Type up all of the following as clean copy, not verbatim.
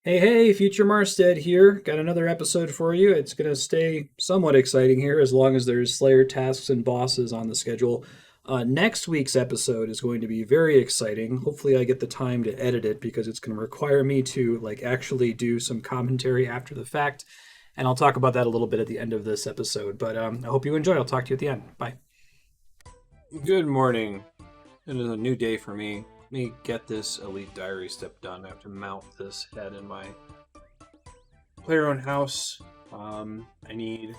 Hey, hey, future Marstead here. Got another episode for you. It's going to stay somewhat exciting here as long as there's Slayer tasks and bosses on the schedule. Next week's episode is going to be very exciting. Hopefully, I get the time to edit it because it's going to require me to actually do some commentary after the fact, and I'll talk about that a little bit at the end of this episode. But I hope you enjoy. I'll talk to you at the end. Bye. Good morning. It is a new day for me. Let me get this Elite Diary step done. I have to mount this head in my player-owned house. I need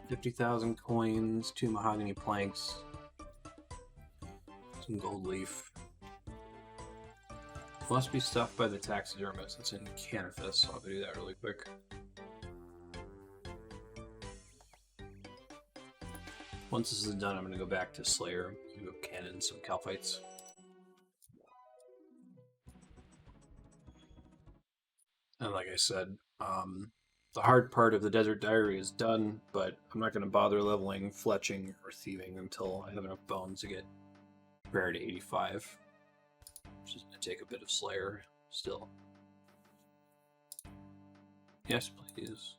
50,000 coins, 2 mahogany planks, some gold leaf. Must be stuffed by the taxidermist. It's in Canifis, so I'll have to do that really quick. Once this is done, I'm going to go back to Slayer and go cannon some Calphites. And like I said, the hard part of the Desert Diary is done, but I'm not going to bother leveling fletching or thieving until I have enough bones to get rare to 85. Which is going to take a bit of Slayer still. Yes, please.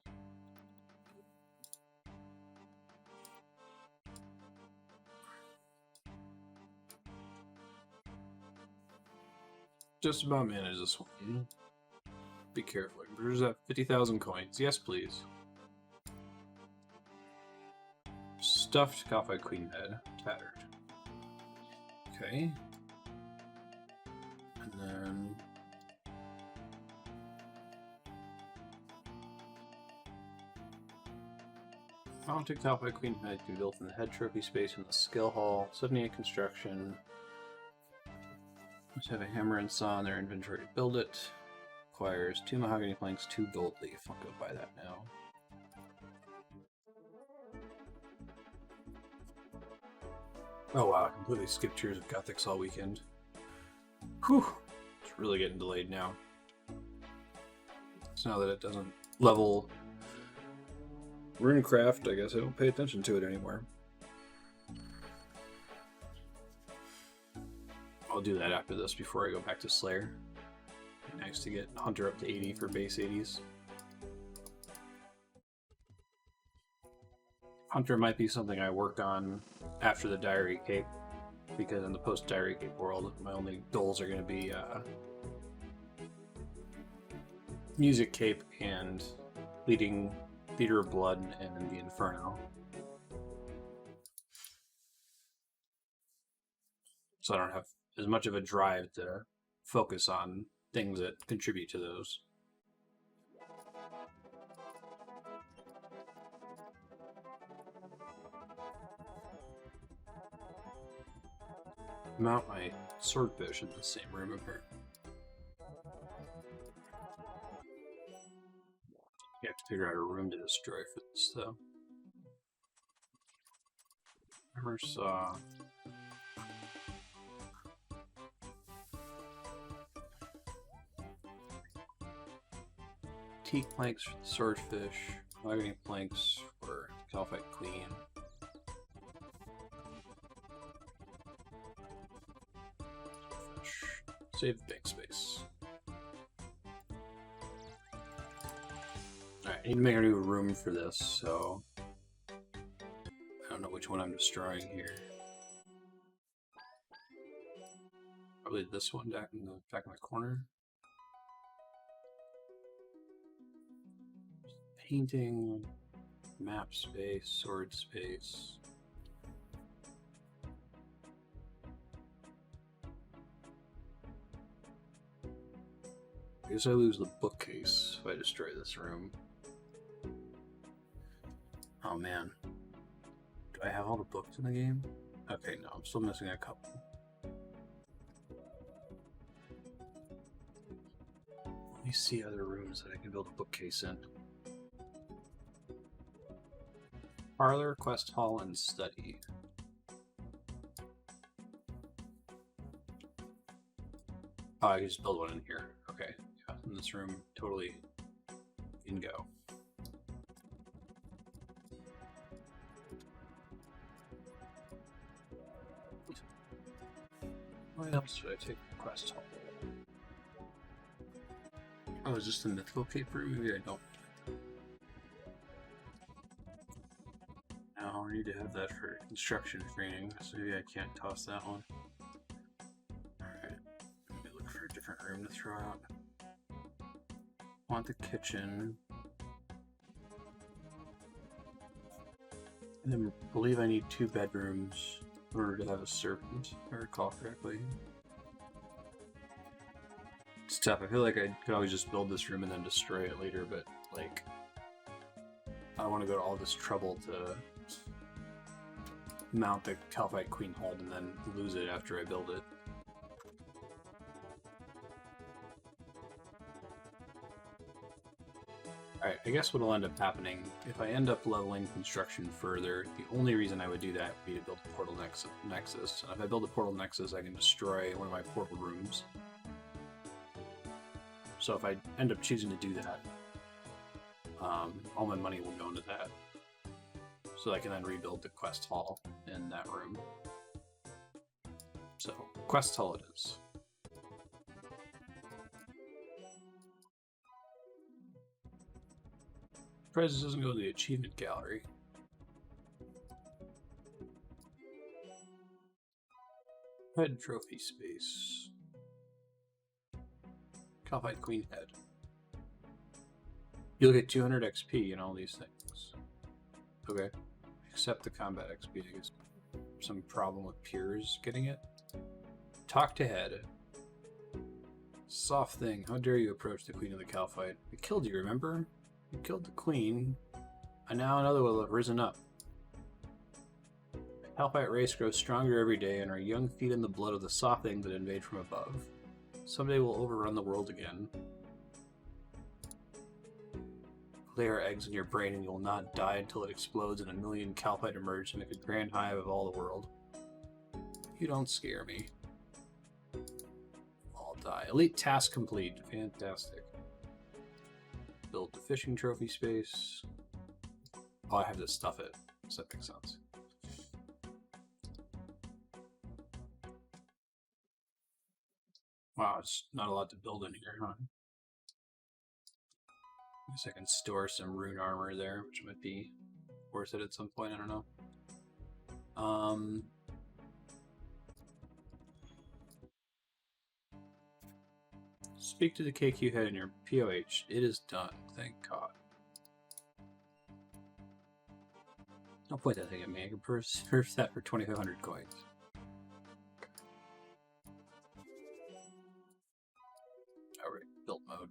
Just about manage this one. Be careful. There's that 50,000 coins. Yes, please. Stuffed Calphite Queen head. Tattered. Okay. And then... Mounted Calphite Queen head can be built in the head trophy space in the skill hall. 78 construction. Must have a hammer and saw in their inventory to build it. Requires 2 mahogany planks, 2 gold leaf. I'll go buy that now. Oh wow, I completely skipped Tears of Gothics all weekend. Whew! It's really getting delayed now. So now that it doesn't level RuneCraft, I guess I don't pay attention to it anymore. I'll do that after this before I go back to Slayer. Be nice to get Hunter up to 80 for base 80s. Hunter might be something I work on after the Diary Cape, because in the post-Diary Cape world, my only goals are going to be Music Cape and leading Theater of Blood and the Inferno. So I don't have as much of a drive to focus on things that contribute to those. Mount my swordfish in the same room apparently. You have to figure out a room to destroy for this though. Hammer saw. Teak planks for the swordfish, mahogany planks for Calphite Queen. Swordfish. Save the bank space. Alright, I need to make a new room for this, so I don't know which one I'm destroying here. Probably this one back in the corner. Painting, map space, sword space. I guess I lose the bookcase if I destroy this room. Oh man. Do I have all the books in the game? Okay, no, I'm still missing a couple. Let me see other rooms that I can build a bookcase in. Parlor, quest hall, and study. Oh, I can just build one in here. Okay, yeah, in this room, totally can go. What else should I take the quest hall? Oh, is this the mythical cape room? Maybe I don't. No, I need to have that for construction training, so maybe I can't toss that one. Alright, let me look for a different room to throw out. Want the kitchen. And then I believe I need 2 bedrooms in order to have a servant, if I recall correctly. It's tough. I feel like I could always just build this room and then destroy it later, but like I don't want to go to all this trouble to mount the Calphite Queen head and then lose it after I build it. Alright, I guess what'll end up happening, if I end up leveling construction further, the only reason I would do that would be to build a portal nexus. And if I build a portal nexus, I can destroy one of my portal rooms. So if I end up choosing to do that, all my money will go into that. So I can then rebuild the quest hall in that room. So, quest hall it is. Surprised this doesn't go to the achievement gallery. Head trophy space. Calphite Queen head. You'll get 200 XP and all these things. Okay. Accept the combat XP. I guess some problem with peers getting it. Talk to head. Soft thing. How dare you approach the Queen of the Calphite? We killed you, remember? You killed the Queen. And now another will have risen up. The Calphite race grows stronger every day, and our young feed in the blood of the soft things that invade from above. Someday we'll overrun the world again. Lay our eggs in your brain and you will not die until it explodes and a million Calphite emerge to make a grand hive of all the world. You don't scare me. I'll die. Elite task complete. Fantastic. Build the fishing trophy space. Oh, I have to stuff it. Does that make sense? Wow, it's not a lot to build in here, huh? I guess I can store some rune armor there, which might be worth it at some point, I don't know. Speak to the KQ head in your POH. It is done, thank God. Don't point that thing at me. I can purse that for 2,500 coins. Alright, build mode.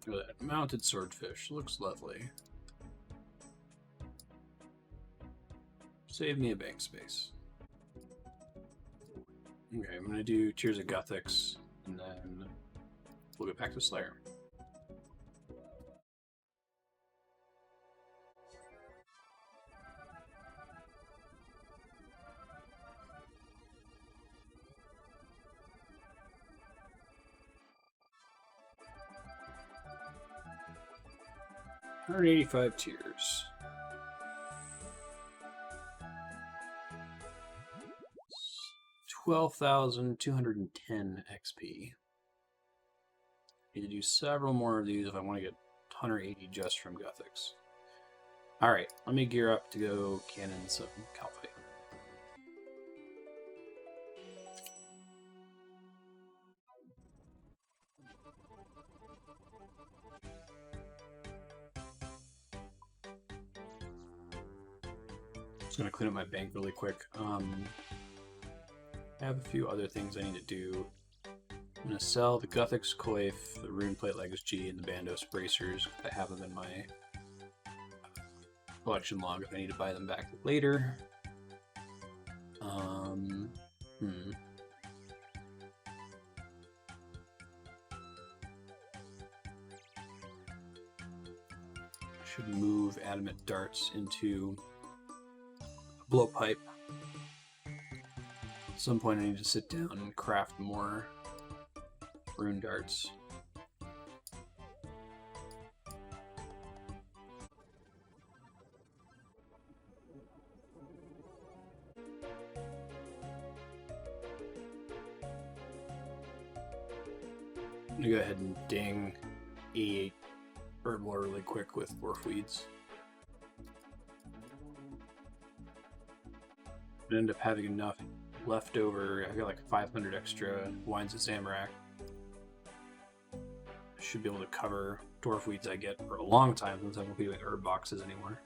Look at that. Mounted swordfish. Looks lovely. Save me a bank space. Okay, I'm gonna do Tears of Gothics, and then we'll get back to Slayer. $185 tears. 12,210 XP. Need to do several more of these if I want to get 180 just from Gothics. Alright, let me gear up to go cannon some Calphite. Just gonna clean up my bank really quick. I have a few other things I need to do. I'm gonna sell the Gothics Coif, the Runeplate Legacy, and the Bandos Bracers. I have them in my collection log if I need to buy them back later. Should move adamant darts into a blowpipe. At some point I need to sit down and craft more rune darts. I'm gonna go ahead and ding 88 herb lore really quick with dwarf weeds. I end up having enough left over. I got like 500 extra wines of Zamorak. Should be able to cover dwarf weeds I get for a long time since I won't be doing herb boxes anymore.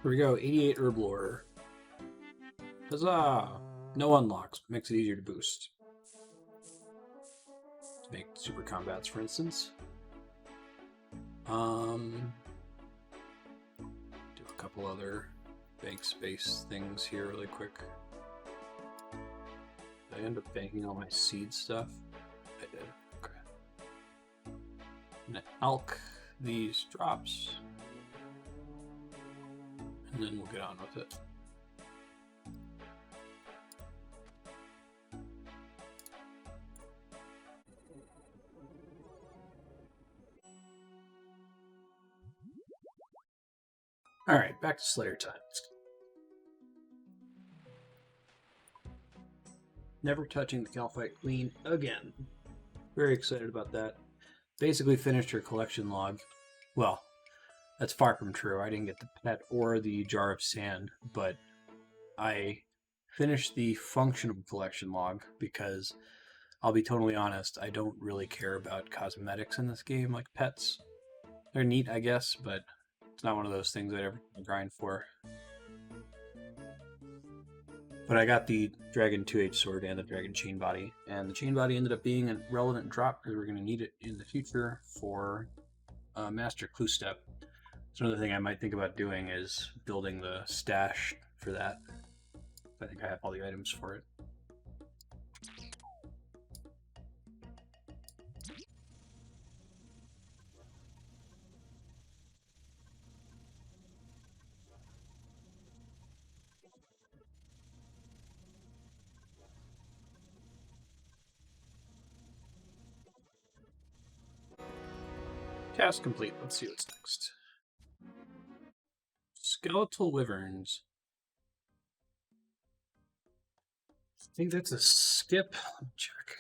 Here we go, 88 herb lore. Huzzah! No unlocks, but makes it easier to boost. To make super combats, for instance. Do a couple other bank space things here really quick. Did I end up banking all my seed stuff? I did. Okay. I'm gonna alch these drops. And then we'll get on with it. Alright, back to Slayer time. Never touching the Calphite Queen again. Very excited about that. Basically finished her collection log. Well, that's far from true. I didn't get the pet or the jar of sand, but I finished the functional collection log because, I'll be totally honest, I don't really care about cosmetics in this game like pets. They're neat, I guess, but it's not one of those things I'd ever grind for. But I got the Dragon 2H sword and the Dragon chain body, and the chain body ended up being a relevant drop because we're going to need it in the future for Master Clue Step. So another thing I might think about doing is building the stash for that. I think I have all the items for it. Task complete. Let's see what's next. Skeletal Wyverns. I think that's a skip. Let me check.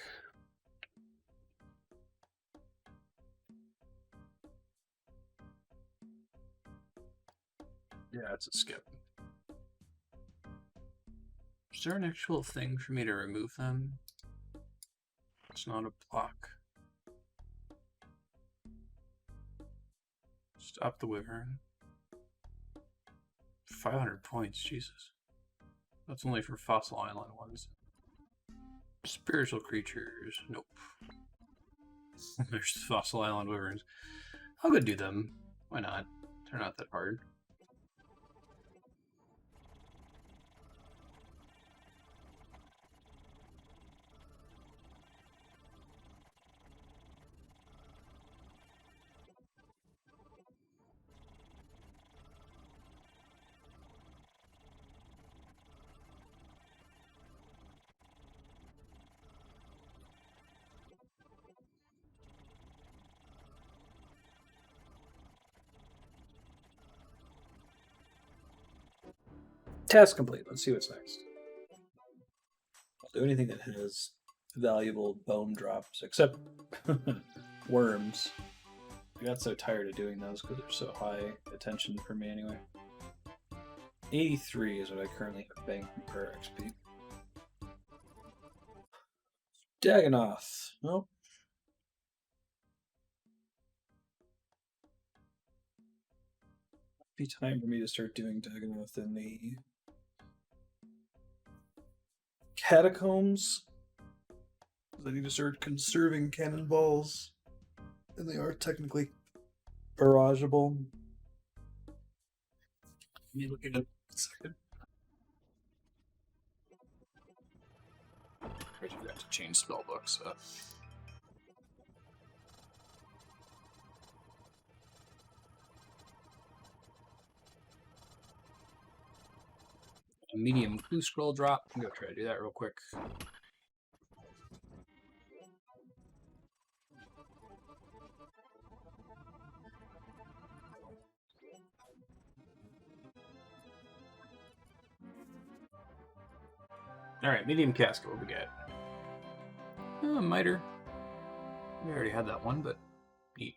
Yeah, it's a skip. Is there an actual thing for me to remove them? It's not a block. Stop the Wyvern. 500 points, Jesus. That's only for Fossil Island ones. Spiritual creatures, nope. There's Fossil Island Wyverns. I'll go do them. Why not? They're not that hard. Task complete. Let's see what's next. I'll do anything that has valuable bone drops, except worms. I got so tired of doing those because they're so high attention for me anyway. 83 is what I currently have banked per XP. Dagonoth. Nope. Be time for me to start doing Dagonoth in the catacombs. I need to start conserving cannonballs, and they are technically barrageable. Let me look at it a second. I forgot to change spellbooks. A medium clue scroll drop. I'm gonna try to do that real quick. Alright, medium casket, what we got? Miter. We already had that one, but neat.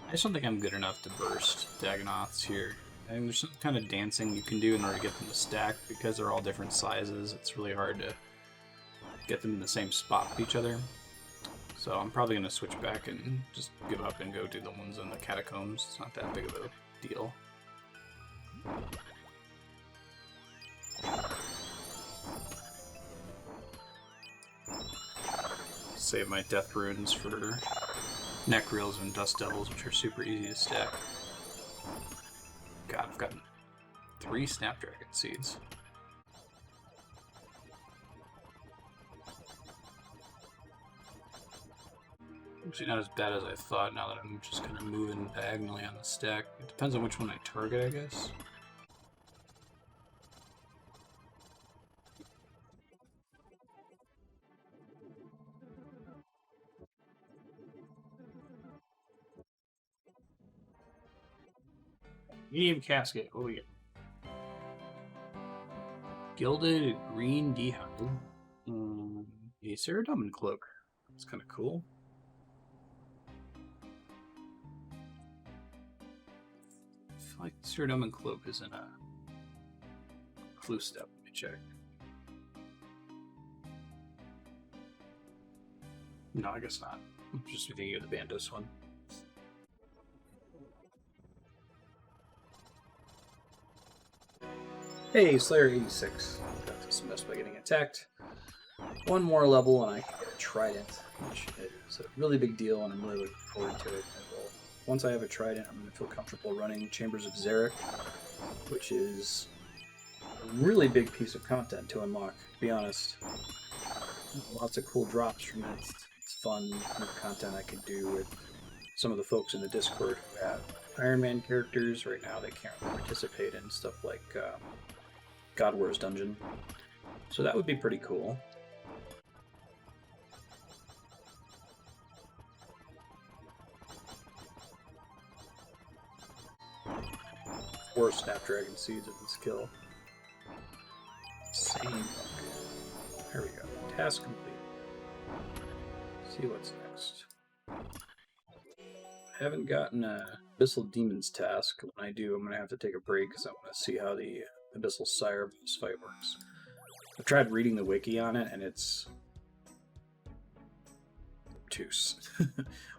I just don't think I'm good enough to burst Dagonoths here. I mean, there's some kind of dancing you can do in order to get them to stack. Because they're all different sizes, it's really hard to get them in the same spot with each other. So I'm probably going to switch back and just give up and go do the ones in the catacombs. It's not that big of a deal. Save my death runes for neck reels and dust devils, which are super easy to stack. God, I've gotten 3 snapdragon seeds. Actually, not as bad as I thought now that I'm just kind of moving diagonally on the stack. It depends on which one I target, I guess. Medium casket, what do we get? Gilded green dehyde. A Cerudomin cloak. That's kind of cool. I feel like the Cerudomin cloak is in a clue step. Let me check. No, I guess not. I'm just thinking of the Bandos one. Hey, Slayer 86. Got dismissed by getting attacked. One more level and I can get a trident, which is a really big deal, and I'm really looking forward to it. Once I have a trident, I'm going to feel comfortable running Chambers of Xeric, which is a really big piece of content to unlock, to be honest. Lots of cool drops from it. It's fun content I could do with some of the folks in the Discord who have Iron Man characters. Right now they can't really participate in stuff like God War's Dungeon. So that would be pretty cool. 4 Snapdragon Seeds of this kill. Same book. There we go. Task complete. Let's see what's next. I haven't gotten a Abyssal Demon's task. When I do, I'm going to have to take a break because I want to see how the Abyssal Sire boss fight works. I've tried reading the wiki on it, and it's obtuse.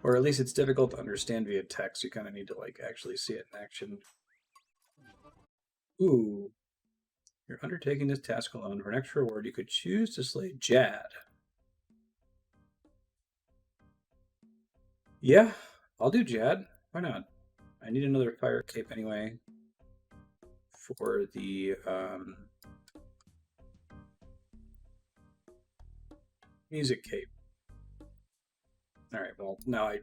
Or at least it's difficult to understand via text. You kind of need to like actually see it in action. Ooh. You're undertaking this task alone. For an extra reward, you could choose to slay Jad. Yeah, I'll do Jad. Why not? I need another fire cape anyway for the music cape. Alright, well, now I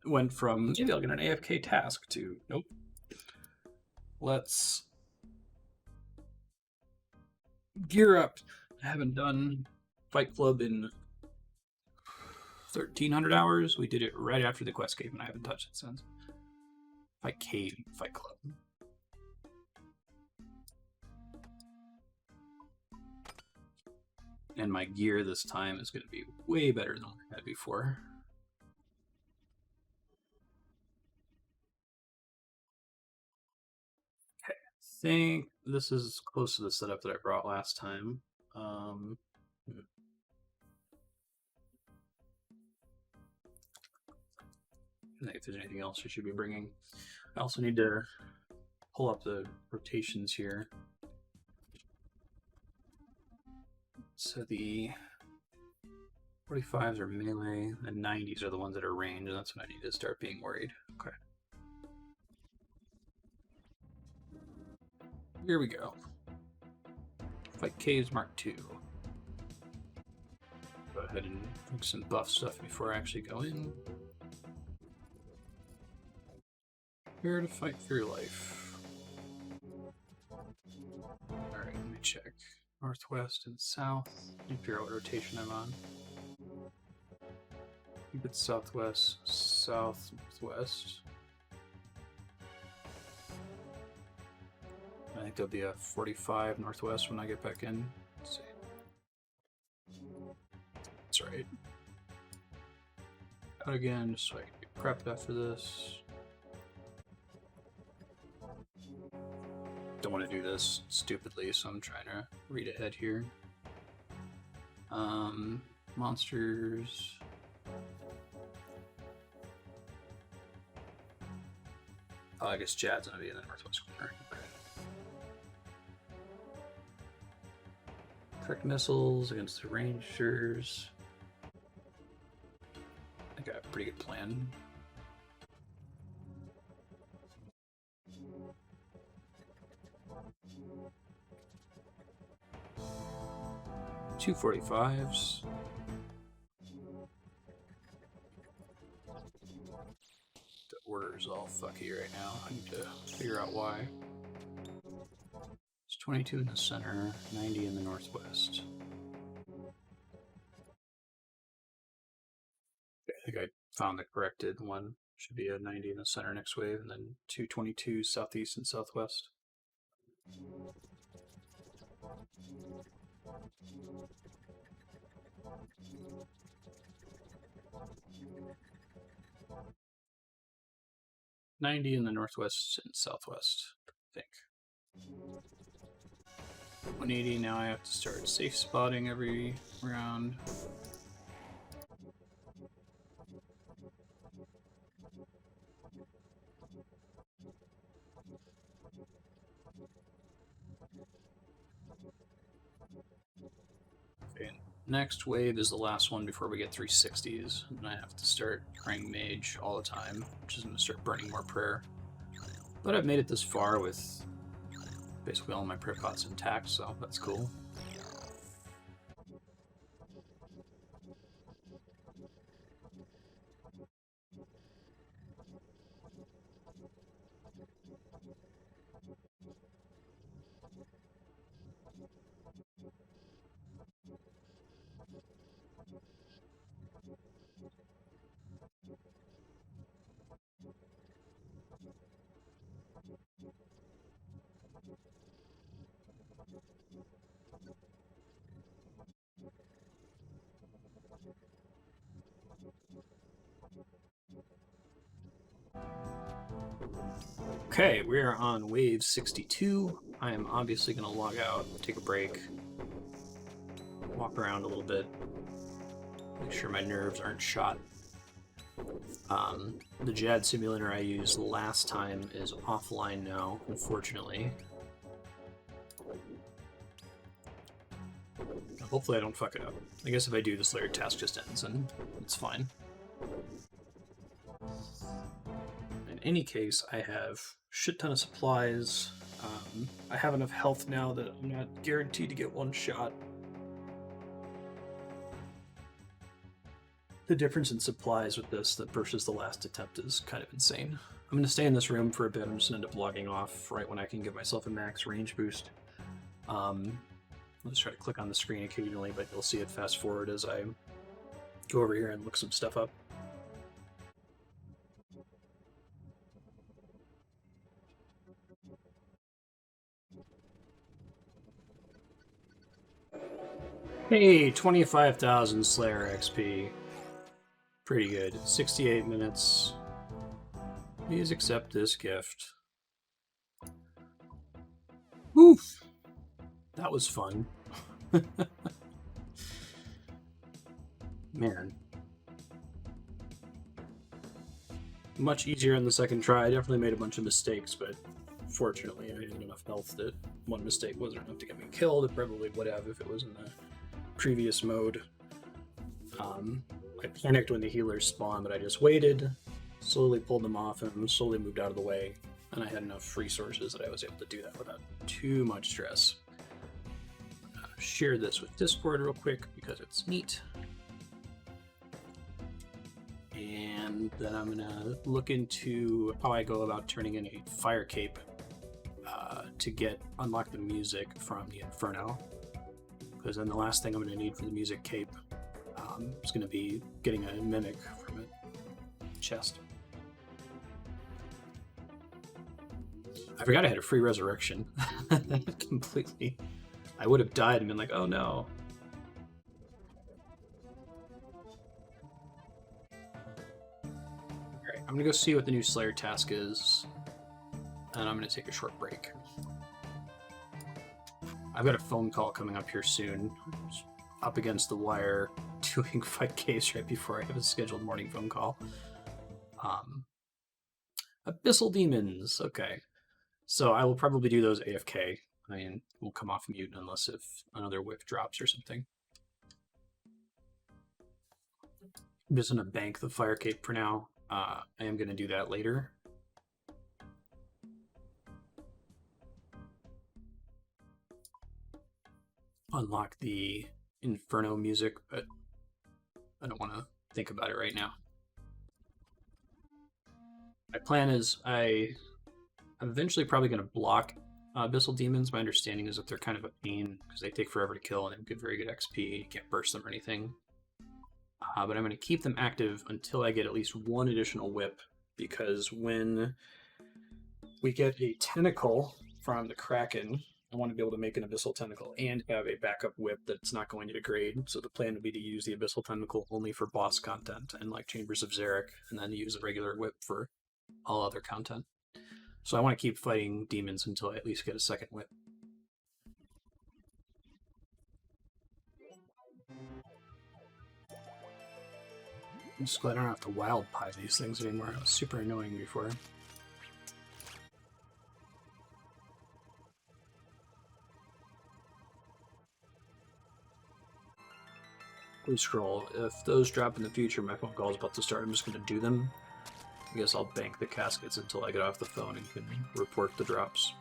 went from maybe I'll get an AFK task to nope. Let's gear up. I haven't done Fight Club in 1,300 hours. We did it right after the quest cave, and I haven't touched it since. Fight Cave, Fight Club. And my gear this time is going to be way better than what I had before. Okay, I think this is close to the setup that I brought last time. If there's anything else I should be bringing. I also need to pull up the rotations here. So the 45s are melee, the 90s are the ones that are range, and that's when I need to start being worried. Okay. Here we go. Fight Caves Mark II. Go ahead and make some buff stuff before I actually go in. Prepare to fight for your life. Alright, let me check. Northwest and south. Let me figure out what rotation I'm on. think it's southwest, southwest. I think there'll be a 45 northwest when I get back in. Let's see. That's right. Out again, just so I can be prepped after this. Don't want to do this stupidly, so I'm trying to read ahead here. Monsters. Oh, I guess Jad's gonna be in the northwest corner. Correct missiles against the rangers. I got a pretty good plan. Two 45s. The order is all fucky right now. I need to figure out why. It's 22 in the center, 90 in the northwest. Okay, I think I found the corrected one. Should be a 90 in the center next wave, and then 222 southeast and southwest. $90 in the northwest and southwest, I think. 180, now I have to start safe spotting every round. Okay, next wave is the last one before we get 360s, and I have to start praying mage all the time, which is going to start burning more prayer. But I've made it this far with basically all my prayer pots intact, so that's cool. Okay, we are on wave 62. I am obviously going to log out, take a break, walk around a little bit, make sure my nerves aren't shot. The Jad simulator I used last time is offline now, unfortunately. Hopefully I don't fuck it up. I guess if I do, the Slayer task just ends, and it's fine. In any case, I have a shit ton of supplies. I have enough health now that I'm not guaranteed to get one shot. The difference in supplies with this versus the last attempt is kind of insane. I'm going to stay in this room for a bit. I'm just going to end up logging off right when I can give myself a max range boost. I'll just try to click on the screen occasionally, but you'll see it fast forward as I go over here and look some stuff up. Hey, 25,000 Slayer XP. Pretty good. 68 minutes. Please accept this gift. Oof! That was fun. Man. Much easier on the second try. I definitely made a bunch of mistakes, but fortunately I had enough health that one mistake wasn't enough to get me killed. It probably would have if it was in the previous mode. I panicked when the healers spawned, but I just waited, slowly pulled them off, and slowly moved out of the way, and I had enough resources that I was able to do that without too much stress. Share this with Discord real quick because it's neat. And then I'm gonna look into how I go about turning in a fire cape to unlock the music from the Inferno. Because then the last thing I'm gonna need for the music cape It's going to be getting a mimic from it. Chest. I forgot I had a free resurrection. Completely. I would have died and been like, oh no. Alright, I'm gonna go see what the new Slayer task is. And I'm gonna take a short break. I've got a phone call coming up here soon. Up against the wire, doing 5Ks right before I have a scheduled morning phone call. Abyssal demons, okay. So I will probably do those AFK. I mean, we'll come off mute unless if another whip drops or something. I'm just gonna bank the fire cape for now. I am gonna do that later. Unlock the Inferno music, but I don't want to think about it right now. My plan is I'm eventually probably going to block Abyssal demons. My understanding is that they're kind of a pain because they take forever to kill and they get very good XP. You can't burst them or anything. But I'm going to keep them active until I get at least one additional whip, because when we get a tentacle from the Kraken, I want to be able to make an Abyssal Tentacle and have a backup whip that's not going to degrade. So the plan would be to use the Abyssal Tentacle only for boss content and like Chambers of Zarek, and then use a regular whip for all other content. So I want to keep fighting demons until I at least get a second whip. I'm just glad I don't have to wild pie these things anymore. It was super annoying before. Please scroll. If those drop in the future, my phone call is about to start. I'm just going to do them. I guess I'll bank the caskets until I get off the phone and can report the drops.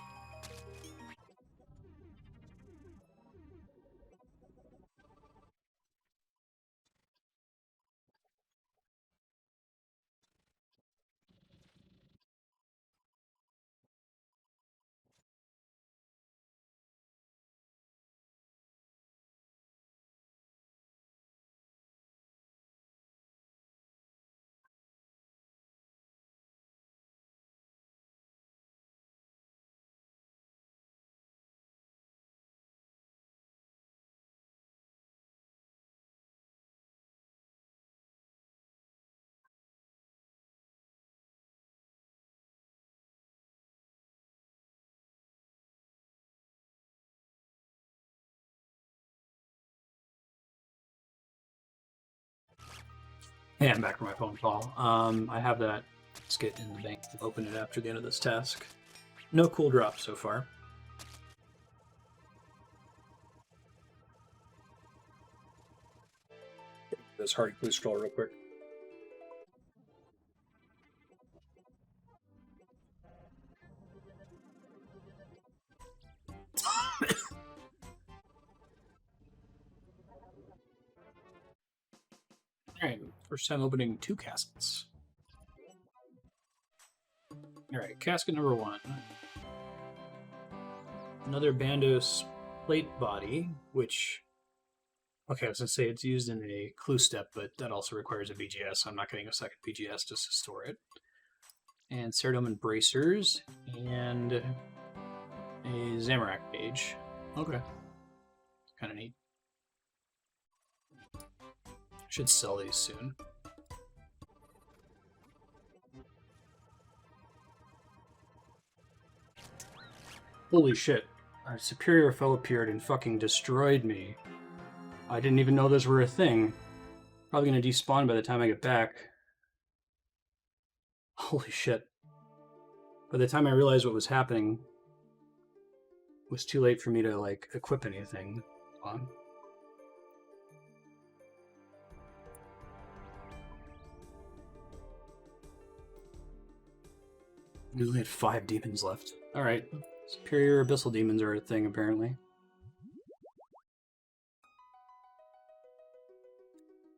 Hey, I'm back from my phone call. I have that skit in the bank. I'll open it after the end of this task. No cool drops so far. This hard blue scroll real quick. Alright, first time opening 2 caskets. Alright, casket number 1. Another Bandos plate body, which... Okay, I was going to say it's used in a clue step, but that also requires a BGS, so I'm not getting a second BGS just to store it. And Ceradoman bracers, and a Zamorak page. Okay. Kind of neat. Should sell these soon. Holy shit. Our superior foe appeared and fucking destroyed me. I didn't even know those were a thing. Probably gonna despawn by the time I get back. Holy shit. By the time I realized what was happening, it was too late for me to, like, equip anything on. We only had 5 demons left. Alright. Superior Abyssal demons are a thing, apparently.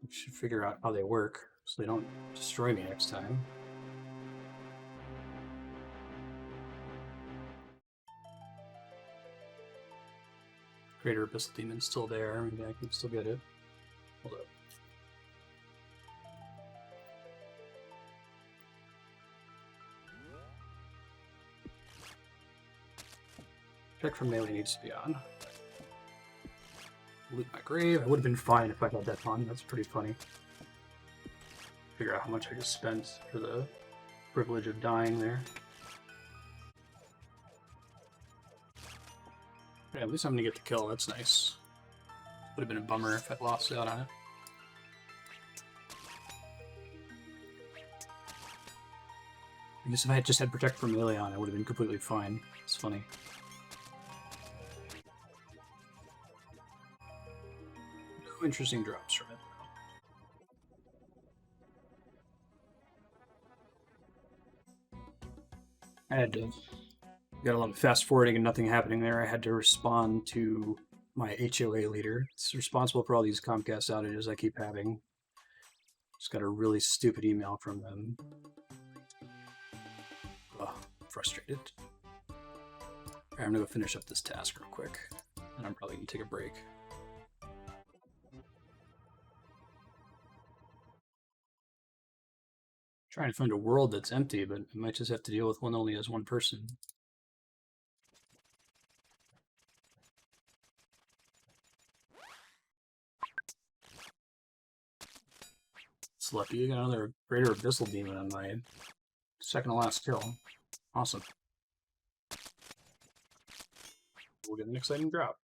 We should figure out how they work, so they don't destroy me next time. Greater Abyssal demon's still there. Maybe I can still get it. Hold up. Protect from melee needs to be on. Loot my grave. I would have been fine if I had that on. That's pretty funny. Figure out how much I just spent for the privilege of dying there. Yeah, at least I'm gonna get the kill. That's nice. Would have been a bummer if I lost out on it. I guess if I had just had Protect from melee on, I would have been completely fine. It's funny. No interesting drops from it. I had to got a lot of fast forwarding and nothing happening there. I had to respond to my HOA leader. It's responsible for all these Comcast outages I keep having. Just got a really stupid email from them. Ugh, frustrated. Alright, I'm gonna go finish up this task real quick, and I'm probably gonna take a break. Trying to find a world that's empty, but I might just have to deal with one only as one person. It's lucky. I got another greater Abyssal demon on my second to last kill. Awesome. We'll get an exciting drop.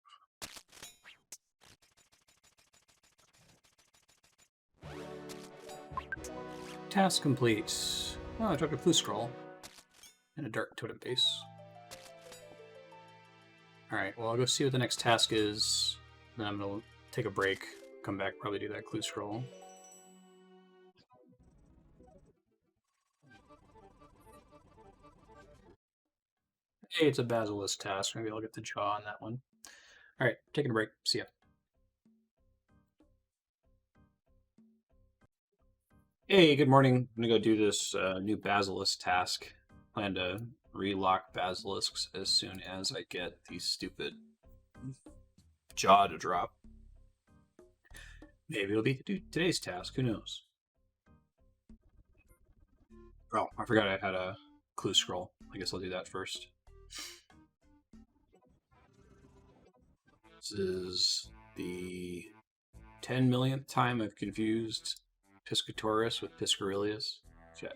Task complete. Oh, I took a clue scroll and a dark totem base. Alright, well, I'll go see what the next task is. Then I'm going to take a break, come back, probably do that clue scroll. Hey, it's a Basilisk task. Maybe I'll get the jaw on that one. Alright, taking a break. See ya. Hey, good morning. I'm going to go do this new Basilisk task. Plan to relock Basilisks as soon as I get the stupid jaw to drop. Maybe it'll be today's task. Who knows? Oh, I forgot I had a clue scroll. I guess I'll do that first. This is the 10 millionth time I've confused Piscatorus with Piscarilius. Shit.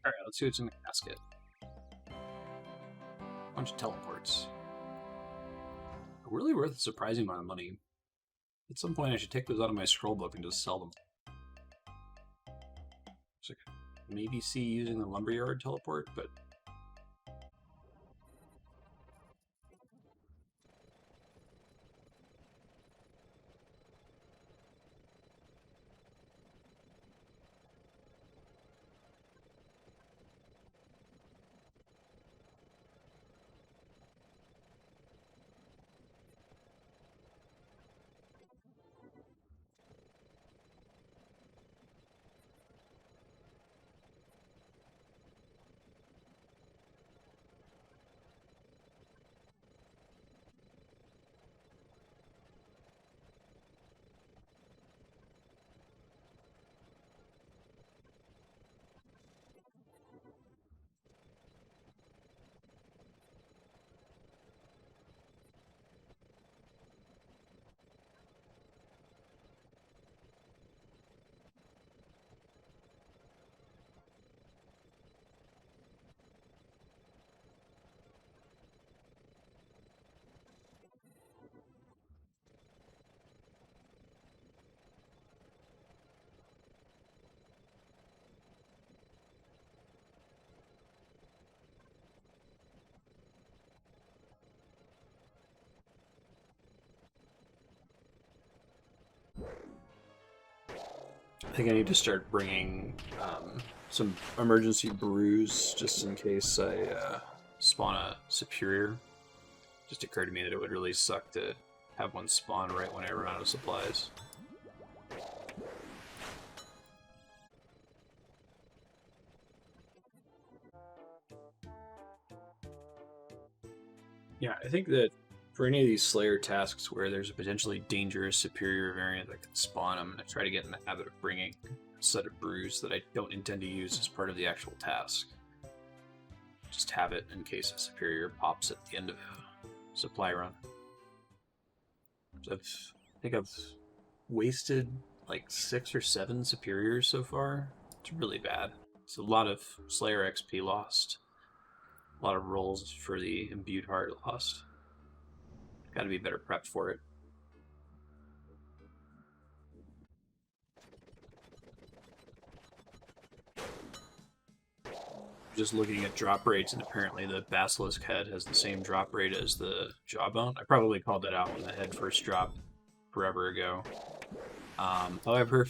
Alright, let's see what's in the casket. Bunch of teleports. Really worth a surprising amount of money. At some point I should take those out of my scroll book and just sell them. So I could maybe see using the lumberyard teleport, but I think I need to start bringing some emergency brews just in case I spawn a superior. Just occurred to me that it would really suck to have one spawn right when I run out of supplies. Yeah, I think that for any of these Slayer tasks where there's a potentially dangerous superior variant that could spawn, I'm going to try to get in the habit of bringing set of brews that I don't intend to use as part of the actual task. Just have it in case a superior pops at the end of a supply run. I think I've wasted like 6 or 7 superiors so far. It's really bad. It's a lot of Slayer XP lost. A lot of rolls for the imbued heart lost. Gotta be better prepped for it. Just looking at drop rates, and apparently the Basilisk head has the same drop rate as the Jawbone. I probably called that out when the head first dropped forever ago. However,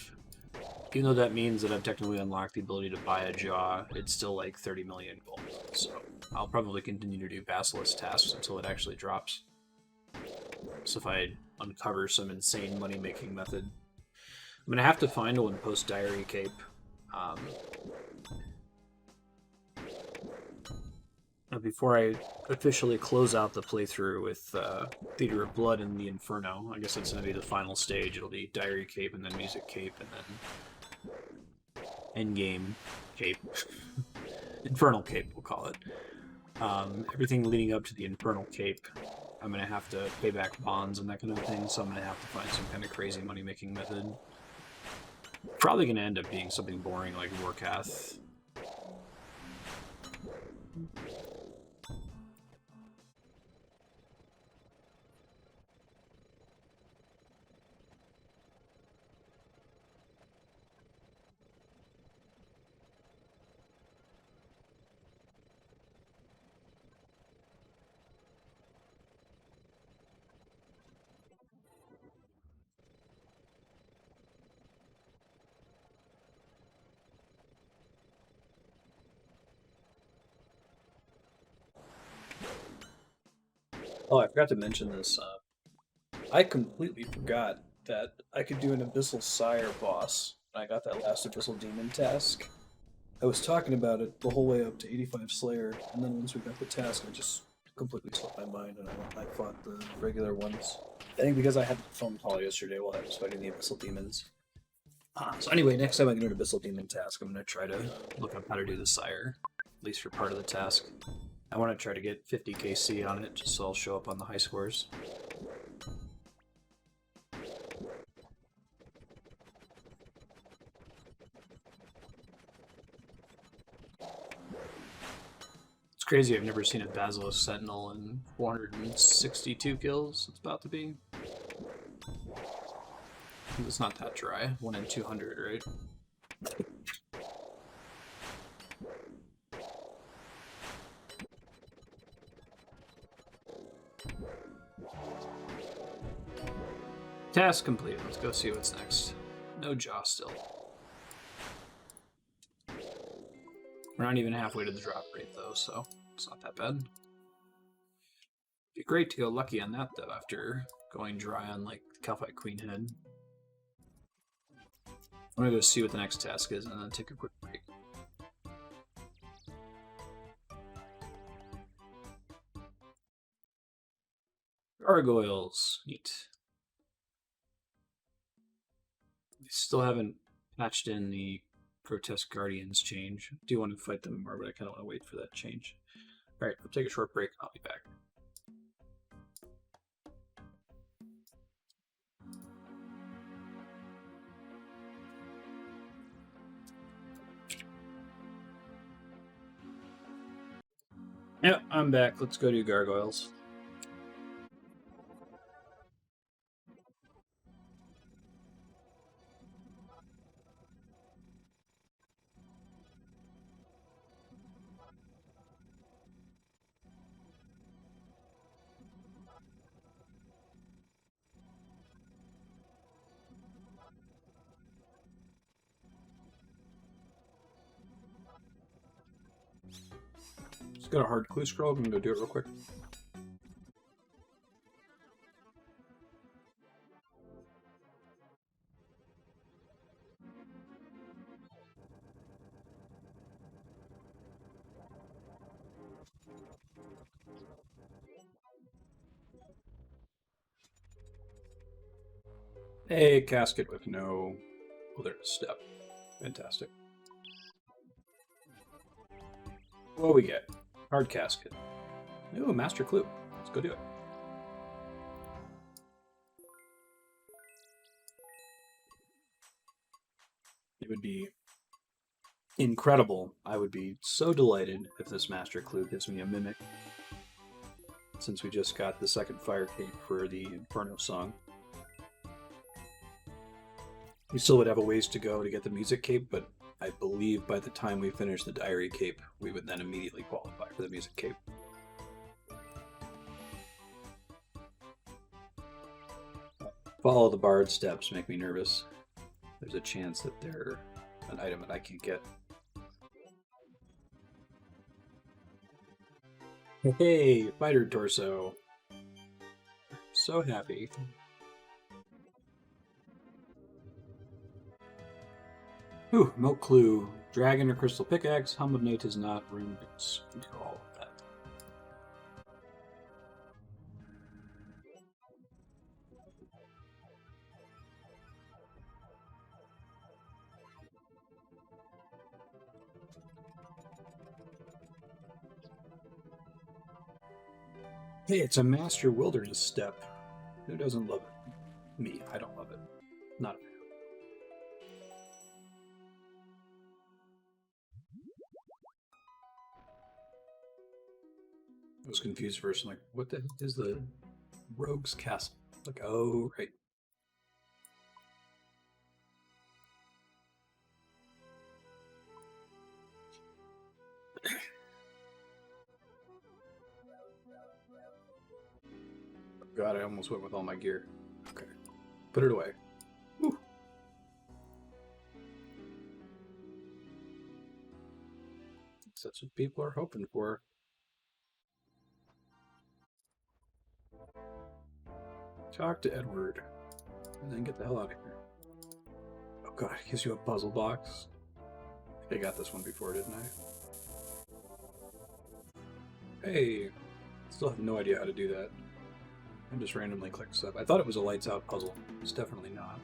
even though that means that I've technically unlocked the ability to buy a jaw, it's still like 30 million gold. So I'll probably continue to do Basilisk tasks until it actually drops. So if I uncover some insane money-making method, I'm going to have to find one post-Diary Cape. Before I officially close out the playthrough with Theater of Blood and the Inferno. I guess that's going to be the final stage. It'll be Diary Cape and then Music Cape and then Endgame Cape. Infernal Cape, we'll call it. Everything leading up to the Infernal Cape, I'm going to have to pay back bonds and that kind of thing, so I'm going to have to find some kind of crazy money-making method. Probably going to end up being something boring like Warcath. Oh, I forgot to mention this. I completely forgot that I could do an Abyssal Sire boss when I got that last Abyssal Demon task. I was talking about it the whole way up to 85 Slayer, and then once we got the task, I just completely slipped my mind and I fought the regular ones. I think because I had the phone call yesterday while I was fighting the Abyssal Demons. So anyway, next time I do an Abyssal Demon task, I'm going to try to look up how to do the Sire, at least for part of the task. I want to try to get 50 KC on it, just so I'll show up on the high scores. It's crazy, I've never seen a Basilisk Sentinel in 462 kills, it's about to be. It's not that dry, 1 in 200, right? Task complete. Let's go see what's next. No jaw still. We're not even halfway to the drop rate though, so it's not that bad. Be great to go lucky on that though after going dry on like Calphite Queen head. I'm gonna go see what the next task is and then take a quick break. Gargoyles. Neat. They still haven't patched in the Grotesque Guardians change. I do want to fight them more, but I kind of want to wait for that change. Alright, we'll take a short break and I'll be back. Yep, I'm back. Let's go do gargoyles. Just got a hard clue scroll. I'm gonna go do it real quick. A casket with no wilderness step. Fantastic. What we get? Hard casket. Ooh, master clue. Let's go do it. It would be incredible. I would be so delighted if this master clue gives me a mimic. Since we just got the second fire cape for the Inferno song. We still would have a ways to go to get the music cape, but I believe by the time we finish the diary cape, we would then immediately qualify for the music cape. Follow the bard steps make me nervous. There's a chance that they're an item that I can get. Hey, fighter torso. So happy. Ooh, milk clue. Dragon or crystal pickaxe. Helm of Nate is not rune boots. Do all of that. Hey, it's a master wilderness step. Who doesn't love it? Me, I don't love it. Not a fan. I was confused first. I'm like, what the heck is the rogue's castle? Like, oh, right. God, I almost went with all my gear. Okay. Put it away. Whew. That's what people are hoping for. Talk to Edward. And then get the hell out of here. Oh god, it gives you a puzzle box. I think I got this one before, didn't I? Hey. Still have no idea how to do that. I just randomly clicked stuff. I thought it was a lights out puzzle. It's definitely not.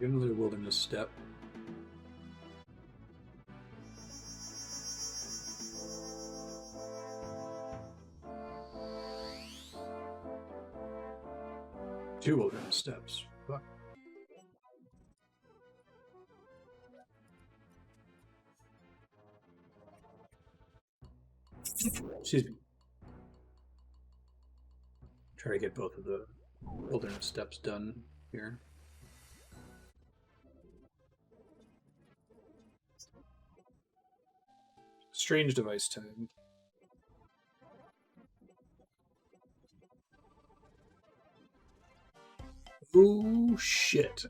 Get another wilderness step. Two wilderness steps. Fuck. Excuse me. Try to get both of the wilderness steps done here. Strange device time. Oh shit.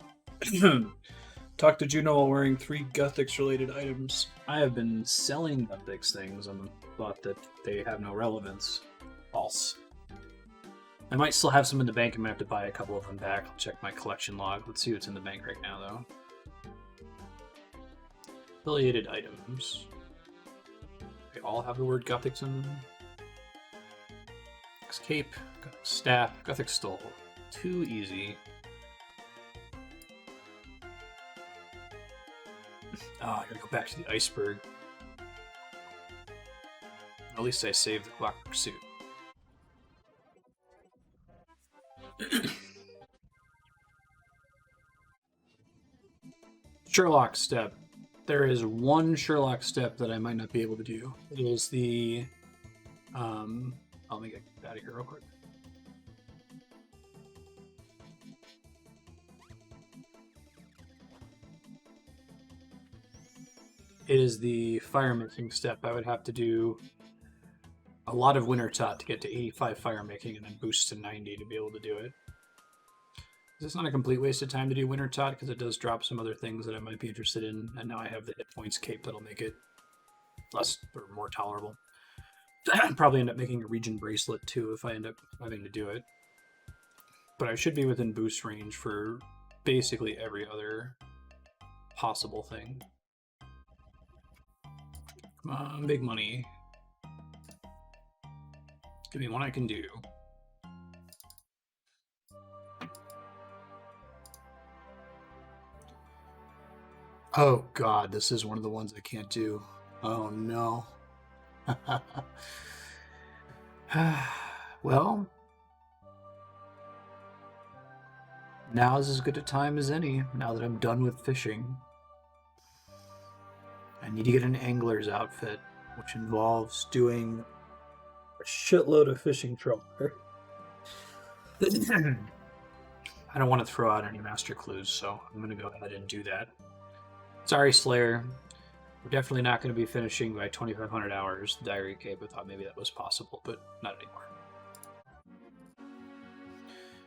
Talk to Juno while wearing 3 Guthix related items. I have been selling Guthix things and thought that they have no relevance. False. I might still have some in the bank. I might have to buy a couple of them back. I'll check my collection log. Let's see what's in the bank right now, though. Affiliated items. They all have the word Guthix in them. Guthix cape, Guthix staff, Guthix stole. Too easy. Ah, I gotta go back to the iceberg. At least I saved the clockwork suit. Sherlock step. There is one Sherlock step that I might not be able to do. It is the... let me get out of here real quick. It is the fire making step. I would have to do a lot of winter tot to get to 85 fire making and then boost to 90 to be able to do it. It's not a complete waste of time to do winter tot because it does drop some other things that I might be interested in, and now I have the hit points cape that'll make it less or more tolerable. I'll probably end up making a region bracelet too if I end up having to do it. But I should be within boost range for basically every other possible thing. Come on, big money. Give me one I can do. Oh god, this is one of the ones I can't do. Oh no. Well, now's as good a time as any, now that I'm done with fishing. I need to get an angler's outfit, which involves doing a shitload of fishing trawler. I don't want to throw out any master clues, so I'm going to go ahead and do that. Sorry, Slayer. We're definitely not going to be finishing by 2,500 hours Diary Cape. I thought maybe that was possible, but not anymore.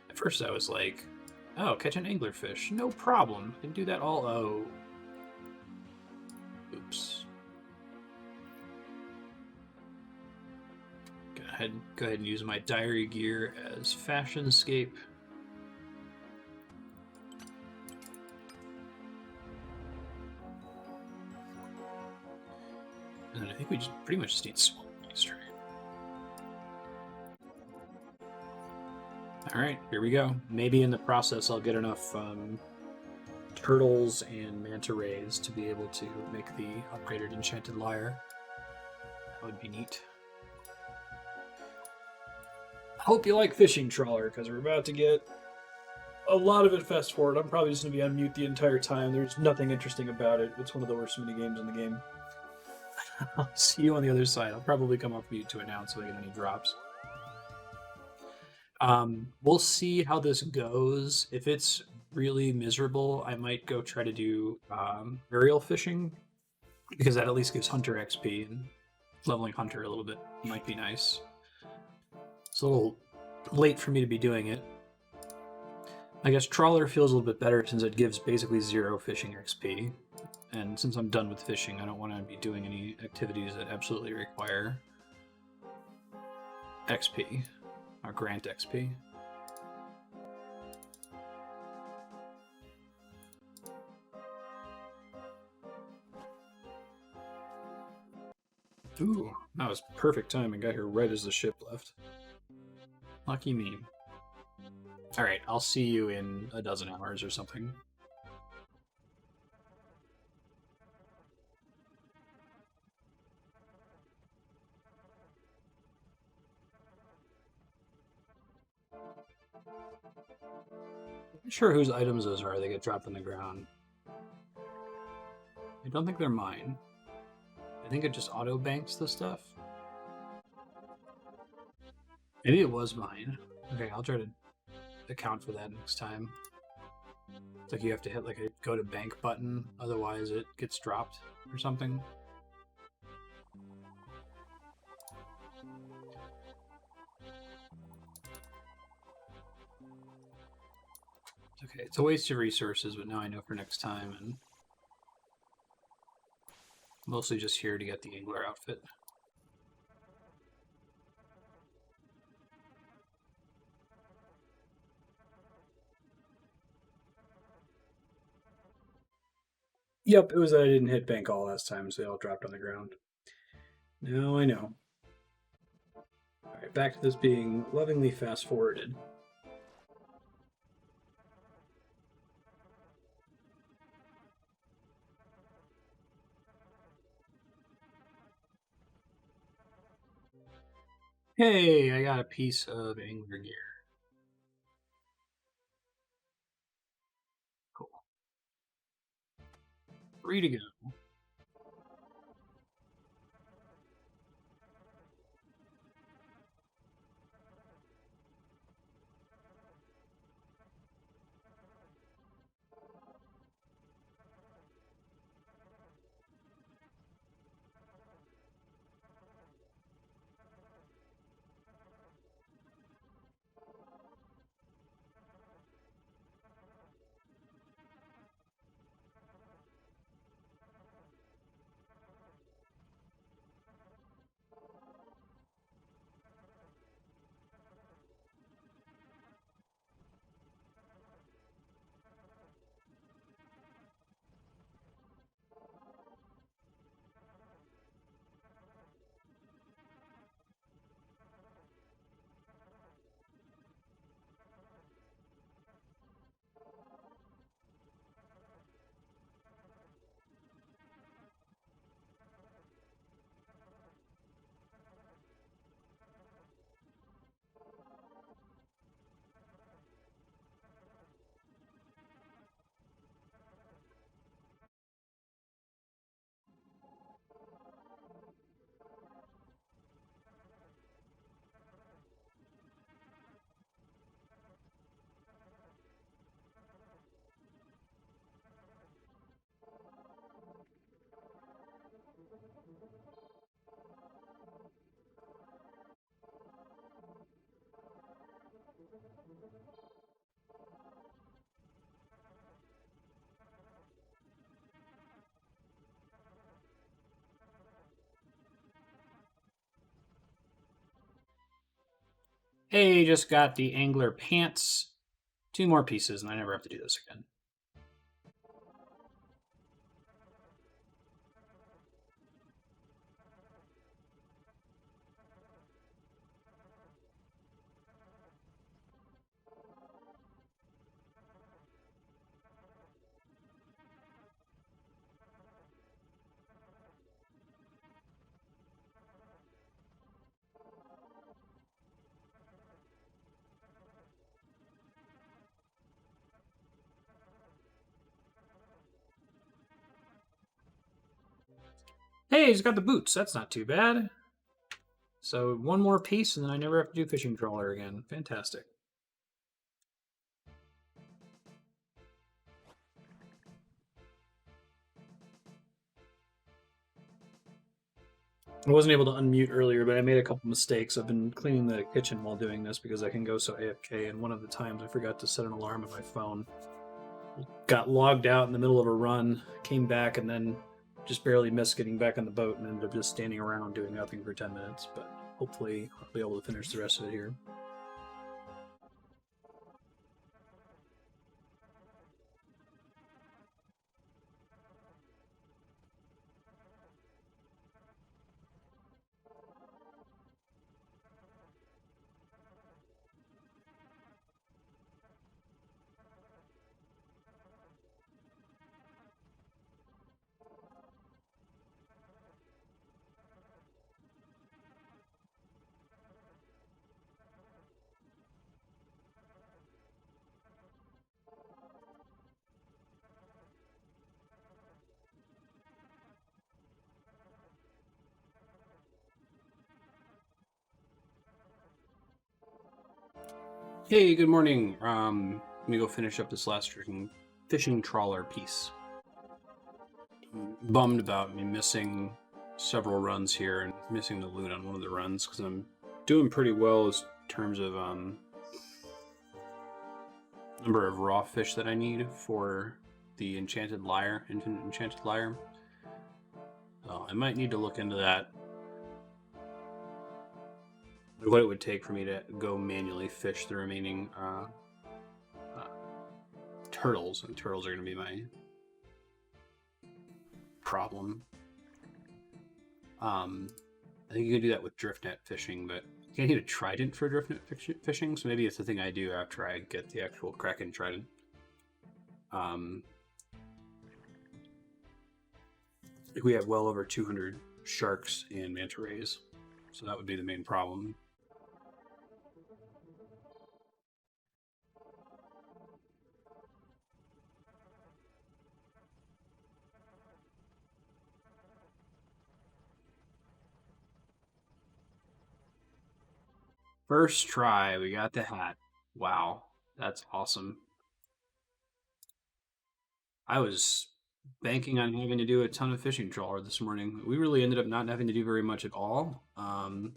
At first I was like, oh, catch an anglerfish. No problem. I can do that all. Oh. Oops. Go ahead and use my diary gear as Fashionscape. And then I think we just pretty much just need swamp next turn. Alright, here we go. Maybe in the process I'll get enough turtles and manta rays to be able to make the upgraded enchanted lyre. That would be neat. Hope you like fishing trawler, because we're about to get a lot of it fast forward. I'm probably just going to be on mute the entire time. There's nothing interesting about it. It's one of the worst mini games in the game. I'll see you on the other side. I'll probably come off mute to announce if I get any drops. We'll see how this goes. If it's really miserable, I might go try to do aerial fishing, because that at least gives Hunter XP, and leveling Hunter a little bit might be nice. It's a little late for me to be doing it. I guess trawler feels a little bit better since it gives basically 0 fishing XP. And since I'm done with fishing, I don't want to be doing any activities that absolutely require XP, or grant XP. Ooh, that was perfect timing. Got here right as the ship left. Lucky me. Alright, I'll see you in a dozen hours or something. I'm not sure whose items those are. They get dropped on the ground. I don't think they're mine. I think it just auto-banks the stuff. Maybe it was mine. Okay, I'll try to account for that next time. It's like you have to hit like a go to bank button, otherwise it gets dropped or something. Okay, it's a waste of resources, but now I know for next time, and mostly just here to get the angler outfit. Yep, it was that I didn't hit bank all last time, so they all dropped on the ground. Now I know. Alright, back to this being lovingly fast-forwarded. Hey, I got a piece of angler gear. Cool. Free to go. Hey, just got the angler pants. 2 more pieces, and I never have to do this again. Hey, he's got the boots. That's not too bad. So 1 more piece, and then I never have to do fishing trawler again. Fantastic. I wasn't able to unmute earlier, but I made a couple mistakes. I've been cleaning the kitchen while doing this because I can go so AFK, and one of the times I forgot to set an alarm on my phone. Got logged out in the middle of a run, came back, and then just barely missed getting back on the boat and ended up just standing around doing nothing for 10 minutes. But hopefully I'll be able to finish the rest of it here. Hey, good morning. Let me go finish up this last fishing trawler piece. I'm bummed about me missing several runs here and missing the loot on one of the runs because I'm doing pretty well in terms of number of raw fish that I need for the enchanted lyre, infinite enchanted lyre. So I might need to look into that. What it would take for me to go manually fish the remaining turtles, and turtles are going to be my problem. I think you can do that with drift net fishing, but you can't need a trident for drift net fishing, so maybe it's the thing I do after I get the actual Kraken trident. We have well over 200 sharks and manta rays, so that would be the main problem. First try, we got the hat. Wow, that's awesome. I was banking on having to do a ton of fishing trawler this morning. We really ended up not having to do very much at all. I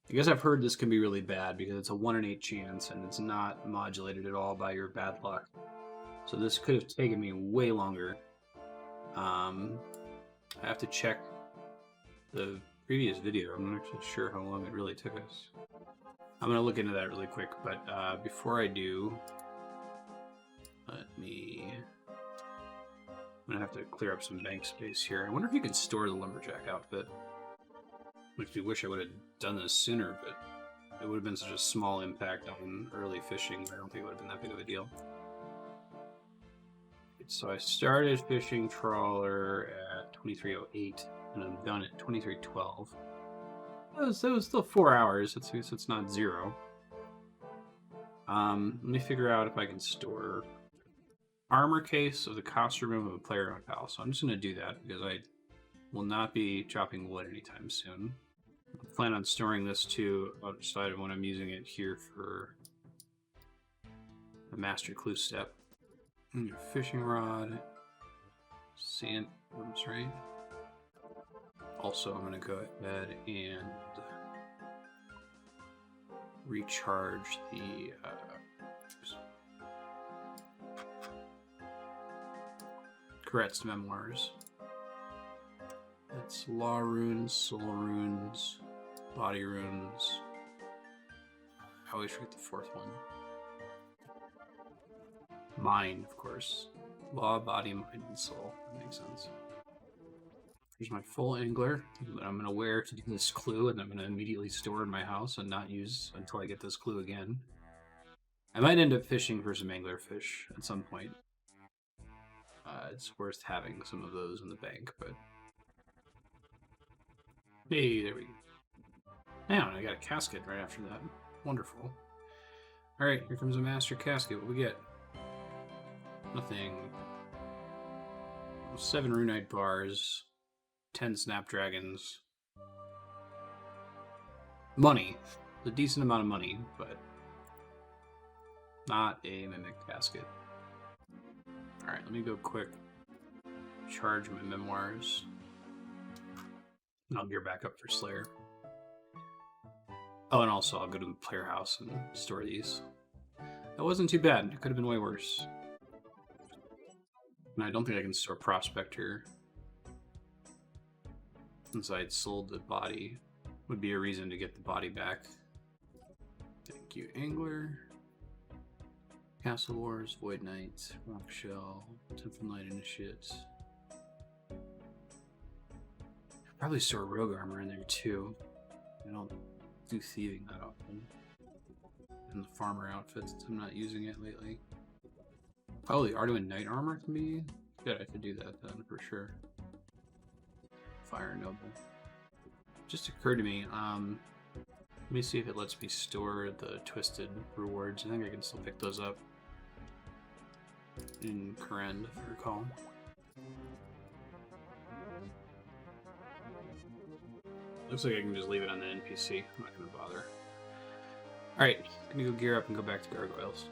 guess I've heard this can be really bad because it's a 1 in 8 chance and it's not modulated at all by your bad luck. So this could have taken me way longer. I have to check the previous video. I'm not actually sure how long it really took us. I'm going to look into that really quick, but before I do, I'm going to have to clear up some bank space here. I wonder if you can store the lumberjack outfit. Makes me wish I would have done this sooner, but it would have been such a small impact on early fishing. I don't think it would have been that big of a deal. So I started fishing trawler at 23:08, and I'm done at 23:12. That was still 4 hours. It's not 0. Let me figure out if I can store armor case of the costume room of a player on pal. So I'm just going to do that because I will not be chopping wood anytime soon. I plan on storing this too outside of when I'm using it here for the master clue step. Fishing rod, sand worms, right? Also, I'm going to go ahead and recharge the Grotesque memoirs. That's law runes, soul runes, body runes. I always forget the fourth one. Mind, of course. Law, body, mind, and soul. That makes sense. Here's my full angler that I'm going to wear to do this clue, and I'm going to immediately store in my house and not use until I get this clue again. I might end up fishing for some anglerfish at some point. It's worth having some of those in the bank, but... Hey, there we go. Now, I got a casket right after that. Wonderful. Alright, here comes a master casket. What do we get? Nothing. 7 runite bars. 10 snapdragons. Money. A decent amount of money, but not a mimic casket. Alright, let me go quick. Charge my memoirs. And I'll gear back up for Slayer. Oh, and also I'll go to the player house and store these. That wasn't too bad. It could have been way worse. And I don't think I can store Prospector. Since I'd sold the body. Would be a reason to get the body back. Thank you, Angler. Castle Wars, Void Knight, Rock Shell, Temple Knight Initiate. Probably store Rogue Armor in there too. I don't do thieving that often. And the farmer outfits, I'm not using it lately. Oh, the Arduin Knight Armor can be good. I could do that then for sure. Fire Noble. Just occurred to me, let me see if it lets me store the twisted rewards. I think I can still pick those up in Korend, if I recall. Looks like I can just leave it on the NPC. I'm not going to bother. Alright, gonna go gear up and go back to gargoyles.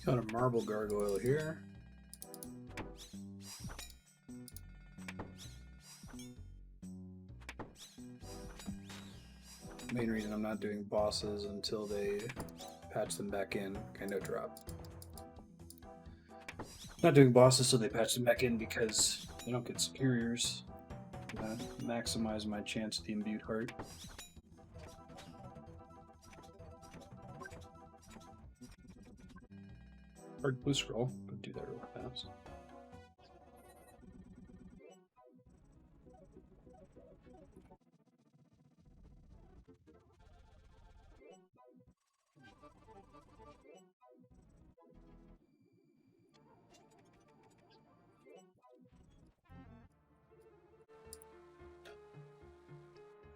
Got a marble gargoyle here. Main reason I'm not doing bosses until they patch them back in. Kind of drop. Not doing bosses so they patch them back in because they don't get superiors. Maximize my chance at the imbued heart. Hard blue scroll. Go do that real fast.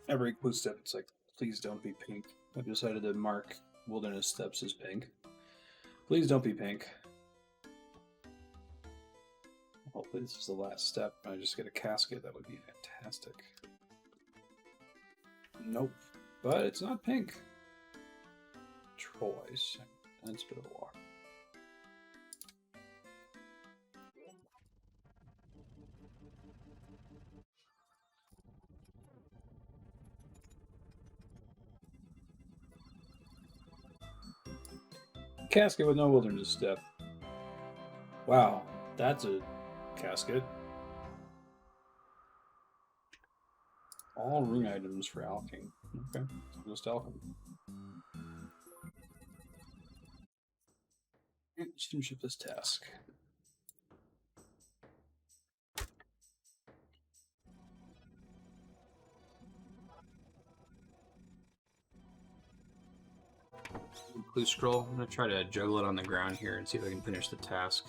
Every clue step, it's like, please don't be pink. I've decided to mark wilderness steps as pink. Please don't be pink. Hopefully this is the last step and I just get a casket. That would be fantastic. Nope. But it's not pink. Troyes. That's a bit of a walk. Casket with no wilderness step. Wow, that's a casket. All rune items for alching. Okay, so just alchemy. Let's finish up this task. Clue scroll. I'm gonna try to juggle it on the ground here and see if I can finish the task.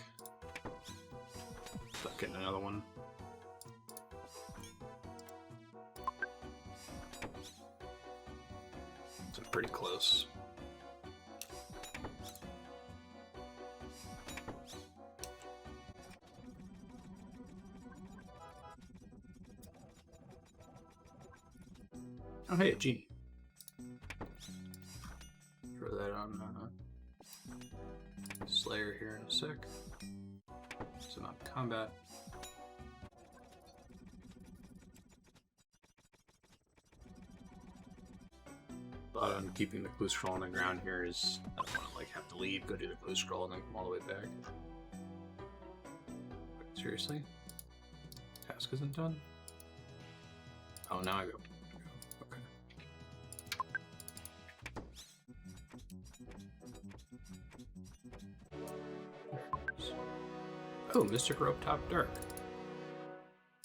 Stop getting another one. So pretty close. Oh hey, a genie. Throw that on Slayer here in a sec. Some combat. But I'm keeping the clue scroll on the ground here is I don't want to like have to leave, go do the clue scroll, and then come all the way back. Seriously? Task isn't done? Oh, now I go. Okay. Oh, Mystic Rope Top Dark.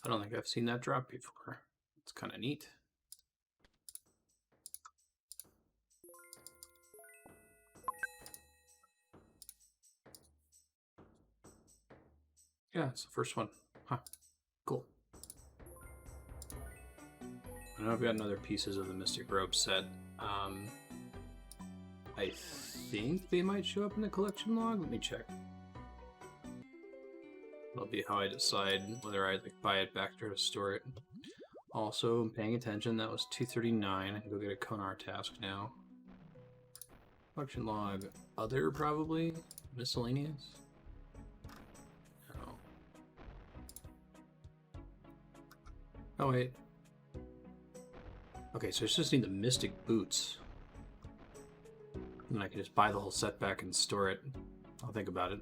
I don't think I've seen that drop before. It's kind of neat. Yeah, it's the first one. Huh. Cool. I know I've got other pieces of the Mystic Rope set. I think they might show up in the collection log. Let me check. That'll be how I decide whether I like buy it back or to store it. Also, I'm paying attention. That was 239. I can go get a Konar task now. Collection log. Other, probably? Miscellaneous? No. Oh, wait. Okay, so I just need the Mystic Boots. And I can just buy the whole set back and store it. I'll think about it.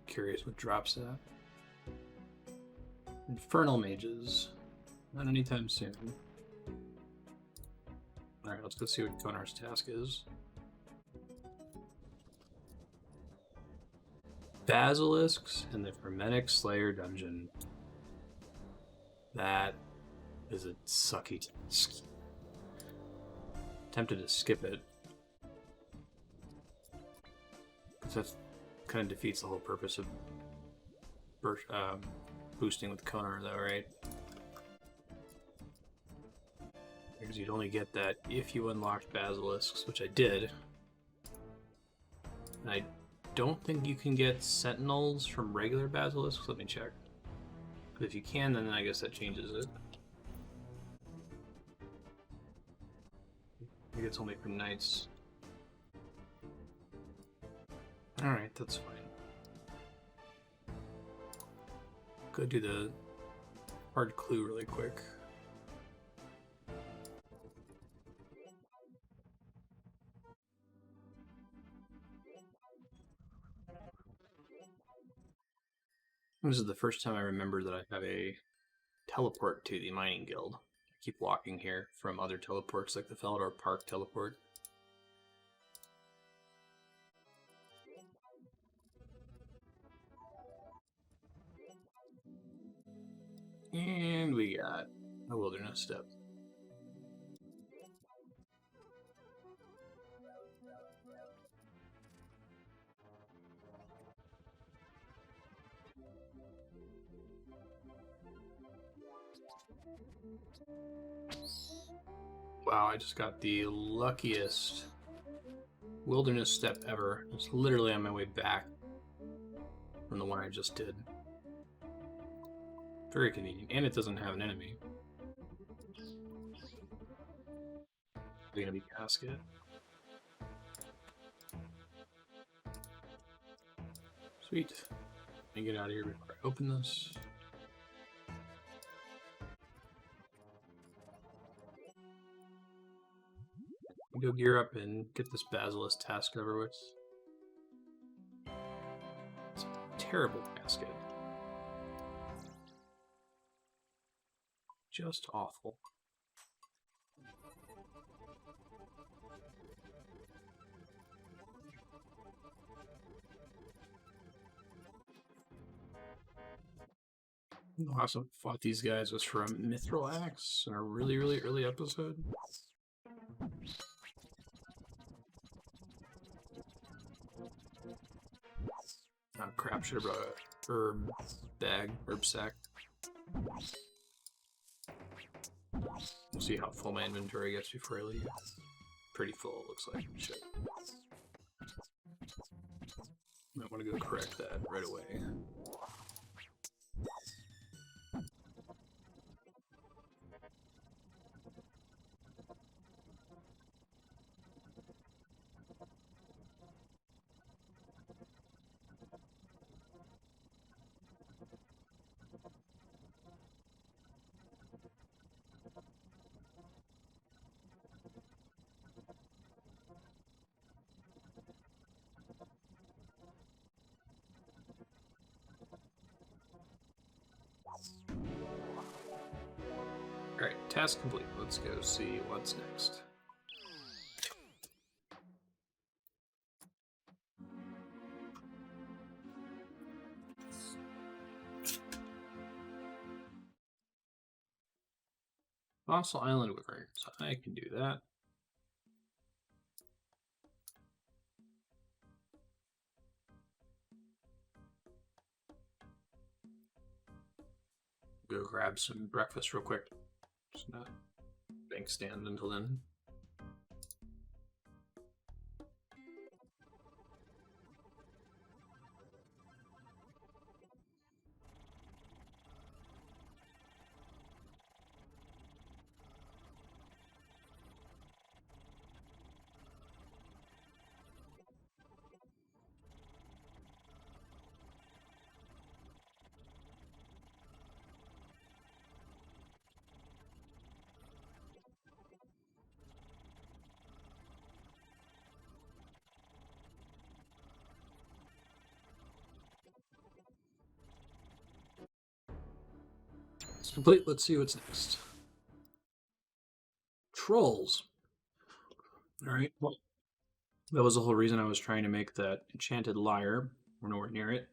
Curious what drops that. Infernal Mages. Not anytime soon. Alright, let's go see what Konar's task is. Basilisks and the Fermentic Slayer Dungeon. That is a sucky task. Tempted to skip it. Because that kind of defeats the whole purpose of boosting with Konar, though, right? Because you'd only get that if you unlocked Basilisks, which I did. And I don't think you can get Sentinels from regular Basilisks. Let me check. But if you can, then I guess that changes it. I think it's only from Knights. Alright, that's fine. Go do the hard clue really quick. This is the first time I remember that I have a teleport to the mining guild. I keep walking here from other teleports like the Felidor Park teleport. And we got a wilderness step. Wow, I just got the luckiest wilderness step ever. It's literally on my way back from the one I just did. Very convenient, and it doesn't have an enemy. Is it gonna be casket? Sweet. Let me get out of here before I open this. Go gear up and get this Basilisk task over with. It's a terrible casket. Just awful. The last time I fought these guys was from Mithril Axe in a really, really early episode. Oh crap, should have brought a herb bag, herb sack. We'll see how full my inventory gets before I leave. Pretty full, it looks like. Shit. Might want to go correct that right away. Alright, task complete. Let's go see what's next. Fossil Island Wyvern. So I can do that. Go grab some breakfast real quick. Just not bank stand until then. It's complete. Let's see what's next. Trolls. All right. Well, that was the whole reason I was trying to make that enchanted lyre. We're nowhere near it.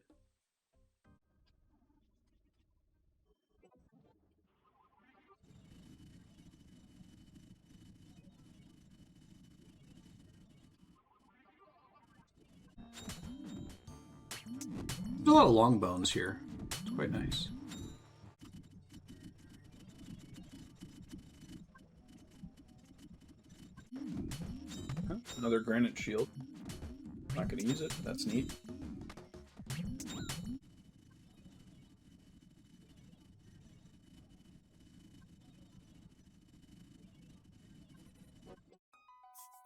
There's a lot of long bones here. It's quite nice. Another granite shield. Not going to use it. That's neat.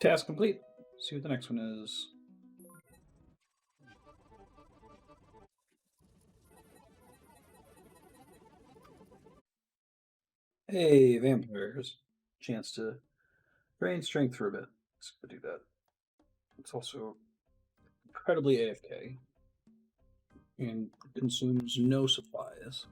Task complete. See what the next one is. Hey, vampires. Chance to drain strength for a bit. Let's go do that. It's also incredibly AFK and consumes no supplies.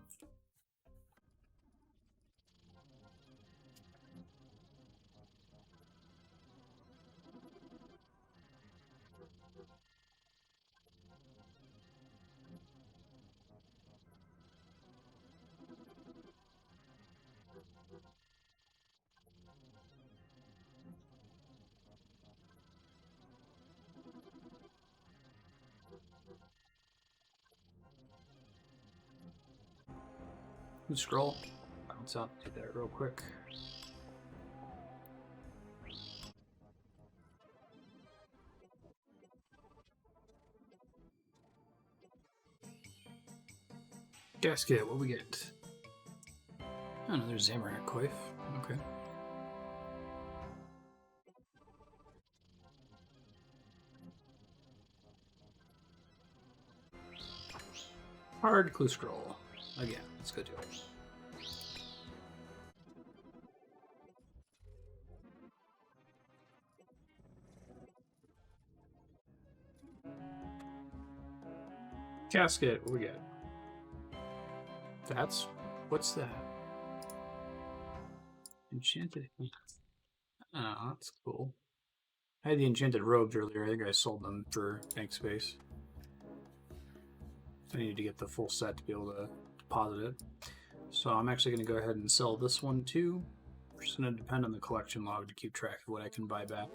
Let's scroll. Bounce out. Do that real quick. Gasket, what we get? Oh, another Zamorak Coif. Okay. Hard clue scroll. Again, let's go do it. Casket, what we get? What's that? Enchanted. Oh, that's cool. I had the enchanted robes earlier. I think I sold them for bank space. I need to get the full set to be able to deposit it. So I'm actually going to go ahead and sell this one too. We're just going to depend on the collection log to keep track of what I can buy back.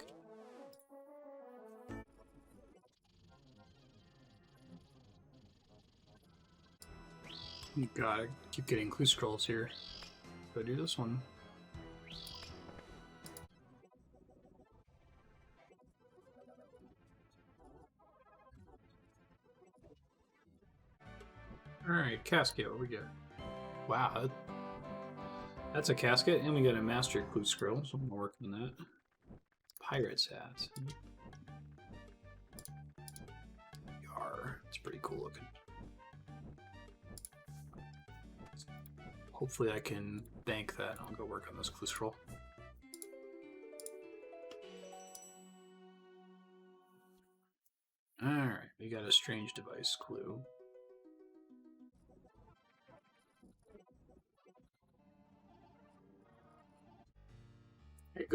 Gotta keep getting clue scrolls here. Go do this one. Alright, casket, what we get? Wow, that's a casket, and we got a master clue scroll, so I'm working on that. Pirate's hat. Yar, it's pretty cool looking. Hopefully I can bank that. I'll go work on this clue scroll. Alright, we got a strange device clue.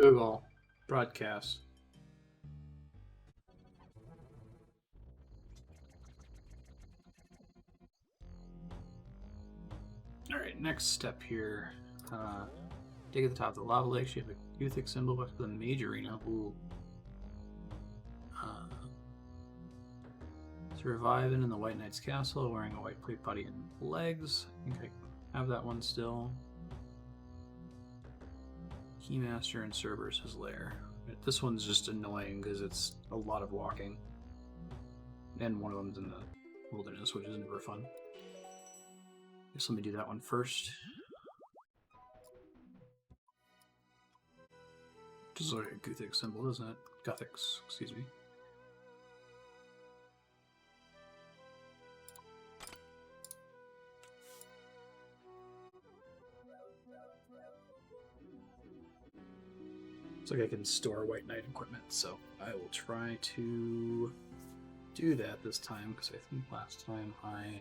Google broadcast. Alright, next step here. Dig at the top of the lava lake. You have a Gothic symbol with the mage arena. Ooh. Surviving in the White Knight's castle, wearing a white plate body and legs. I think I can have that one still. Keymaster and Cerberus's lair. This one's just annoying because it's a lot of walking. And one of them's in the wilderness, which is never fun. Guess let me do that one first. Which is like a Gothic symbol, isn't it? Gothics, excuse me. Looks like I can store White Knight equipment, so I will try to do that this time, because I think last time I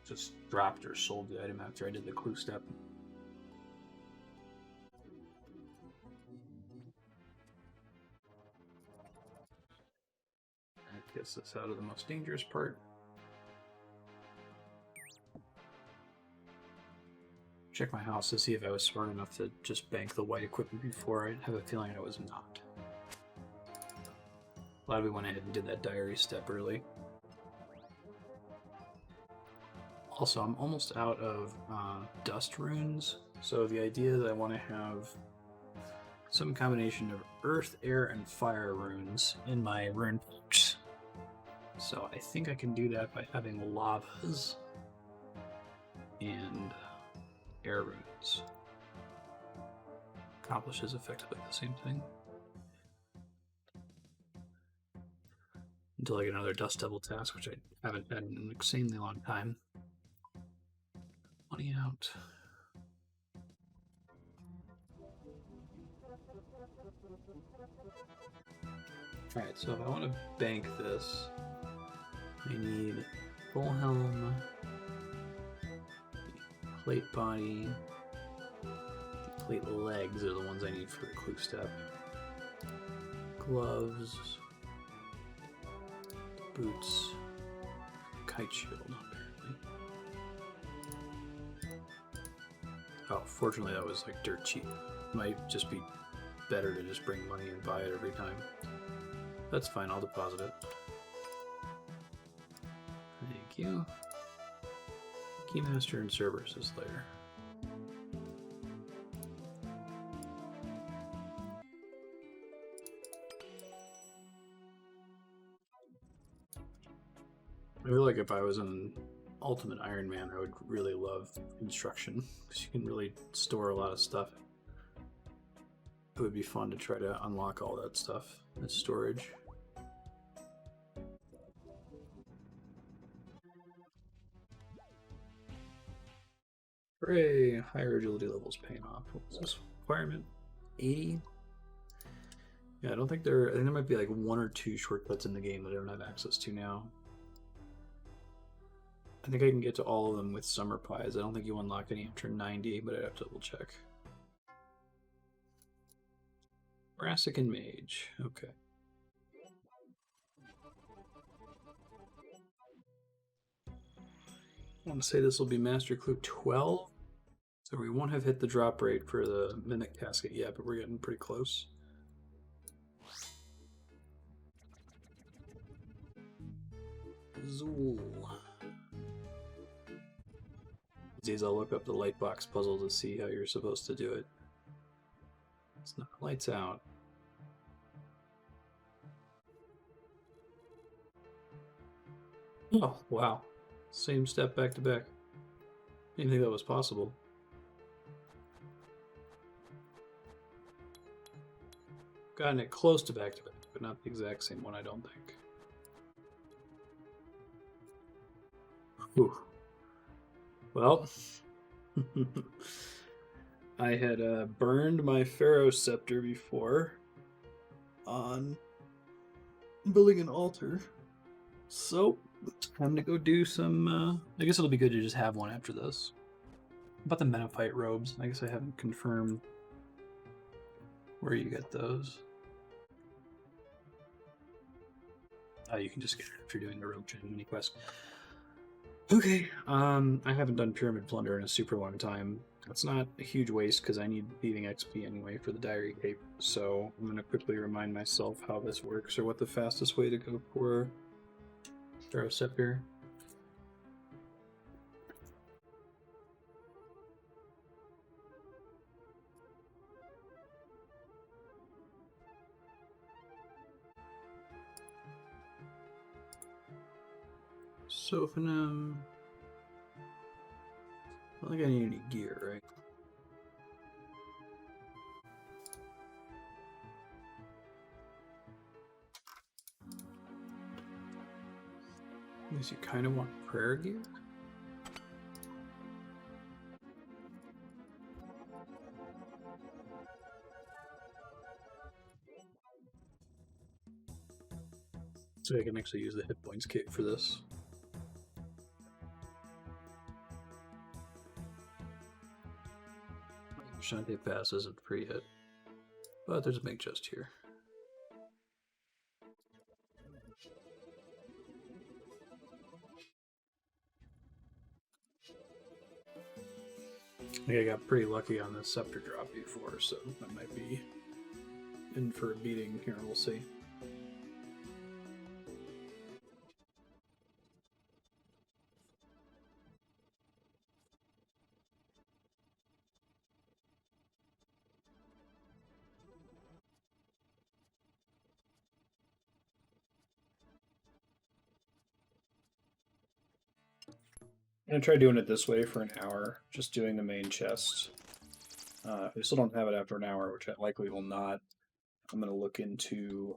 just dropped or sold the item after I did the clue step. That gets us out of the most dangerous part. Check my house to see if I was smart enough to just bank the white equipment before. I have a feeling I was not. Glad we went ahead and did that diary step early. Also, I'm almost out of dust runes, so the idea that I want to have some combination of earth, air, and fire runes in my rune books. So I think I can do that by having lavas and air runes. Accomplishes effectively the same thing. Until I get another Dust Devil task, which I haven't had in an insanely long time. Money out. Alright, so if I want to bank this, I need full helm, plate body, plate legs are the ones I need for the clue step. Gloves, boots, kite shield, apparently. Oh, fortunately that was like dirt cheap. Might just be better to just bring money and buy it every time. That's fine, I'll deposit it. Thank you. Keymaster and Cerberus's lair. I feel like if I was an Ultimate Iron Man, I would really love construction, because you can really store a lot of stuff. It would be fun to try to unlock all that stuff as storage. Hooray! Higher agility levels paying off. What's this requirement? 80? Yeah, I don't think I think there might be like 1 or 2 shortcuts in the game that I don't have access to now. I think I can get to all of them with Summer Pies. I don't think you unlock any after 90, but I'd have to double check. Brassic and Mage. Okay. I want to say this will be Master Clue 12. So we won't have hit the drop rate for the Mimic Casket yet, but we're getting pretty close. Zool. These I'll look up the Lightbox puzzle to see how you're supposed to do it. It's not lights out. Oh, wow. Same step back to back. Didn't think that was possible. Gotten it close to back, but not the exact same one, I don't think. Whew. Well, I had burned my Pharaoh Scepter before on building an altar. So, it's time to go do some, I guess it'll be good to just have one after this. About the Menophyte robes, I guess I haven't confirmed where you get those. You can just get it if you're doing the robe chain mini quest. Okay, I haven't done Pyramid Plunder in a super long time. That's not a huge waste because I need thieving XP anyway for the Diary Cape. So I'm gonna quickly remind myself how this works or what the fastest way to go for Pharaoh Scepter. Sophanum. I don't think I need any gear, right? I guess you kind of want prayer gear. So I can actually use the hit points kit for this. Shantae Pass isn't free yet, but there's a big chest here. I think I got pretty lucky on this scepter drop before, so I might be in for a beating here. We'll see. I'm going to try doing it this way for an hour, just doing the main chest. If I still don't have it after an hour, which I likely will not, I'm going to look into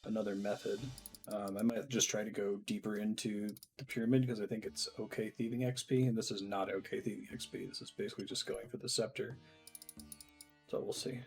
another method. I might just try to go deeper into the pyramid because I think it's okay thieving XP, and this is not okay thieving XP. This is basically just going for the scepter. So we'll see.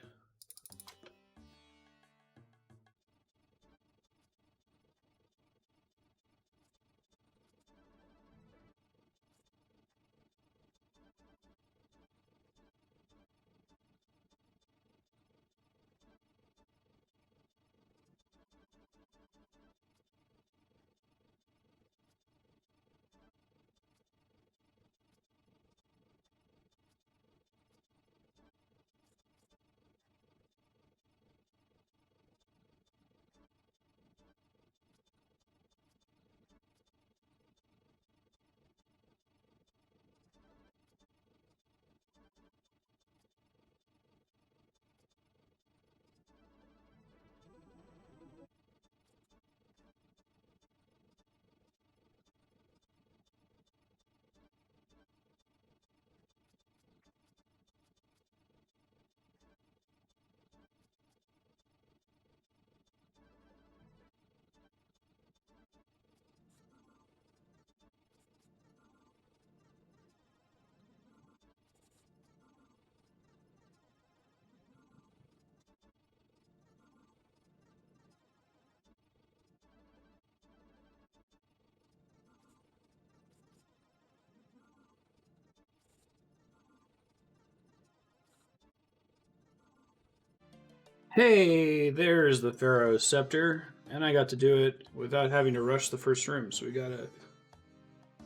Hey, there's the Pharaoh's Scepter, and I got to do it without having to rush the first room, so we got a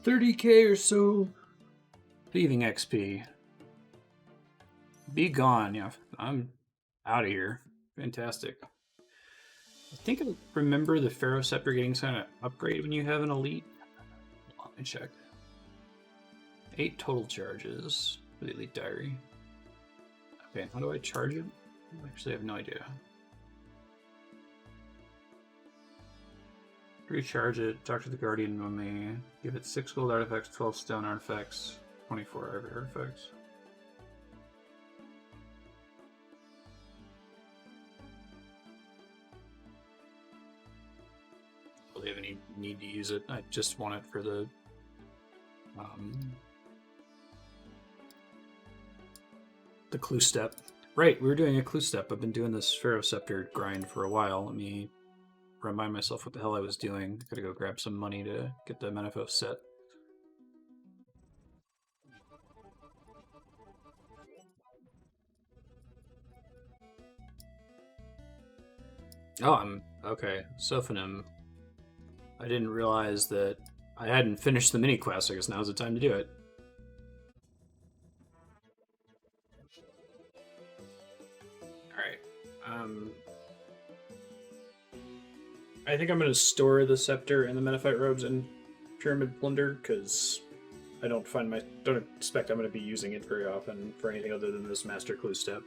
30k or so thieving XP. Be gone, yeah, I'm out of here. Fantastic. I think I remember the Pharaoh Scepter getting some kind of upgrade when you have an elite. Let me check. 8 total charges for the elite diary. Okay, how do I charge it? Actually, I have no idea. Recharge it, talk to the Guardian Mummy, give it 6 gold artifacts, 12 stone artifacts, 24 ivory artifacts. Will they have any need to use it? I just want it for the clue step. Right, we were doing a clue step. I've been doing this Pharaoh Scepter grind for a while. Let me remind myself what the hell I was doing. Gotta go grab some money to get the Menefo set. Oh, I'm okay. Sophonim. I didn't realize that I hadn't finished the mini quest. I guess now's the time to do it. Alright. I think I'm going to store the scepter and the Menophyte robes in Pyramid Plunder because I don't expect I'm going to be using it very often for anything other than this Master Clue step.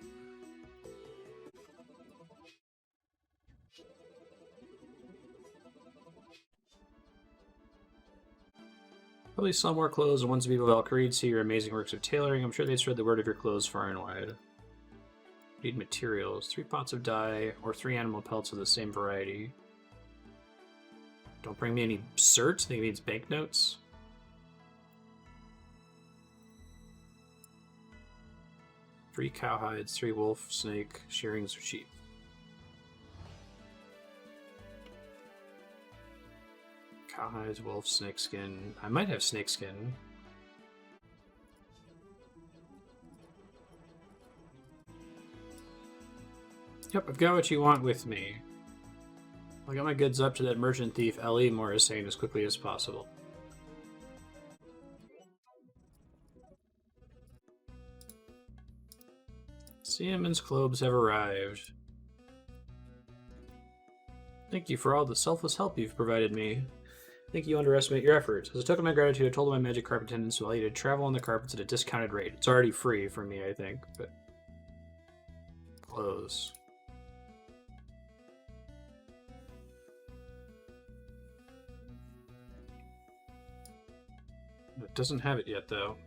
Probably sell more clothes, and once the people of Valkyrie see your amazing works of tailoring, I'm sure they spread the word of your clothes far and wide. Need materials. 3 pots of dye, or 3 animal pelts of the same variety. Don't bring me any certs? I think it means banknotes. Three cowhides, 3 wolf, snake, shearings of sheep. Cowhides, wolf, snakeskin. I might have snakeskin. Yep, I've got what you want with me. I'll get my goods up to that merchant thief Ellie Morrison as quickly as possible. Siemens clothes have arrived. Thank you for all the selfless help you've provided me. I think you underestimate your efforts. As a token of my gratitude, I told my magic carpet attendants to allow you to travel on the carpets at a discounted rate. It's already free for me, I think, but... Clothes. It doesn't have it yet, though.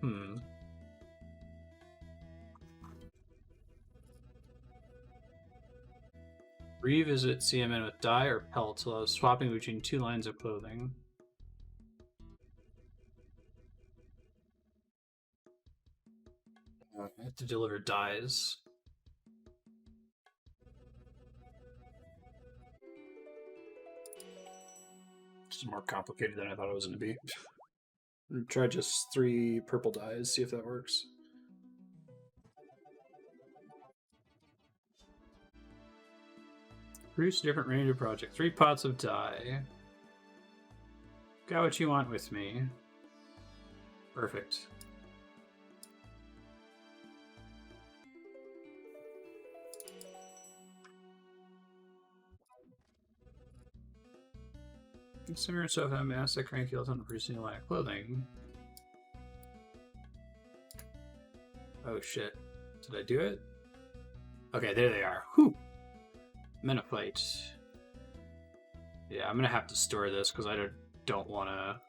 Revisit CMN with dye or pelts, allows swapping between 2 lines of clothing. I have to deliver dyes. This is more complicated than I thought it was going to be. Try just 3 purple dyes, see if that works. Produce a different range of project. 3 pots of dye. Got what you want with me. Perfect. Consider yourself a massive cranky on producing a line of clothing. Oh shit. Did I do it? Okay, there they are. Whew! Menophyte. Yeah, I'm gonna have to store this because I don't want to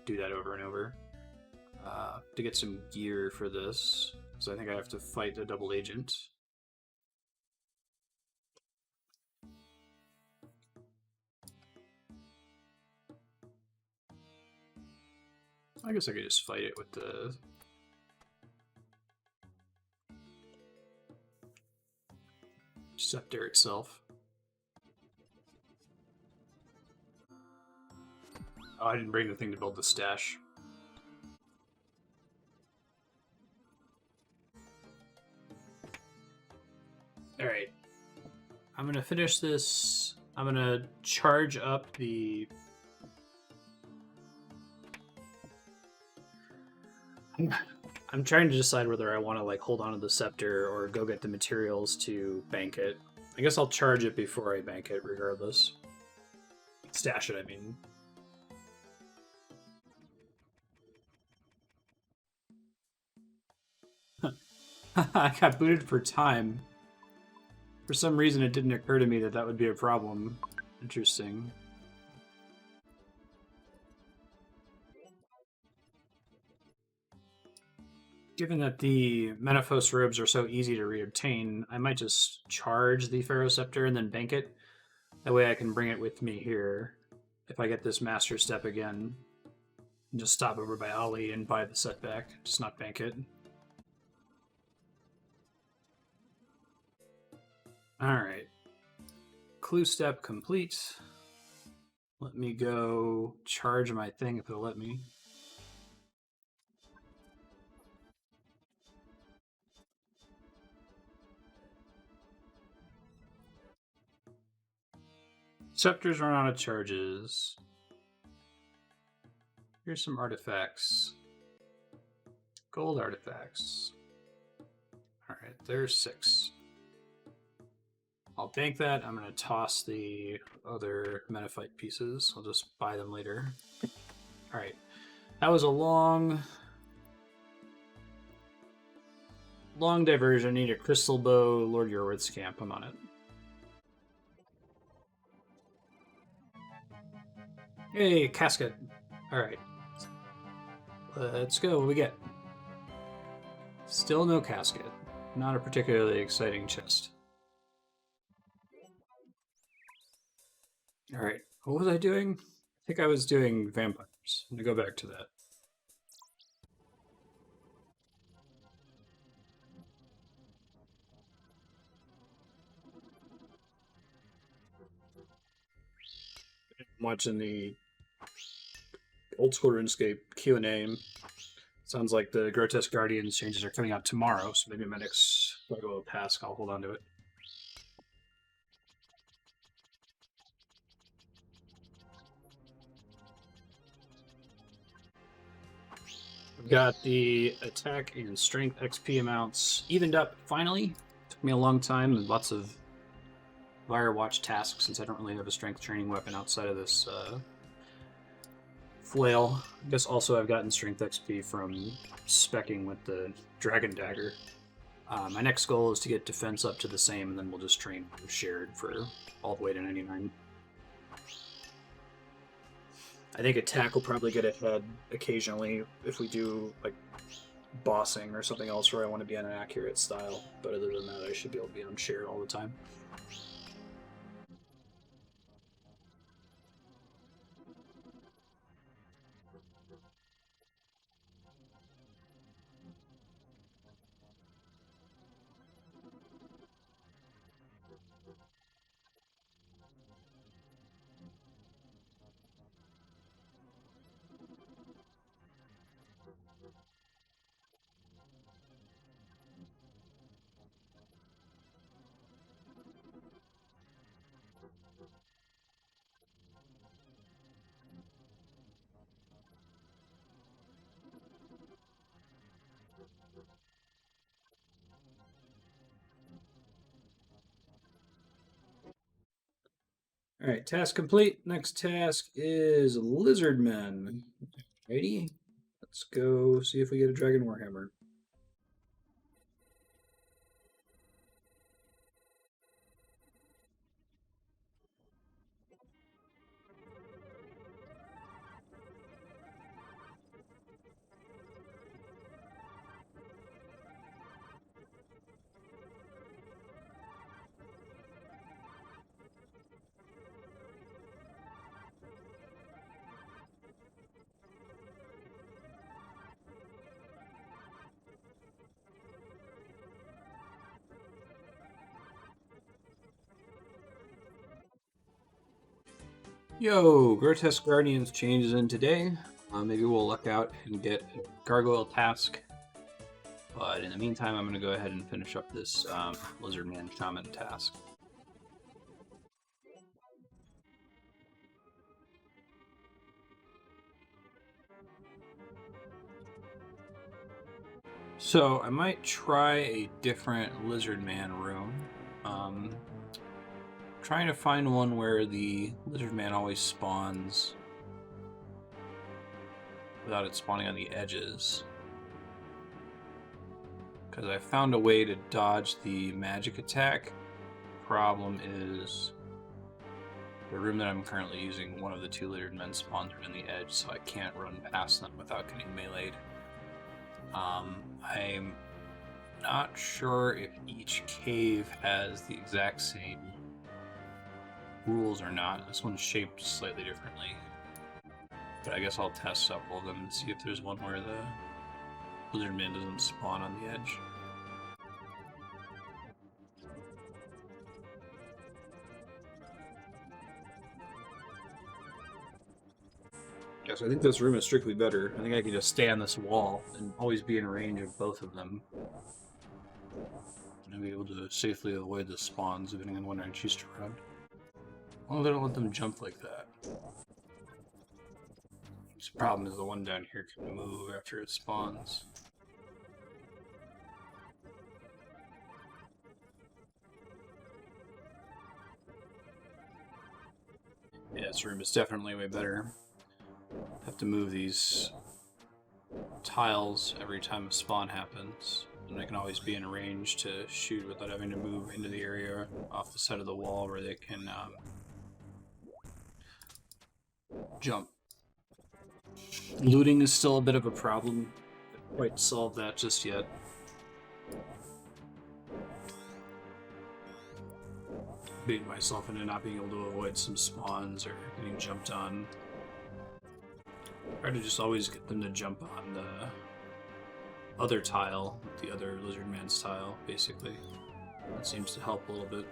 do that over and over. To get some gear for this, because I think I have to fight a double agent. I guess I could just fight it with the... scepter itself. Oh, I didn't bring the thing to build the stash. Alright. I'm gonna finish this. I'm gonna charge up the... I'm trying to decide whether I want to like hold on to the scepter or go get the materials to bank it. I guess I'll charge it before I bank it regardless. Stash it, I mean. I got booted for time. For some reason it didn't occur to me that that would be a problem. Interesting. Given that the Menaphos robes are so easy to reobtain, I might just charge the Pharaoh Scepter and then bank it. That way I can bring it with me here if I get this Master Step again. And just stop over by Ali and buy the setback, just not bank it. Alright. Clue step complete. Let me go charge my thing if it'll let me. Scepters run out of charges. Here's some artifacts. Gold artifacts. Alright, there's 6. I'll bank that. I'm going to toss the other Metaphyte pieces. I'll just buy them later. Alright. That was a long diversion. I need a crystal bow, Lord Yorwith's camp. I'm on it. Hey, casket. Alright. Let's go. What do we get? Still no casket. Not a particularly exciting chest. Alright. What was I doing? I think I was doing vampires. I'm going to go back to that. I'm watching the old school RuneScape Q&A. Sounds like the Grotesque Guardians changes are coming out tomorrow, so maybe my next gargoyle task, I'll hold on to it. We've got the attack and strength XP amounts evened up finally. Took me a long time and lots of Firewatch tasks since I don't really have a strength training weapon outside of this flail. I guess also I've gotten strength XP from speccing with the Dragon Dagger. My next goal is to get defense up to the same, and then we'll just train shared for all the way to 99. I think attack will probably get ahead occasionally if we do like bossing or something else where I want to be on an accurate style. But other than that, I should be able to be on shared all the time. Alright, task complete. Next task is Lizardman. Alrighty. Let's go see if we get a Dragon Warhammer. Yo, Grotesque Guardians changes in today. Maybe we'll luck out and get a gargoyle task. But in the meantime, I'm going to go ahead and finish up this Lizardman Shaman task. So I might try a different Lizardman room. Trying to find one where the Lizardman always spawns without it spawning on the edges. Because I found a way to dodge the magic attack. Problem is the room that I'm currently using, one of the 2 Lizardmen spawns right on the edge, so I can't run past them without getting meleeed. I'm not sure if each cave has the exact same rules or not. This one's shaped slightly differently. But I guess I'll test several of them and see if there's one where the Lizardman doesn't spawn on the edge. Yeah, so I think this room is strictly better. I think I can just stay on this wall and always be in range of both of them. And be able to safely avoid the spawns depending on when I choose to run. Oh, they don't let them jump like that. The problem is the one down here can move after it spawns. Yeah, this room is definitely way better. Have to move these tiles every time a spawn happens, and they can always be in range to shoot without having to move into the area off the side of the wall where they can jump. Looting is still a bit of a problem. Haven't quite solved that just yet. Beating myself into not being able to avoid some spawns or getting jumped on. Try to just always get them to jump on the other tile, the other Lizardman's tile, basically. That seems to help a little bit.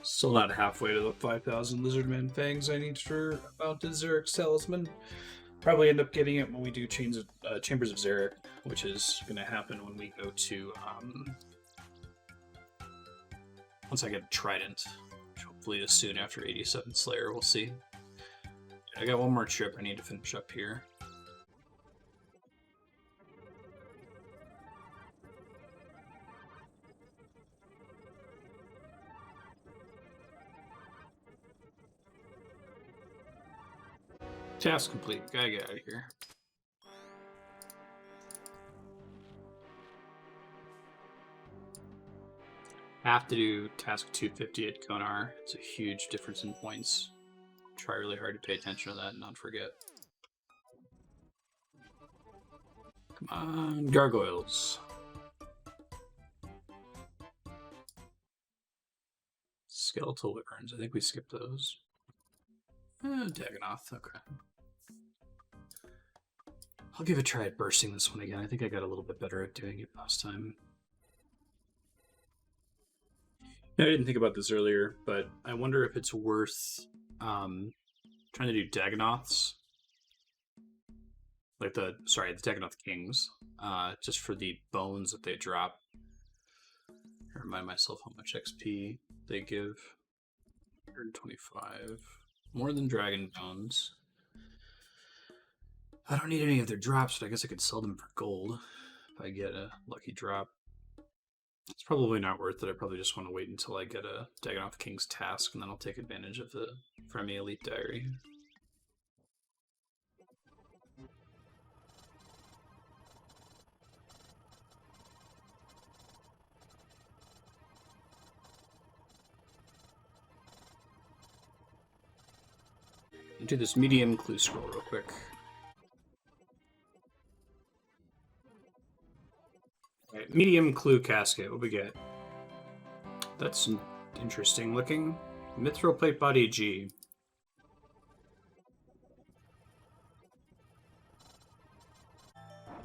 Still not halfway to the 5,000 Lizardman fangs I need for Mounted Xeric's Talisman. Probably end up getting it when we do Chambers of Xeric, which is going to happen when we go to, once I get a trident, which hopefully is soon after 87 Slayer, we'll see. I got one more trip I need to finish up here. Task complete. Gotta get out of here. Have to do task 250 at Konar. It's a huge difference in points. Try really hard to pay attention to that and not forget. Come on, gargoyles. Skeletal wyverns. I think we skipped those. Dagonoth. Okay. I'll give a try at bursting this one again. I think I got a little bit better at doing it last time. I didn't think about this earlier, but I wonder if it's worth trying to do Dagonoths. Like the Dagonoth Kings. Just for the bones that they drop. I remind myself how much XP they give. 125. More than dragon bones. I don't need any of their drops, but I guess I could sell them for gold if I get a lucky drop. It's probably not worth it. I probably just want to wait until I get a Dagonoth King's task, and then I'll take advantage of the Fremi Elite Diary. Do this medium clue scroll real quick. Right, medium clue casket. What we get? That's interesting looking. Mithril plate body G.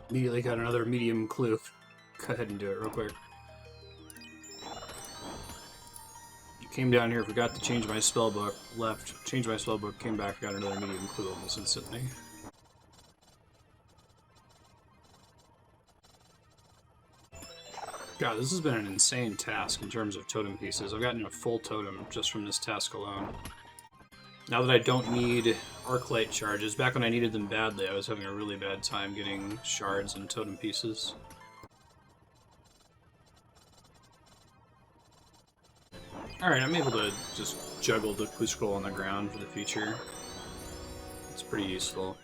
Immediately got another medium clue. Go ahead and do it real quick. Came down here, forgot to change my spellbook, left, changed my spellbook, came back, got another medium clue almost instantly. God, this has been an insane task in terms of totem pieces. I've gotten a full totem just from this task alone. Now that I don't need Arclight charges, back when I needed them badly, I was having a really bad time getting shards and totem pieces. Alright, I'm able to just juggle the clue scroll on the ground for the future. It's pretty useful.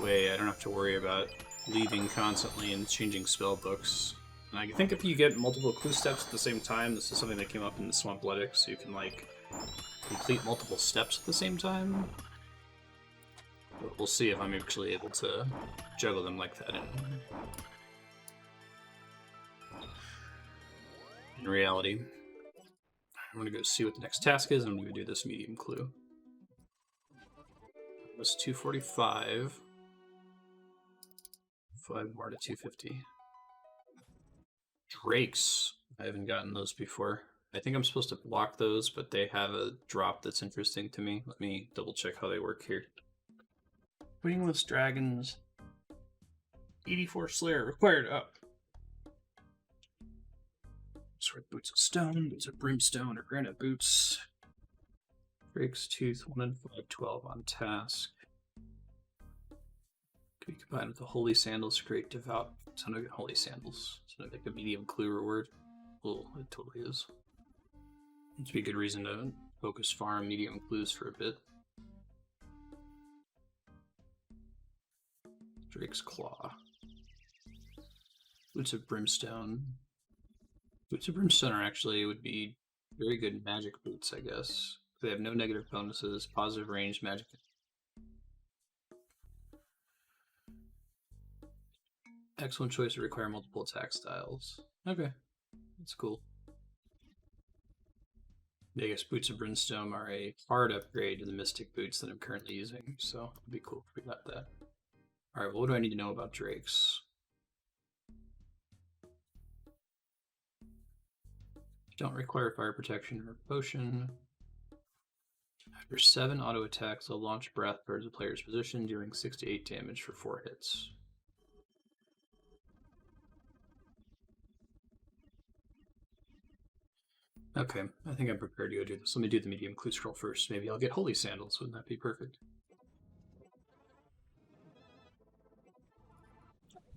I don't have to worry about leaving constantly and changing spell books. And I think if you get multiple clue steps at the same time, this is something that came up in the Swampletics, so you can, like, complete multiple steps at the same time. But we'll see if I'm actually able to juggle them like that in reality. I'm going to go see what the next task is, and I'm going to do this medium clue. It was 245. 5 more to 250. Drakes. I haven't gotten those before. I think I'm supposed to block those, but they have a drop that's interesting to me. Let me double check how they work here. Wingless dragons. 84 Slayer required up. Sword boots of stone, boots of brimstone, or granite boots. Drake's Tooth, 1 and 5, 12 on task. Could be combined with the Holy Sandals to create devout. Sound like Holy Sandals. Sound like a medium clue reward. Well, it totally is. It'd be a good reason to focus farm medium clues for a bit. Drake's Claw. Boots of Brimstone. Boots of Brimstone are actually would be very good magic boots, I guess. They have no negative bonuses, positive range, magic. Excellent choice to require multiple attack styles. Okay, that's cool. I guess Boots of Brimstone are a hard upgrade to the Mystic Boots that I'm currently using, so it'd be cool if we got that. Alright, well, what do I need to know about Drakes? Don't require fire protection or potion. After 7 auto attacks, they'll launch breath towards the player's position, dealing 6 to 8 damage for 4 hits. Okay, I think I'm prepared to go do this. Let me do the medium clue scroll first. Maybe I'll get Holy Sandals. Wouldn't that be perfect?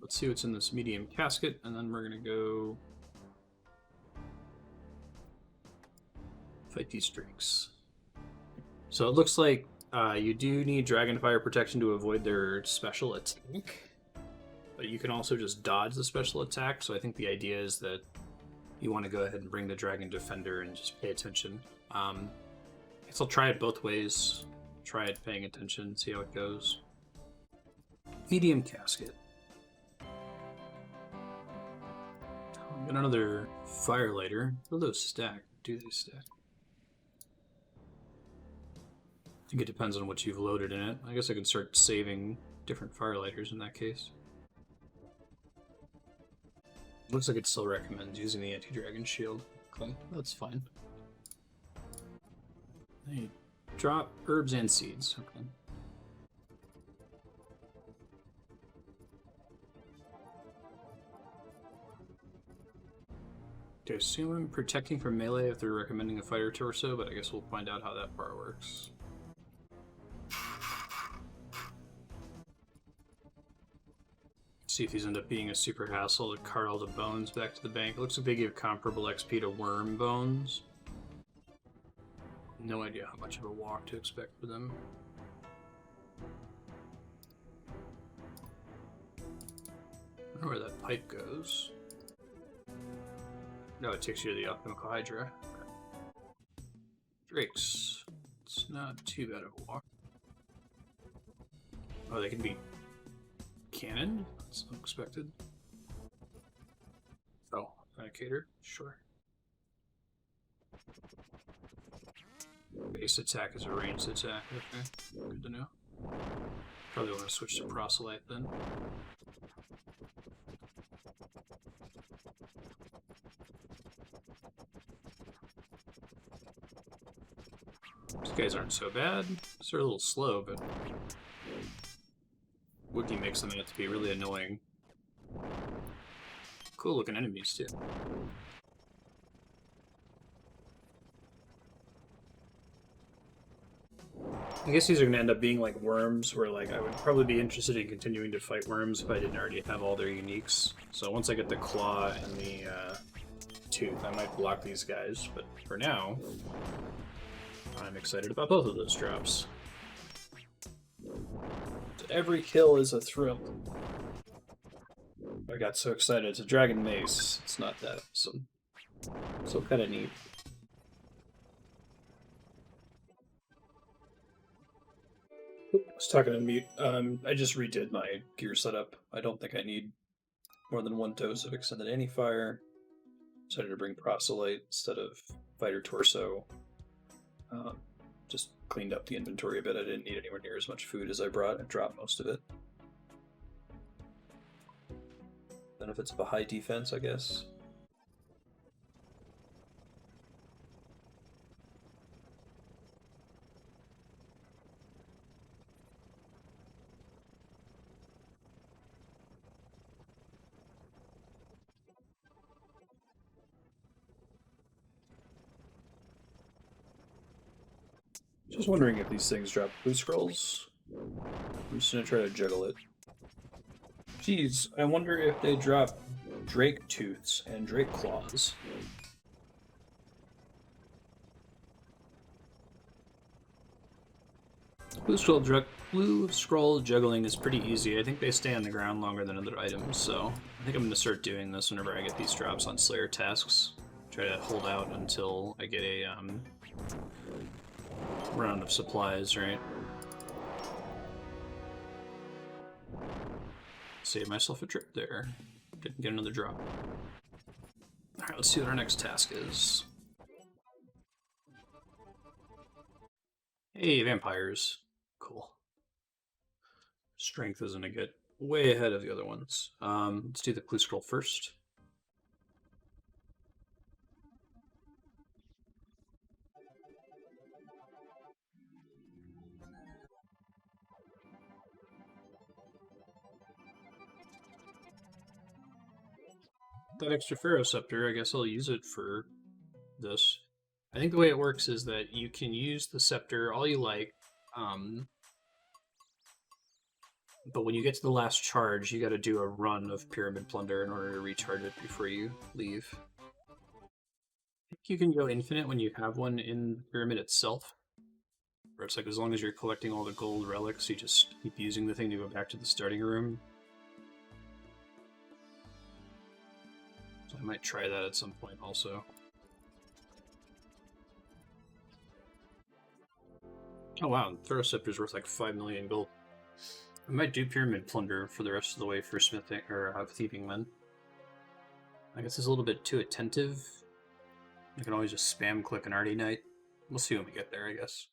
Let's see what's in this medium casket, and then we're going to go fight these drakes. So it looks like you do need Dragonfire protection to avoid their special attack, but you can also just dodge the special attack, so I think the idea is that you want to go ahead and bring the Dragon Defender and just pay attention. I guess I'll try it both ways. Try it paying attention, see how it goes. Medium casket. Got another firelighter. Will those stack? Do they stack? I think it depends on what you've loaded in it. I guess I can start saving different firelighters in that case. Looks like it still recommends using the anti-dragon shield. Okay, that's fine. They drop herbs and seeds. Okay. I assume I'm protecting from melee if they're recommending a fighter torso, but I guess we'll find out how that part works. See if these end up being a super hassle to cart all the bones back to the bank. It looks like they give comparable XP to worm bones. No idea how much of a walk to expect for them. I don't know where that pipe goes. No, it takes you to the alchemical hydra. Okay. Drakes. It's not too bad of a walk. Oh, they can be cannon? That's unexpected. Oh, authenticator? Sure. Base attack is a ranged attack. Okay, good to know. Probably want to switch to proselyte then. These guys aren't so bad. They're a little slow, but Wiki makes them out to be really annoying. Cool looking enemies too. I guess these are gonna end up being like worms, where like I would probably be interested in continuing to fight worms if I didn't already have all their uniques. So once I get the claw and the tooth, I might block these guys, but for now, I'm excited about both of those drops. Every kill is a thrill. I got so excited. It's a dragon mace. It's not that awesome. So kind of neat. I was talking to mute. I just redid my gear setup. I don't think I need more than 1 dose of extended anti-fire. Decided to bring proselyte instead of fighter torso. Just cleaned up the inventory a bit. I didn't need anywhere near as much food as I brought. I dropped most of it. Benefits of a high defense, I guess. Just wondering if these things drop blue scrolls. I'm just gonna try to juggle it. Geez, I wonder if they drop Drake Tooths and Drake Claws. Blue scroll juggling is pretty easy. I think they stay on the ground longer than other items, so I think I'm going to start doing this whenever I get these drops on Slayer tasks. Try to hold out until I get a round of supplies, right? Save myself a trip there. Didn't get another drop. Alright, let's see what our next task is. Hey, vampires. Cool. Strength is going to get way ahead of the other ones. Let's do the clue scroll first. That extra Pharaoh Scepter, I guess I'll use it for this. I think the way it works is that you can use the scepter all you like, but when you get to the last charge, you got to do a run of Pyramid Plunder in order to recharge it before you leave. I think you can go infinite when you have one in the pyramid itself, where it's like as long as you're collecting all the gold relics, you just keep using the thing to go back to the starting room. So I might try that at some point also. Oh wow, Pharaoh Scepter's worth like 5 million gold. I might do Pyramid Plunder for the rest of the way for smithing or thieving then. I guess it's a little bit too attentive. I can always just spam click an Arty Knight. We'll see when we get there, I guess.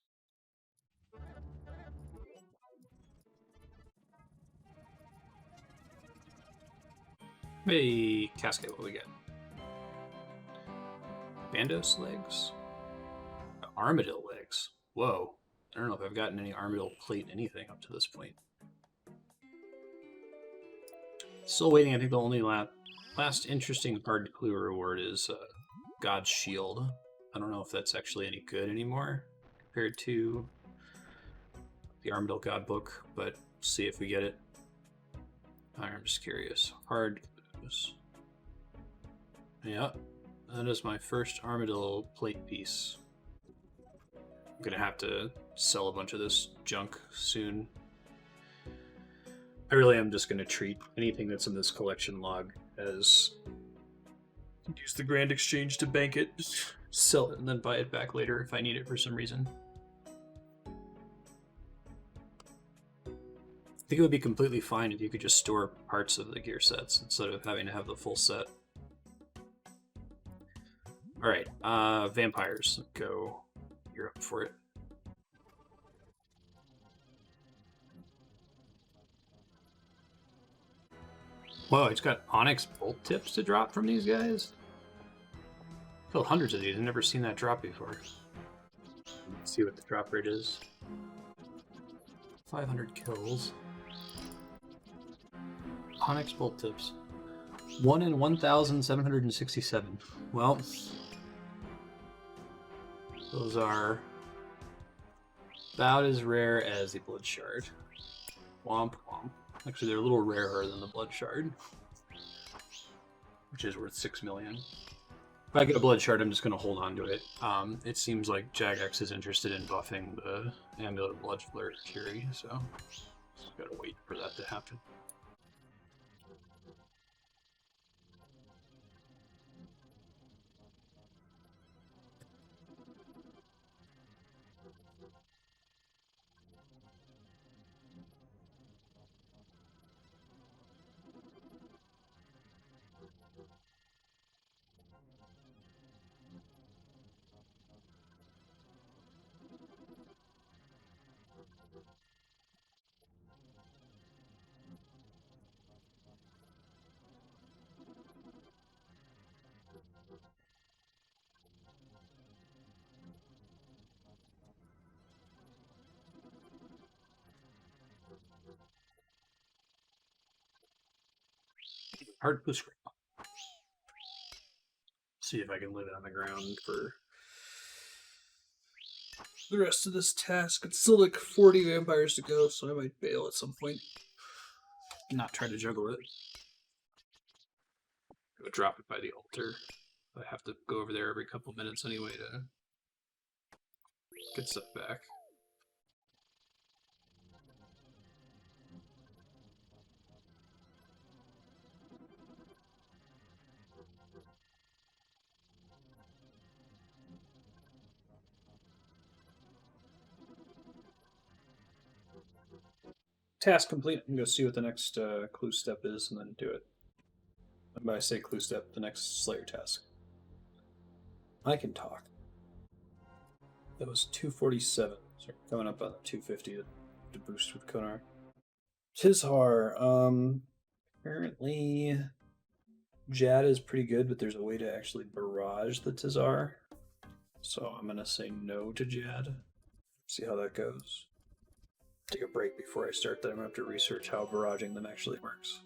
Hey, Cascade, what do we get? Bandos legs? Armadillo legs. Whoa. I don't know if I've gotten any Armadillo plate anything up to this point. Still waiting. I think the only last interesting hard clue reward is God's Shield. I don't know if that's actually any good anymore compared to the Armadillo God book, but see if we get it. I'm just curious. Hard clues. Yeah, that is my first Armadillo plate piece. I'm gonna have to sell a bunch of this junk soon. I really am just gonna treat anything that's in this collection log as use the Grand Exchange to bank it, just sell it, and then buy it back later if I need it for some reason. I think it would be completely fine if you could just store parts of the gear sets instead of having to have the full set. Alright, vampires. Go. You're up for it. Whoa, it's got Onyx bolt tips to drop from these guys? Killed hundreds of these. I've never seen that drop before. Let's see what the drop rate is. 500 kills. Onyx bolt tips. 1 in 1,767. Well, those are about as rare as the blood shard. Womp womp. Actually, they're a little rarer than the blood shard, which is worth 6 million. If I get a blood shard, I'm just going to hold on to it. It seems like Jagex is interested in buffing the Amulet of Blood Fury, so just gotta wait for that to happen. Hard blue screen. See if I can live it on the ground for the rest of this task. It's still like 40 vampires to go, so I might bail at some point. Not try to juggle it. Go drop it by the altar. I have to go over there every couple minutes anyway to get stuff back. Task complete. I'm going to see what the next clue step is and then do it. And by I say clue step, the next Slayer task. I can talk. That was 247. So coming up on 250 to boost with Konar. Tizhar. Apparently Jad is pretty good, but there's a way to actually barrage the Tizhar. So I'm going to say no to Jad. See how that goes. Take a break before I start that. I'm going to have to research how barraging them actually works.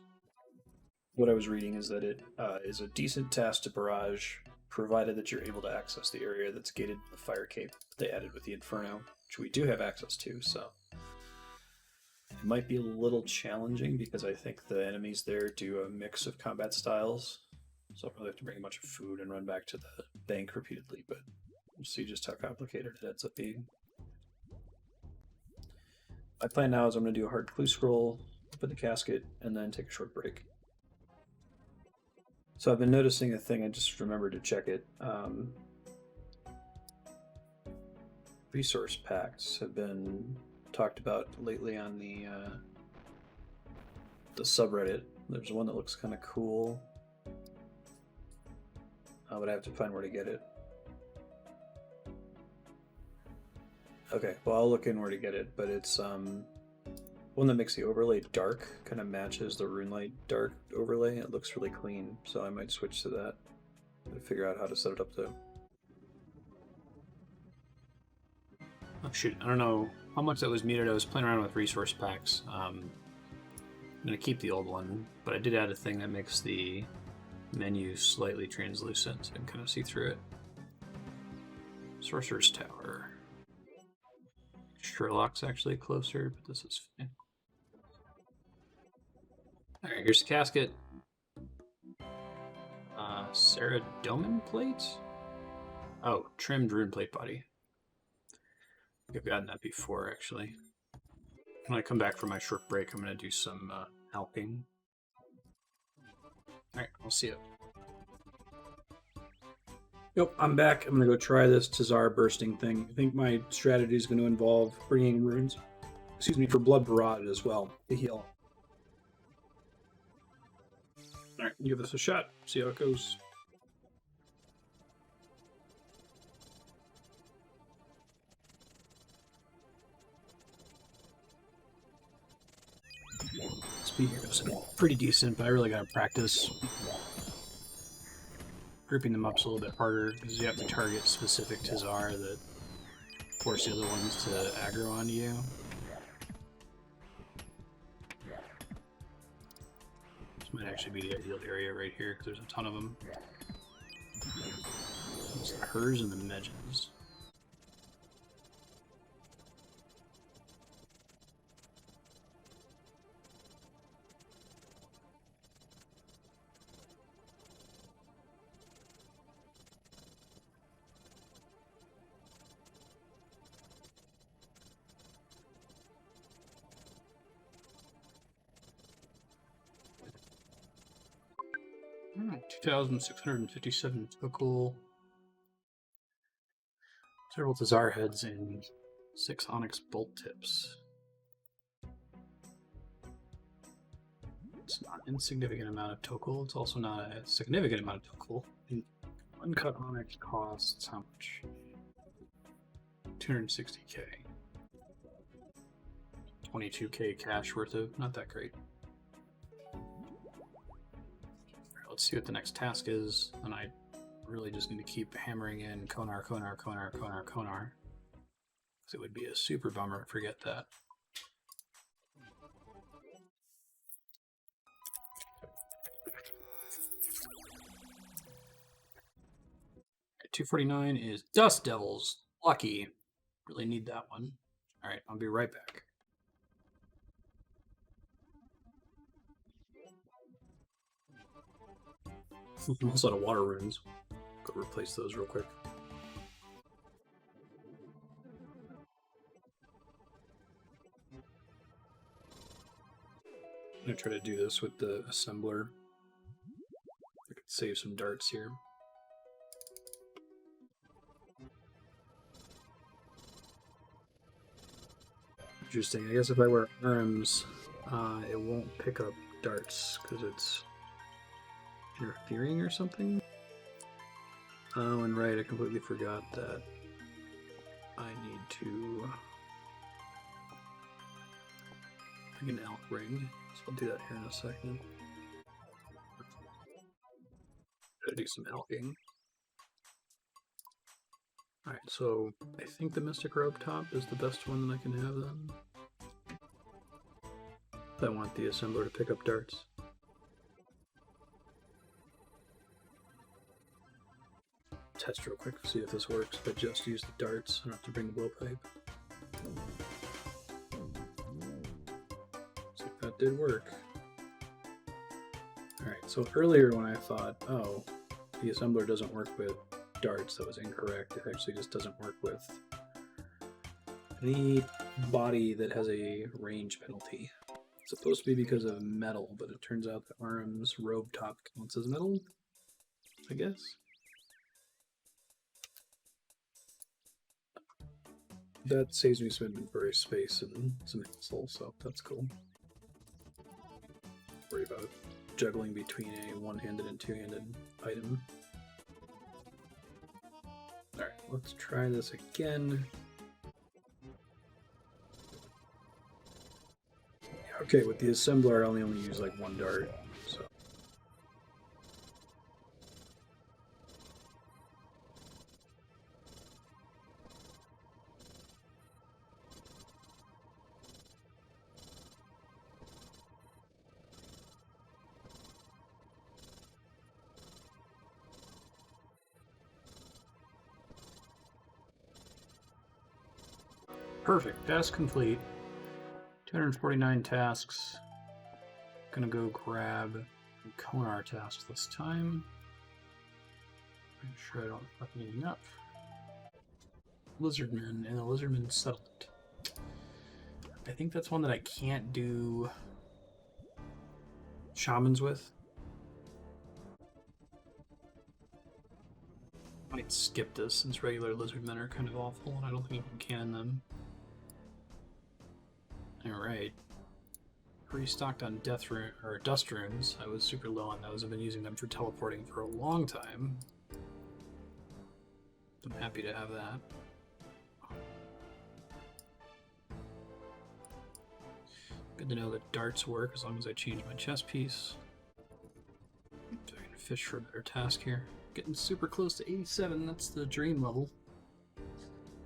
What I was reading is that it is a decent task to barrage, provided that you're able to access the area that's gated with the fire cape they added with the Inferno, which we do have access to, so it might be a little challenging because I think the enemies there do a mix of combat styles, so I'll probably have to bring a bunch of food and run back to the bank repeatedly, but we'll see just how complicated it ends up being. My plan now is I'm going to do a hard clue scroll, open the casket, and then take a short break. So I've been noticing a thing, I just remembered to check it. Resource packs have been talked about lately on the subreddit. There's one that looks kind of cool, but I have to find where to get it. Okay, well I'll look in where to get it, but it's one that makes the overlay dark, kind of matches the RuneLight dark overlay. It looks really clean, so I might switch to that and figure out how to set it up though. Oh shoot, I don't know how much that was needed. I was playing around with resource packs. I'm going to keep the old one, but I did add a thing that makes the menu slightly translucent so I can kind of see through it. Sorcerer's Tower. Sherlock's actually closer, but this is fine. Alright, here's the casket. Ceradomin plate? Oh, trimmed rune plate body. I think I've gotten that before, actually. When I come back from my short break, I'm going to do some helping. Alright, I'll see you. Yep, I'm back. I'm going to go try this Tizhar bursting thing. I think my strategy is going to involve bringing runes, for blood barrage as well, to heal. Alright, give this a shot. See how it goes. Speed here is pretty decent, but I really got to practice grouping them up a little bit harder because you have to target specific Tizhar that force the other ones to aggro onto you. This might actually be the ideal area right here because there's a ton of them. It's the Hers and the Medgens. Alright, 2,657 total. Several Tizhar heads and 6 onyx bolt tips. It's not an insignificant amount of total. It's also not a significant amount of total. Uncut onyx costs how much? 260k. 22k cash worth of, not that great. Let's see what the next task is, and I really just need to keep hammering in Konar. Because it would be a super bummer to forget that. At 249 is Dust Devils. Lucky. Really need that one. Alright, I'll be right back. I'm also out of water runes. Go replace those real quick. I'm gonna try to do this with the assembler. I could save some darts here. Interesting. I guess if I wear arms, it won't pick up darts because it's interfering or something. Oh, and right, I completely forgot that I need to make an elk ring, so I'll do that here in a second. Gotta do some elking. Alright, so I think the Mystic Robe Top is the best one that I can have then. I want the assembler to pick up darts. Test real quick, see if this works, but just use the darts. I don't have to bring the blowpipe. See if that did work. Alright, so earlier when I thought, oh, the assembler doesn't work with darts, that was incorrect. It actually just doesn't work with any body that has a range penalty. It's supposed to be because of metal, but it turns out the arm's robe top counts as metal, I guess. That saves me some inventory space and some hassle, so that's cool. Worry about juggling between a one-handed and two-handed item. Alright, let's try this again. Okay, with the assembler, I only use like one dart, so. Perfect, task complete. 249 tasks. Gonna go grab Konar tasks this time. Make sure I don't fuck anything up. Lizardman and the Lizardman settlement. I think that's one that I can't do shamans with. I might skip this since regular Lizardmen are kind of awful and I don't think I can cannon them. Alright. Restocked on dust runes. I was super low on those. I've been using them for teleporting for a long time. I'm happy to have that. Good to know that darts work as long as I change my chest piece. So I can fish for a better task here. Getting super close to 87, that's the dream level.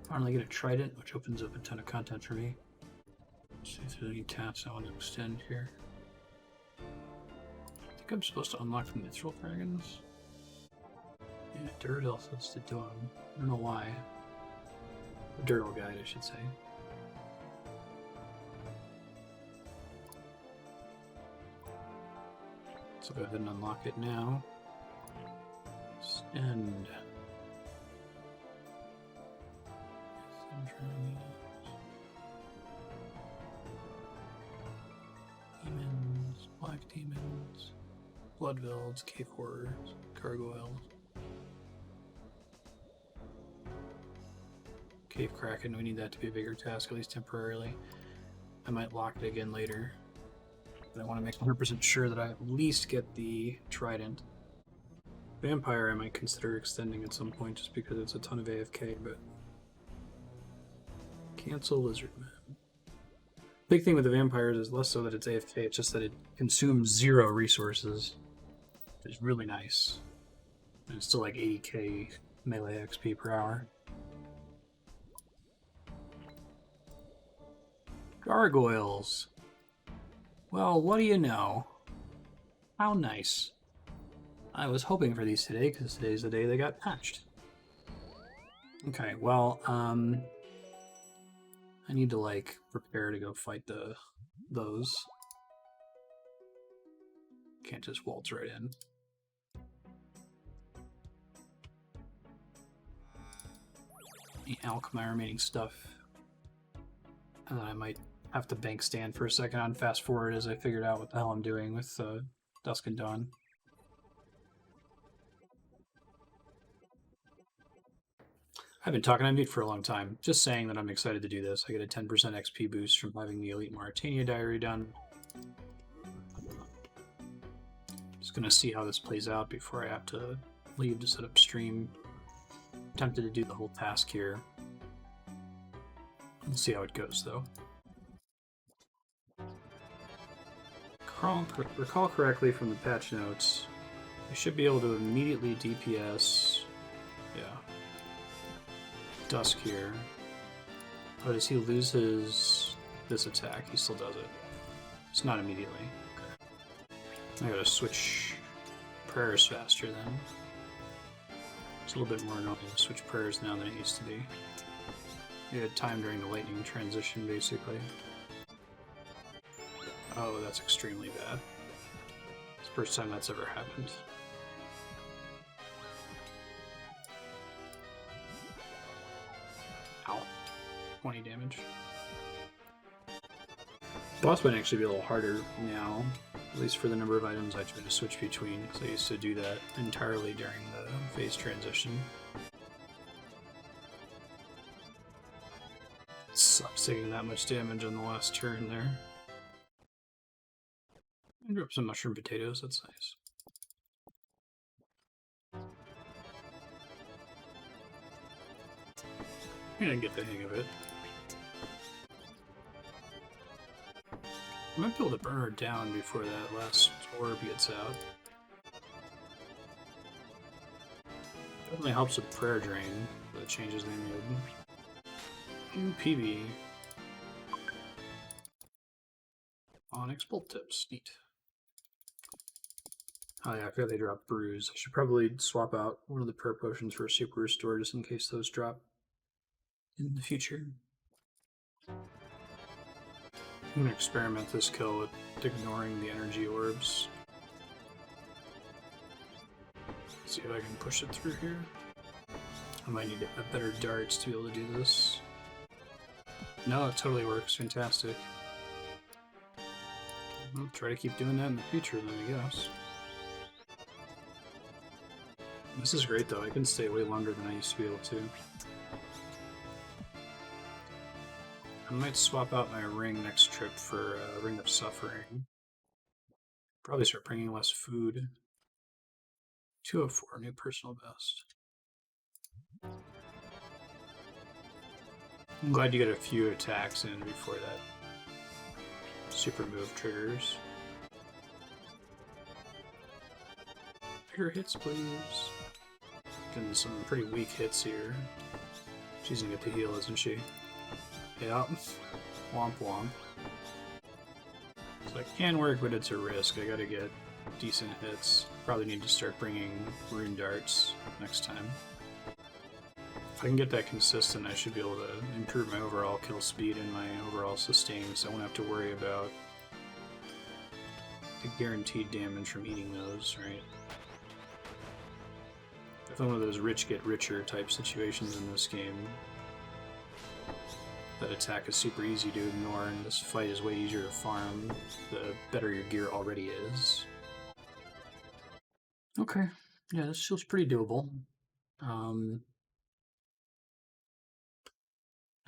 Finally get a trident, which opens up a ton of content for me. See if there's any tasks I want to extend here. I think I'm supposed to unlock the mithril dragons. Yeah, Dirt also has to do them. I don't know why. The Dirtle guide, I should say. So go ahead and unlock it now. Extend. Demons, black demons, bloodvelds, cave horrors, gargoyles. Cave Kraken, we need that to be a bigger task, at least temporarily. I might lock it again later. But I want to make 100% sure that I at least get the trident. Vampire I might consider extending at some point just because it's a ton of AFK, but... Cancel Lizardman. Big thing with the vampires is less so that it's AFK, it's just that it consumes 0 resources. Which is really nice. And it's still like 80k melee XP per hour. Gargoyles. Well, what do you know? How nice. I was hoping for these today, because today's the day they got patched. Okay, well, I need to like prepare to go fight those. Can't just waltz right in. Alch my remaining stuff. And then I might have to bank stand for a second on fast forward as I figured out what the hell I'm doing with Dusk and Dawn. I've been talking on mute for a long time, just saying that I'm excited to do this. I get a 10% XP boost from having the Elite Mauritania diary done. Just gonna see how this plays out before I have to leave to set up stream. Tempted to do the whole task here. We'll see how it goes, though. Recall correctly from the patch notes, I should be able to immediately DPS. Yeah. Dusk here. Oh, does he lose this attack? He still does it. It's not immediately. Okay. I gotta switch prayers faster then. It's a little bit more annoying to switch prayers now than it used to be. You had time during the lightning transition, basically. Oh, that's extremely bad. It's the first time that's ever happened. Ow. 20 damage. Boss might actually be a little harder now, at least for the number of items I try to switch between, because I used to do that entirely during the phase transition. It sucks taking that much damage on the last turn there. I drop some mushroom potatoes, that's nice. I'm gonna get the hang of it. I might be able to burn her down before that last orb gets out. Definitely helps with prayer drain, the changes they made. New PB. Onyx bolt tips, neat. Oh yeah, I forgot they drop brews. I should probably swap out one of the prayer potions for a super restore just in case those drop in the future. I'm gonna experiment this kill with ignoring the energy orbs. See if I can push it through here. I might need to have better darts to be able to do this. No, it totally works. Fantastic. I'll try to keep doing that in the future then, I guess. This is great though. I can stay way longer than I used to be able to. I might swap out my ring next trip for a Ring of Suffering. Probably start bringing less food. 204, new personal best. I'm glad you get a few attacks in before that super move triggers. Bigger hits, please. Getting some pretty weak hits here. She's gonna get to heal, isn't she? Yeah. Womp womp. So it can work, but it's a risk. I gotta get decent hits. Probably need to start bringing rune darts next time. If I can get that consistent, I should be able to improve my overall kill speed and my overall sustain, so I won't have to worry about the guaranteed damage from eating those, right? If I'm one of those rich get richer type situations in this game, that attack is super easy to ignore, and this fight is way easier to farm the better your gear already is. Okay, yeah, this feels pretty doable.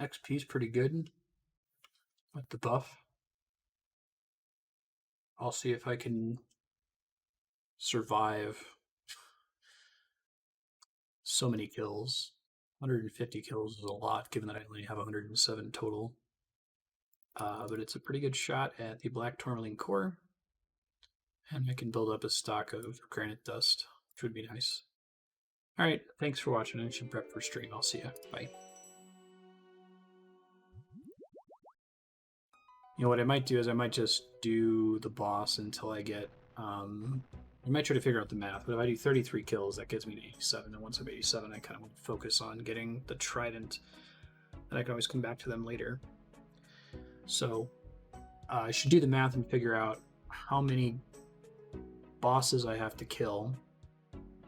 XP is pretty good with the buff. I'll see if I can survive so many kills. 150 kills is a lot, given that I only have 107 total. But it's a pretty good shot at the Black Tourmaline core. And I can build up a stock of granite dust, which would be nice. Alright, thanks for watching. I should prep for stream. I'll see ya. Bye. You know what I might do is I might just do the boss until I get... I might try to figure out the math, but if I do 33 kills, that gets me to 87, and once I'm 87, I kind of want to focus on getting the trident, and I can always come back to them later. So I should do the math and figure out how many bosses I have to kill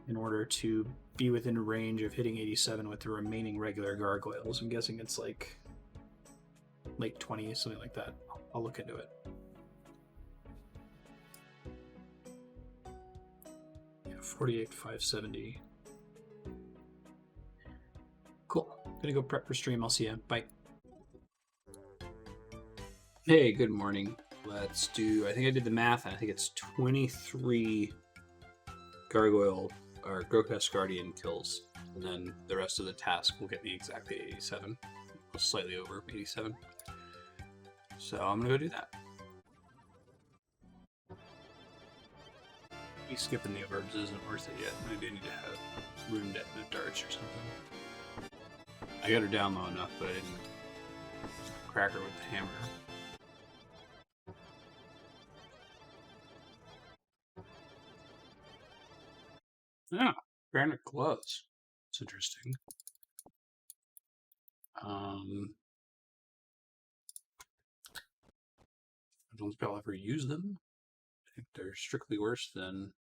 in order to be within range of hitting 87 with the remaining regular gargoyles. I'm guessing it's like late 20s, something like that. I'll look into it. Yeah, 48, 570. Cool. Gonna go prep for stream. I'll see ya. Bye. Hey, good morning. Let's do, I think I did the math, and I think it's 23 gargoyle or Grotesque Guardian kills, and then the rest of the task will get me exactly 87, slightly over 87. So I'm gonna go do that. Maybe skipping the orbs isn't worth it yet. Maybe I need to have rune darts or something. I got her down low enough, but I didn't crack her with the hammer. Yeah, granite gloves. It's interesting. I don't think I'll ever use them. I think they're strictly worse than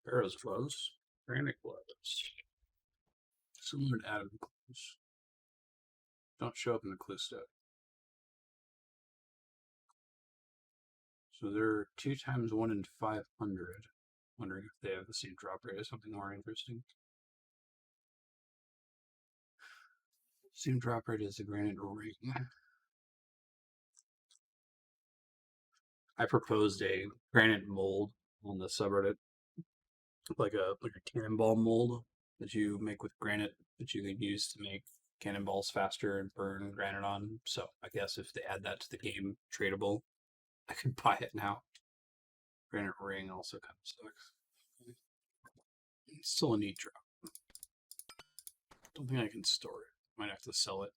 Pharaoh's gloves. Granite gloves. Similar to Adam gloves. Don't show up in the clue step. So they're 2 times 1 in 500. Wondering if they have the same drop rate as something more interesting. Same drop rate as the granite ring. I proposed a granite mold on the subreddit, like a cannonball mold that you make with granite that you can use to make cannonballs faster and burn granite on. So I guess if they add that to the game, tradable, I could buy it now. Granite ring also kind of sucks. It's still a neat drop. Don't think I can store it. Might have to sell it.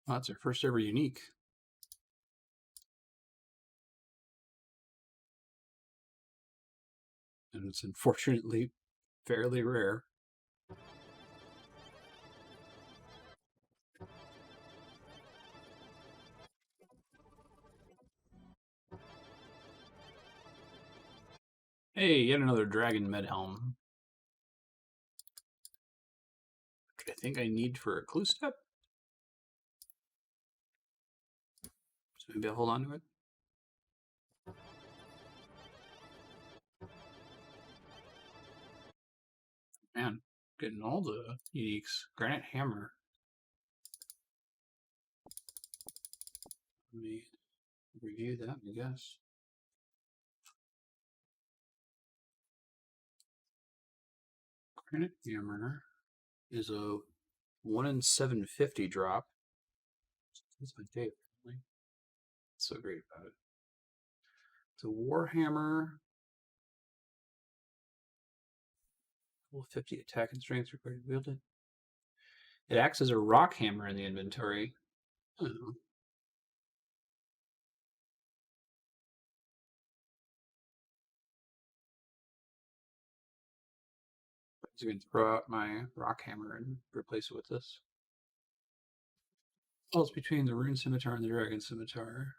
Well, that's our first ever unique. And it's unfortunately fairly rare. Hey, yet another dragon medhelm. Which I think I need for a clue step. So maybe I'll hold on to it. Man, getting all the uniques. Granite hammer. Let me review that, I guess. Granite hammer is a 1 in 750 drop. That's my date. Really. So great about it. It's a warhammer. 50 attack and strength required to wield it. It acts as a rock hammer in the inventory. I don't know. I'm going to throw out my rock hammer and replace it with this. Oh, it's between the rune scimitar and the dragon scimitar.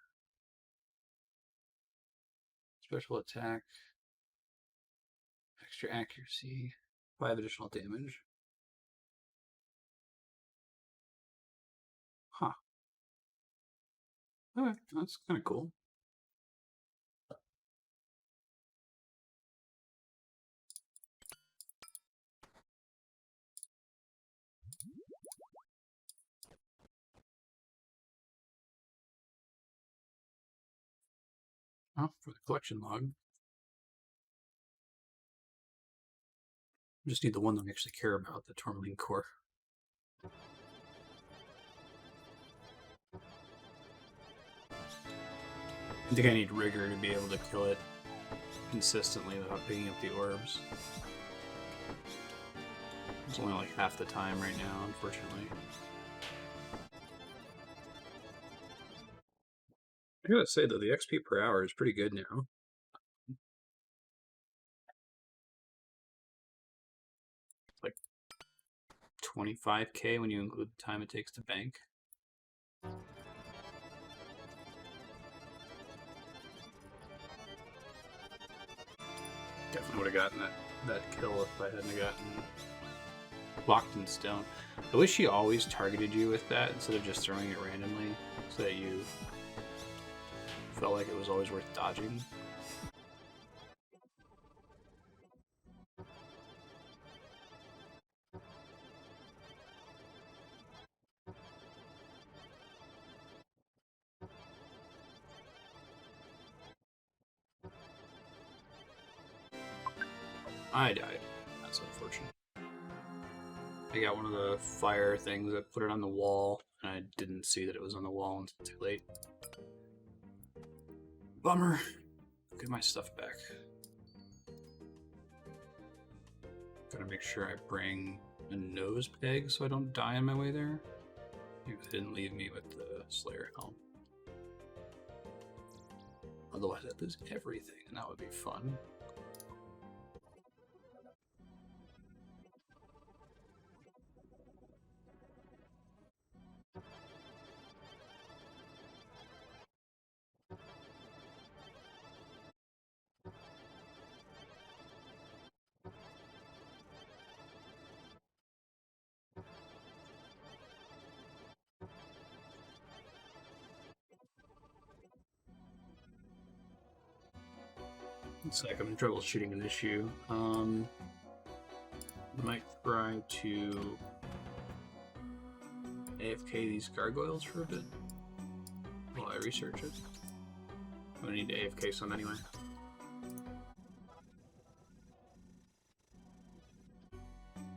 Special attack. Extra accuracy. 5 additional damage. Huh. Okay, that's kind of cool. Oh, for the collection log. Just need the one that I actually care about, the Tourmaline Core. I think I need rigor to be able to kill it consistently without picking up the orbs. It's only like half the time right now, unfortunately. I gotta say though, the XP per hour is pretty good now. Like 25k when you include the time it takes to bank. Definitely would have gotten that kill if I hadn't gotten blocked in stone. I wish she always targeted you with that instead of just throwing it randomly, so that you felt like it was always worth dodging. I died. That's unfortunate. I got one of the fire things that put it on the wall, and I didn't see that it was on the wall until too late. Bummer. Get my stuff back. Gotta make sure I bring a nose peg so I don't die on my way there. Maybe they didn't leave me with the Slayer helm. Otherwise I'd lose everything, and that would be fun. Looks like I'm troubleshooting an issue. Might try to AFK these gargoyles for a bit while I research it. I'm gonna need to AFK some anyway.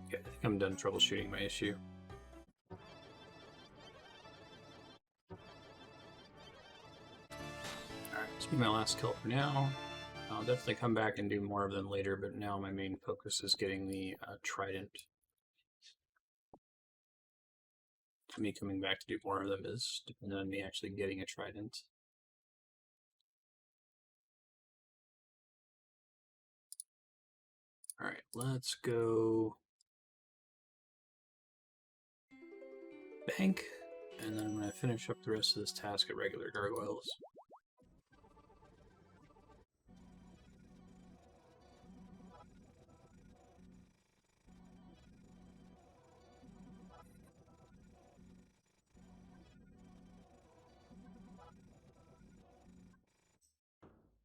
Okay, I think I'm done troubleshooting my issue. Alright, this will be my last kill for now. I'll definitely come back and do more of them later, but now my main focus is getting the trident. Me coming back to do more of them is dependent on me actually getting a trident. Alright, let's go bank, and then I'm going to finish up the rest of this task at regular gargoyles.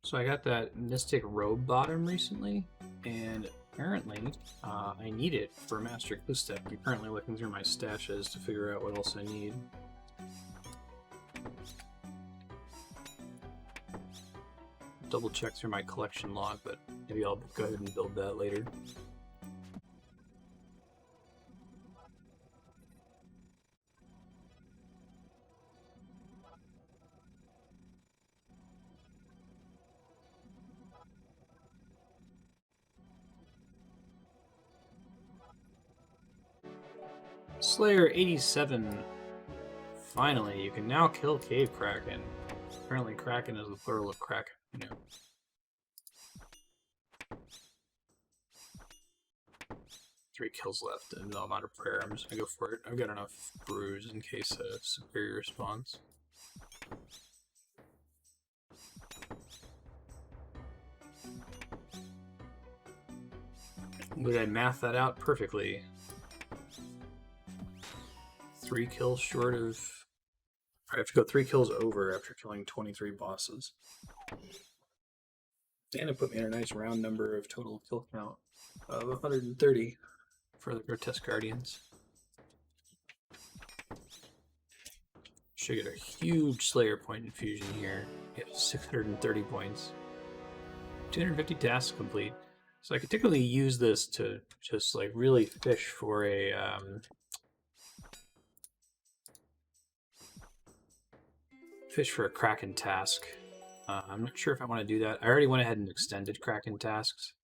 So I got that Mystic Robe bottom recently, and apparently I need it for Master Clue Step. I'm currently looking through my stashes to figure out what else I need. Double check through my collection log, but maybe I'll go ahead and build that later. Slayer 87. Finally, you can now kill Cave Kraken. Apparently Kraken is the plural of Kraken, you know. Three kills left and no amount of prayer. I'm just gonna go for it. I've got enough brews in case a superior response. Did I math that out perfectly? 3 kills short of... I have to go 3 kills over after killing 23 bosses. And it put me in a nice round number of total kill count of 130 for the Grotesque Guardians. Should get a huge Slayer point infusion here. Get 630 points. 250 tasks complete. So I could technically use this to just like really fish for a Kraken task. I'm not sure if I want to do that. I already went ahead and extended Kraken tasks.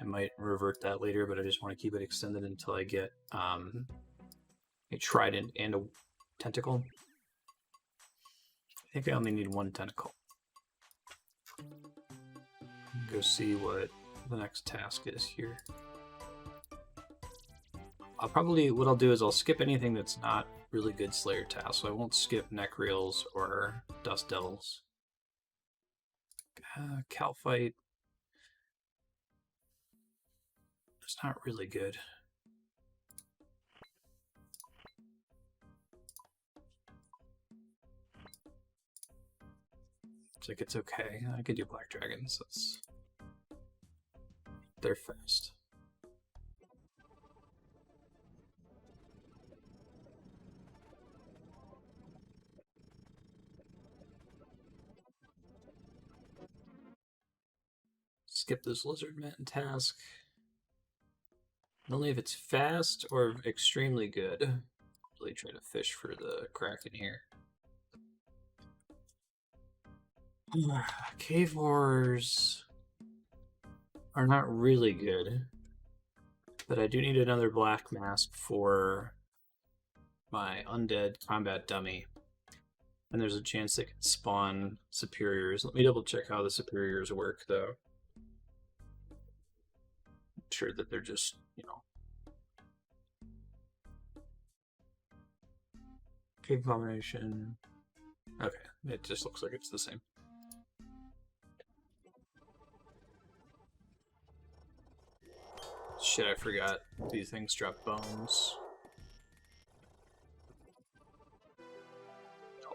I might revert that later, but I just want to keep it extended until I get a trident and a tentacle. I think I only need 1 tentacle. Go see what the next task is here. what I'll do is I'll skip anything that's not really good Slayer tasks. So I won't skip neck reels or dust devils. Cal fight. It's not really good. It's like it's okay. I could do black dragons. They're fast. Skip this Lizardman task. Only if it's fast or extremely good. Really try to fish for the Kraken here. Cave horrors are not really good, but I do need another black mask for my undead combat dummy. And there's a chance they can spawn superiors. Let me double check how the superiors work, though. I'm sure that they're just, you know. Cave combination. Okay, it just looks like it's the same. Shit, I forgot. These things drop bones.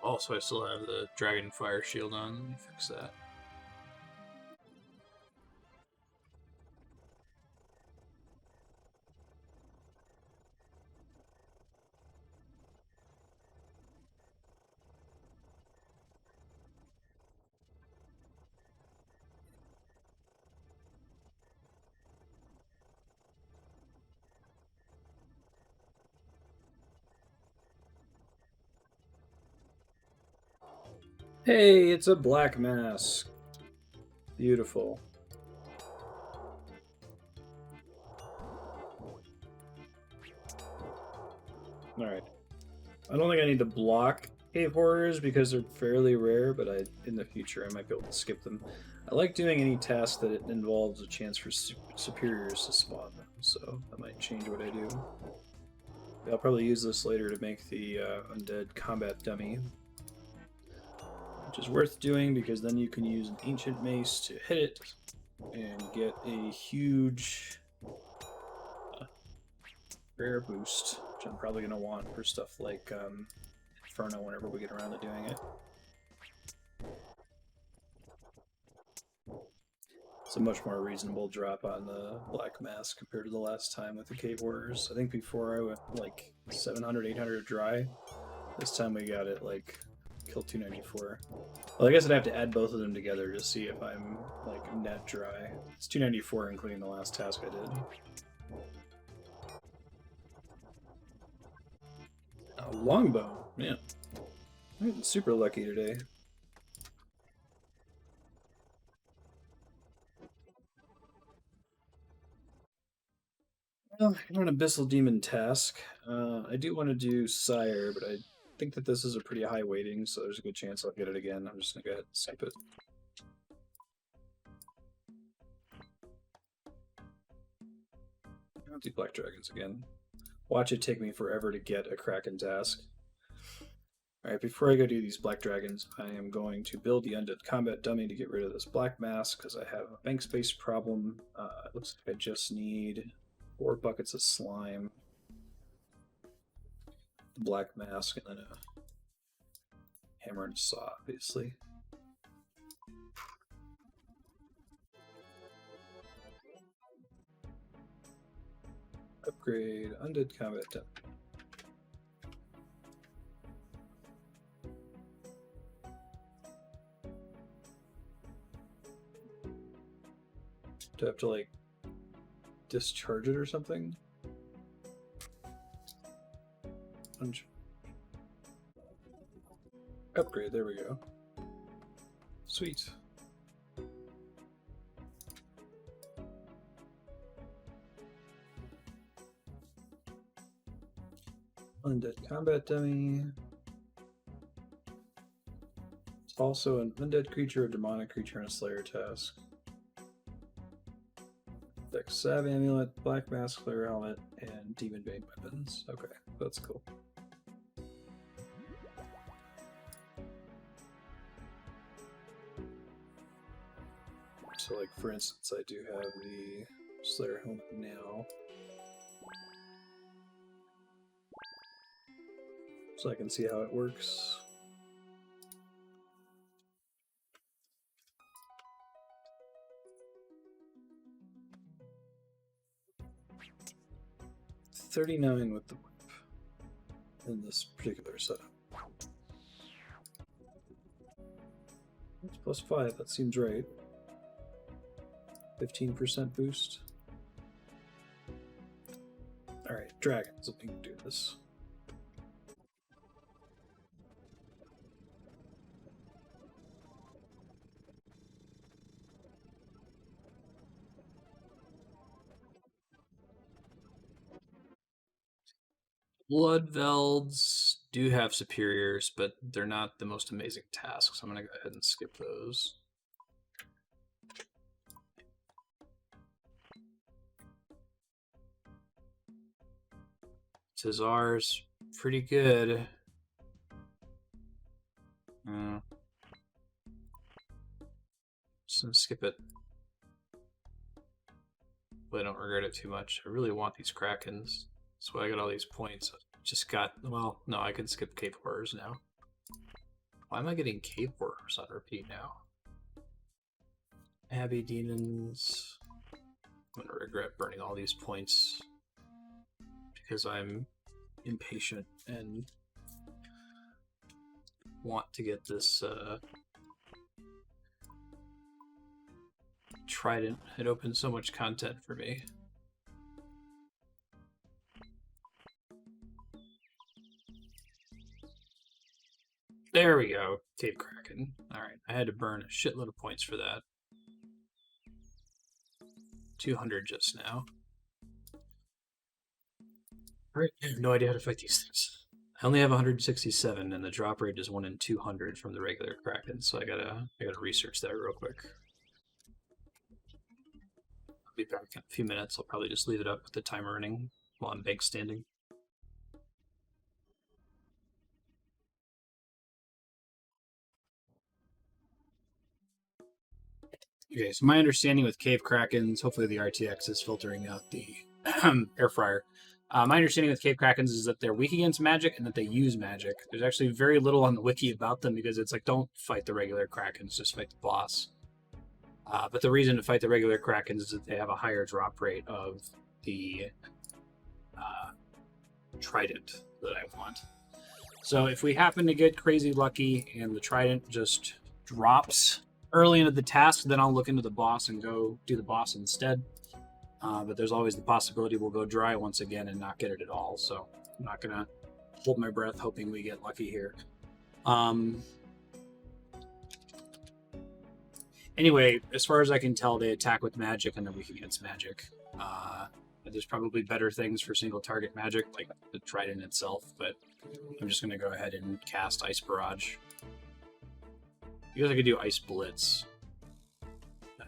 Also, I still have the dragon fire shield on. Let me fix that. Hey, it's a black mask. Beautiful. Alright. I don't think I need to block cave horrors because they're fairly rare, but in the future I might be able to skip them. I like doing any task that it involves a chance for superiors to spawn them, so that might change what I do. I'll probably use this later to make the undead combat dummy, which is worth doing because then you can use an ancient mace to hit it and get a huge rare boost, which I'm probably going to want for stuff like Inferno whenever we get around to doing it. It's a much more reasonable drop on the Black Mask compared to the last time with the Cave Warriors. I think before I went like 700, 800 dry. This time we got it like kill 294. Well, I guess I'd have to add both of them together to see if I'm like net dry. It's 294 including the last task I did. A longbow, man. I'm super lucky today. Well, I got an Abyssal Demon task. I do want to do Sire, but I think that this is a pretty high weighting, so there's a good chance I'll get it again. I'm just going to go ahead and skip it. I'll do Black Dragons again. Watch it take me forever to get a Kraken task. Alright, before I go do these Black Dragons, I am going to build the Undead Combat Dummy to get rid of this Black Mask, because I have a bank space problem. It looks like I just need 4 buckets of slime, the Black Mask, and then a hammer and saw, obviously. Upgrade Undead Combat Dummy. Do I have to like discharge it or something? Upgrade, there we go. Sweet. Undead Combat Dummy. It's also an undead creature, a demonic creature, and a slayer task. Dex Sav Amulet, Black Mask, Clear Helmet, and Demon Bane weapons. Okay, that's cool. So, like, for instance, I do have the Slayer helmet now. So I can see how it works. $39 with the whip in this particular setup. It's +5, that seems right. 15% boost. Alright, dragons, let me do this. Bloodvelds do have superiors, but they're not the most amazing tasks, so I'm going to go ahead and skip those. Tazar's pretty good. So skip it. But I don't regret it too much. I really want these Krakens. That's why I got all these points. Just got, well, no, I can skip Cave Horrors now. Why am I getting Cave Horrors on repeat now? Abbey Demons. I'm gonna regret burning all these points because I'm impatient and want to get this trident. It opens so much content for me. There we go, Cave Kraken. Alright, I had to burn a shitload of points for that. 200 just now. Alright, I have no idea how to fight these things. I only have 167, and the drop rate is 1 in 200 from the regular Kraken, so I gotta research that real quick. I'll be back in a few minutes. I'll probably just leave it up with the timer running while I'm bank standing. Okay, so my understanding with Cave Krakens, hopefully the RTX is filtering out the air fryer. My understanding with Cave Krakens is that they're weak against magic and that they use magic. There's actually very little on the wiki about them because it's like, don't fight the regular Krakens, just fight the boss. But the reason to fight the regular Krakens is that they have a higher drop rate of the trident that I want. So if we happen to get crazy lucky and the trident just drops early into the task, then I'll look into the boss and go do the boss instead. But there's always the possibility we'll go dry once again and not get it at all. So I'm not going to hold my breath hoping we get lucky here. Anyway, as far as I can tell, they attack with magic and they're weak against magic. There's probably better things for single target magic, like the trident itself, but I'm just going to go ahead and cast Ice Barrage. Because I could do Ice Blitz.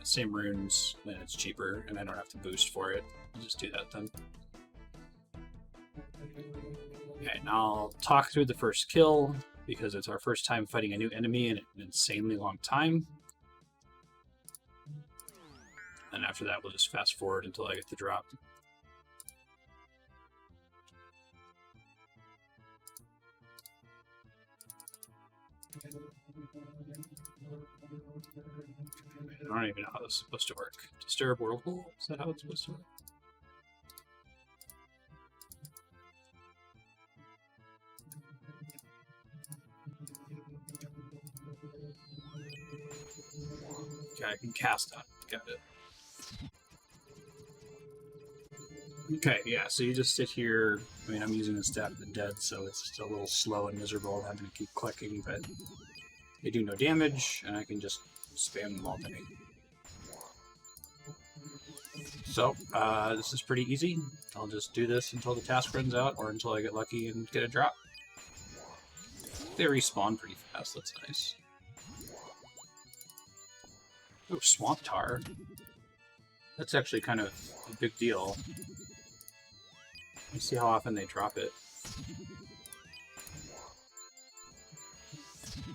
Same runes, and it's cheaper, and I don't have to boost for it. I'll just do that then. Okay, now I'll talk through the first kill, because it's our first time fighting a new enemy in an insanely long time. And after that, we'll just fast forward until I get the drop. I don't even know how this is supposed to work. Disturb Whirlpool? Is that how it's supposed to work? Okay, I can cast that. Got it. Okay, yeah, so you just sit here. I mean, I'm using the Staff of the Dead, so it's just a little slow and miserable having to keep clicking, but they do no damage, and I can just spam them all day. So, this is pretty easy. I'll just do this until the task runs out, or until I get lucky and get a drop. They respawn pretty fast, that's nice. Oh, Swamp Tar. That's actually kind of a big deal. Let's see how often they drop it.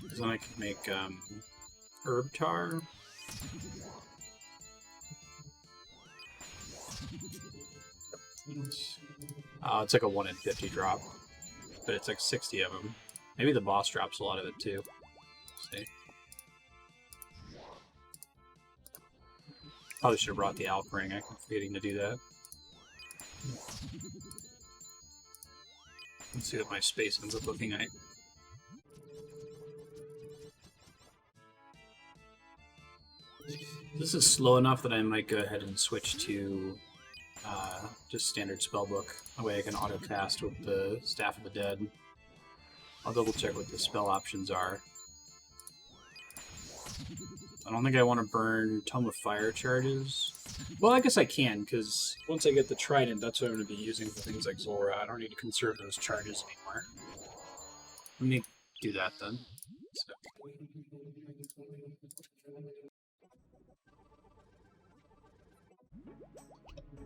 Because then I can make herb tar. Oh, it's like a 1 in 50 drop, but it's like 60 of them. Maybe the boss drops a lot of it too. Let's see. Probably should have brought the alch ring. I'm forgetting to do that. Let's see what my space ends up looking like. This is slow enough that I might go ahead and switch to just standard spellbook. That way I can auto cast with the Staff of the Dead. I'll double check what the spell options are. I don't think I want to burn Tome of Fire charges. Well, I guess I can, because once I get the trident, that's what I'm going to be using for things like Zulrah. I don't need to conserve those charges anymore. Let me do that then. So.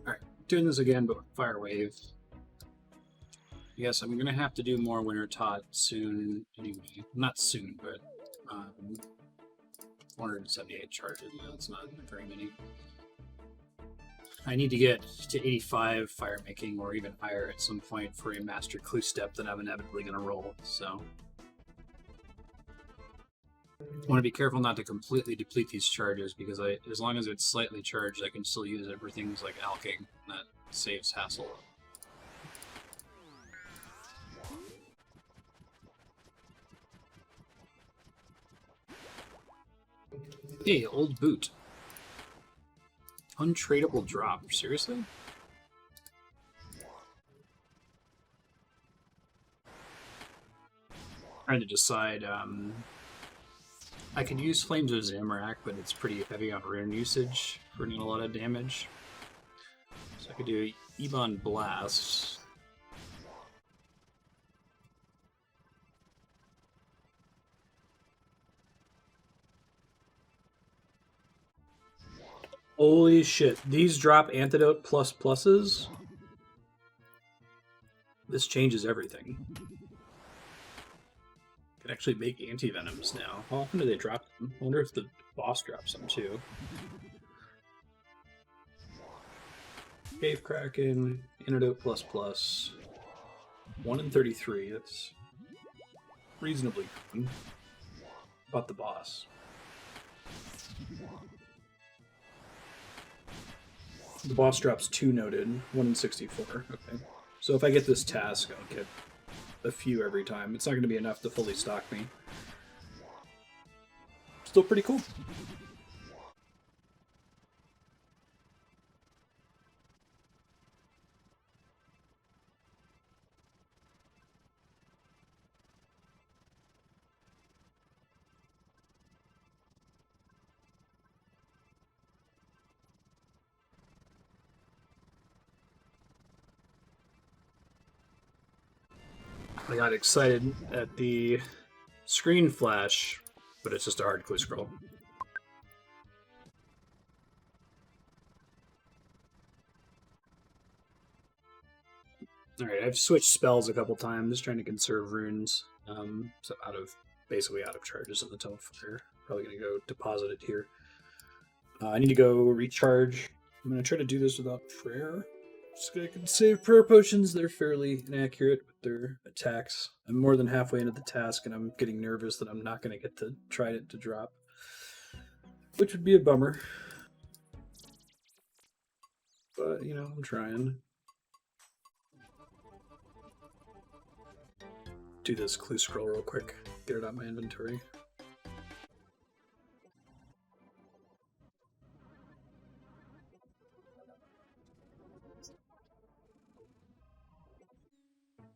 Alright, doing this again, but with Fire Wave. Yes, I'm going to have to do more Winter Tot soon anyway. Not soon, but 178 charges. Yeah, that's not very many. I need to get to 85 fire making or even higher at some point for a master clue step that I'm inevitably going to roll, so. I want to be careful not to completely deplete these charges because as long as it's slightly charged, I can still use it for things like alching. That saves hassle. Hey, old boot. Untradeable drop. Seriously? Trying to decide. I could use Flames of Zamorak, but it's pretty heavy on rune usage for doing a lot of damage. So I could do Ebon Blast. Holy shit. These drop antidote plus pluses? This changes everything. Can actually make anti-venoms now. How often do they drop them? I wonder if the boss drops them too. Cave Kraken, antidote plus plus. 1 in 33, that's reasonably common. About the boss. The boss drops 2 noted, 1 in 64. Okay. So if I get this task, I'll get a few every time. It's not going to be enough to fully stock me. Still pretty cool. I got excited at the screen flash, but it's just a hard clue scroll. Alright, I've switched spells a couple times, just trying to conserve runes. So basically out of charges in the Tome of Fire. Probably going to go deposit it here. I need to go recharge. I'm going to try to do this without prayer. So I can save prayer potions. They're fairly inaccurate with their attacks. I'm more than halfway into the task, and I'm getting nervous that I'm not going to get the trident to drop, which would be a bummer. But, you know, I'm trying. Do this clue scroll real quick. Get it out of my inventory.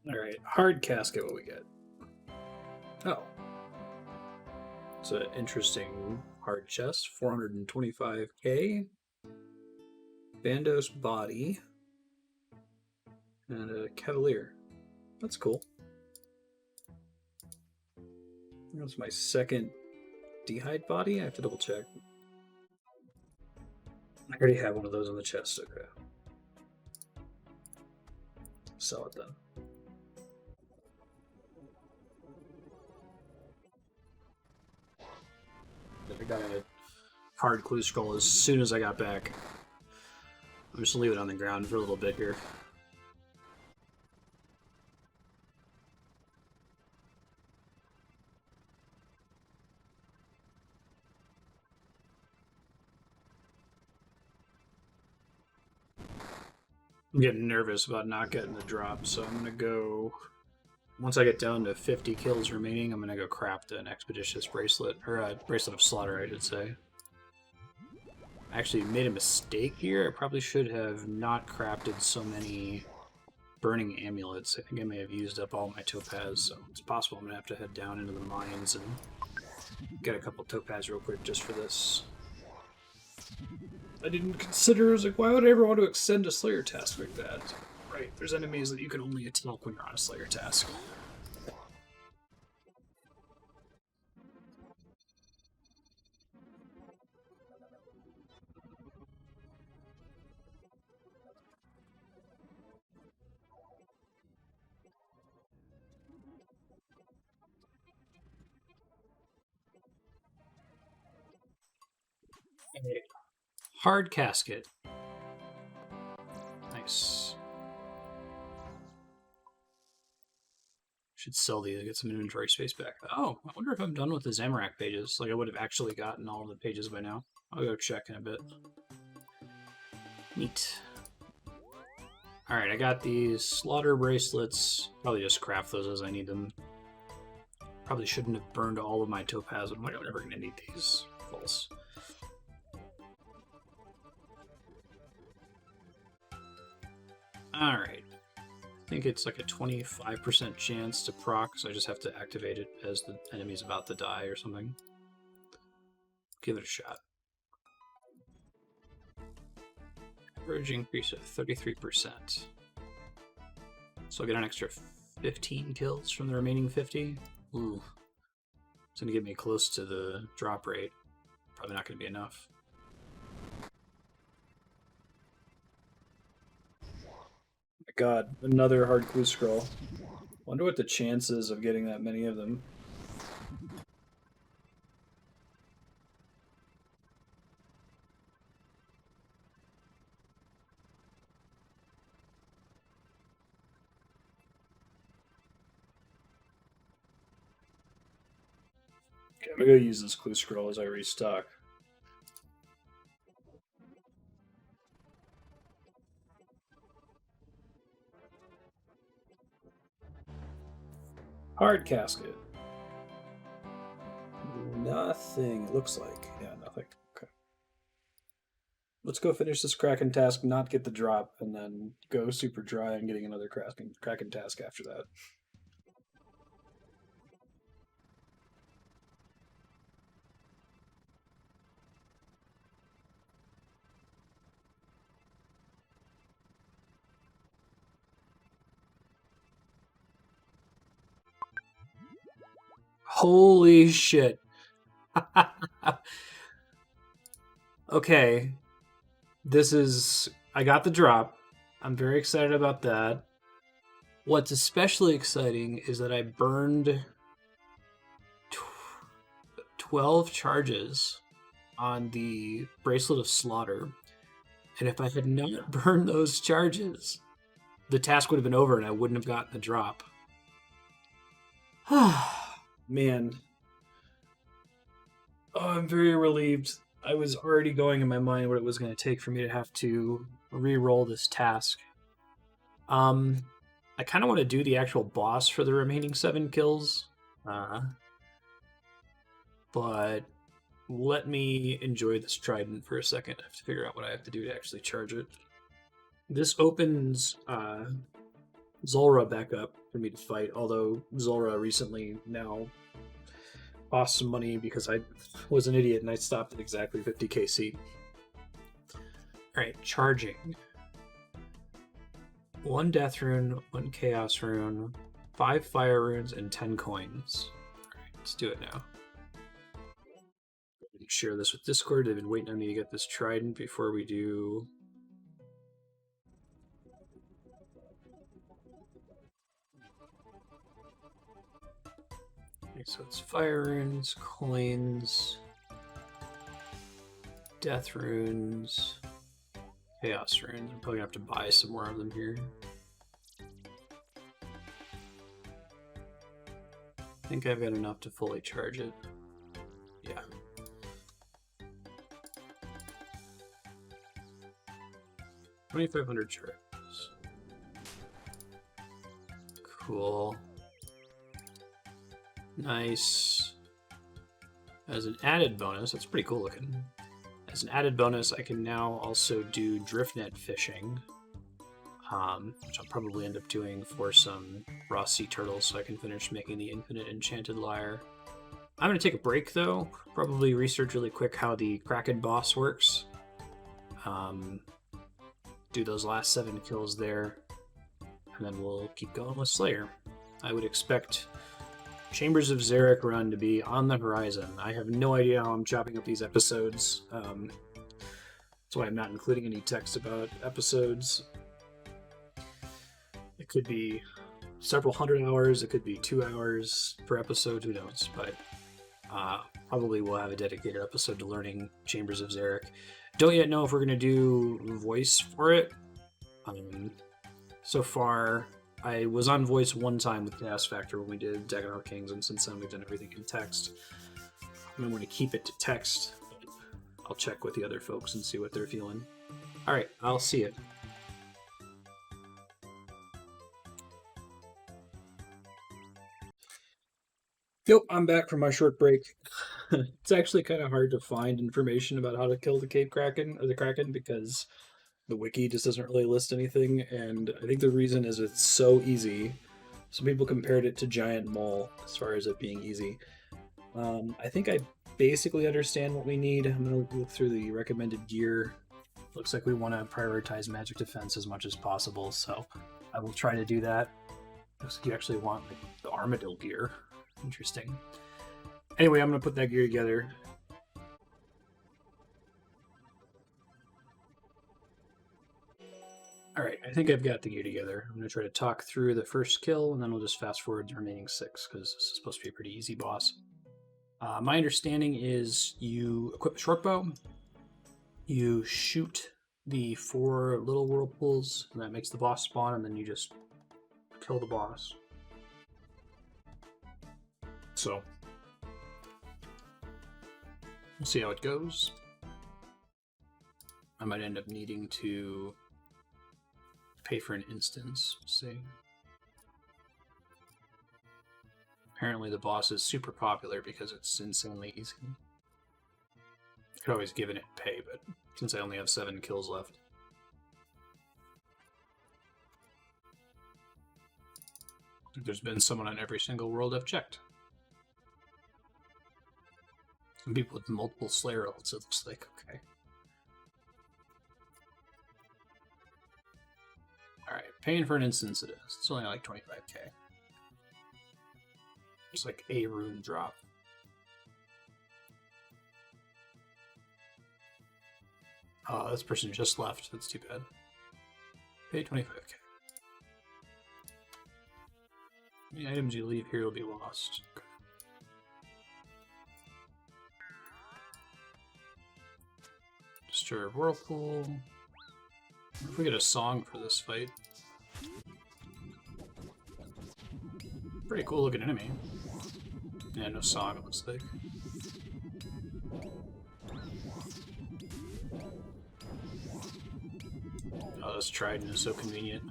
Alright, hard casket, what we get? Oh. It's an interesting hard chest, 425k. Bandos body. And a cavalier. That's cool. That's my second D'hide body. I have to double check. I already have one of those in the chest. Okay. Sell it then. I got a hard clue scroll as soon as I got back. I'm just gonna leave it on the ground for a little bit here. I'm getting nervous about not getting the drop, so I'm gonna go. Once I get down to 50 kills remaining, I'm gonna go craft an expeditious bracelet, or a bracelet of slaughter, I should say. I actually made a mistake here. I probably should have not crafted so many burning amulets. I think I may have used up all my topaz, so it's possible I'm gonna have to head down into the mines and get a couple topaz real quick just for this. I didn't consider, I was like, why would I ever want to extend a Slayer task like that? Right, there's enemies that you can only attack when you're on a Slayer task. Hard casket. Nice. Should sell these to get some inventory space back. Oh, I wonder if I'm done with the Zamorak pages. Like, I would have actually gotten all the pages by now. I'll go check in a bit. Neat. Alright, I got these slaughter bracelets. Probably just craft those as I need them. Probably shouldn't have burned all of my topaz. I'm never going to need these. False. Alright. I think it's like a 25% chance to proc, so I just have to activate it as the enemy's about to die or something. Give it a shot. Average increase of 33%. So I'll get an extra 15 kills from the remaining 50. Ooh. It's going to get me close to the drop rate. Probably not going to be enough. God, another hard clue scroll. Wonder what the chances of getting that many of them. Okay, I'm gonna go use this clue scroll as I restock. Hard casket. Nothing, it looks like. Yeah, nothing. Okay. Let's go finish this Kraken task, not get the drop, and then go super dry and getting another Kraken task after that. Holy shit. Okay. This is... I got the drop. I'm very excited about that. What's especially exciting is that I burned 12 charges on the Bracelet of Slaughter. And if I had not burned those charges, the task would have been over and I wouldn't have gotten the drop. Man. Oh, I'm very relieved. I was already going in my mind what it was going to take for me to have to re-roll this task. I kind of want to do the actual boss for the remaining 7 kills. But let me enjoy this trident for a second. I have to figure out what I have to do to actually charge it. This opens Zulrah back up for me to fight, although Zulrah recently now lost some money because I was an idiot and I stopped at exactly 50 KC. Alright, charging. 1 death rune, 1 chaos rune, 5 fire runes, and 10 coins. Alright, let's do it now. share this with Discord. They've been waiting on me to get this trident before we do. Okay, so it's fire runes, coins, death runes, chaos runes. I'm probably gonna have to buy some more of them here. I think I've got enough to fully charge it. Yeah. $2,500 charges. Cool. Nice. As an added bonus, that's pretty cool looking. As an added bonus, I can now also do driftnet fishing, which I'll probably end up doing for some raw sea turtles so I can finish making the infinite enchanted lyre. I'm going to take a break though, probably research really quick how the Kraken boss works. Do those last 7 kills there, and then we'll keep going with Slayer. I would expect Chambers of Xeric run to be on the horizon. I have no idea how I'm chopping up these episodes. That's why I'm not including any text about episodes. It could be several hundred hours, it could be 2 hours per episode, who knows, but probably we'll have a dedicated episode to learning Chambers of Xeric. Don't yet know if we're going to do voice for it. So far, I was on voice one time with Gas Factor when we did Dagenhar Kings, and since then we've done everything in text. I'm going to keep it to text. I'll check with the other folks and see what they're feeling. Alright, I'll see you. Yep, I'm back from my short break. It's actually kind of hard to find information about how to kill the cave Kraken, or the Kraken, because the wiki just doesn't really list anything, and I think the reason is it's so easy. Some people compared it to Giant Mole as far as it being easy. I think I basically understand what we need. I'm going to look through the recommended gear. Looks like we want to prioritize magic defense as much as possible, so I will try to do that. Looks like you actually want like, the Armadillo gear. Interesting. Anyway, I'm going to put that gear together. Alright, I think I've got the gear together. I'm going to try to talk through the first kill, and then we'll just fast forward the remaining 6, because this is supposed to be a pretty easy boss. My understanding is you equip a short bow, you shoot the 4 little whirlpools, and that makes the boss spawn, and then you just kill the boss. So, we'll see how it goes. I might end up needing to pay for an instance. Let's see. Apparently the boss is super popular because it's insanely easy. I could always give it pay, but since I only have 7 kills left. There's been someone on every single world I've checked. Some people with multiple Slayer ults, it looks like. Okay. Alright, paying for an instance it is. It's only like 25k. It's like a rune drop. Oh, this person just left. That's too bad. Pay 25k. The items you leave here will be lost. Okay. Destroy a whirlpool. If we get a song for this fight. Pretty cool looking enemy. Yeah, no song, it looks like. Oh, this trident is so convenient.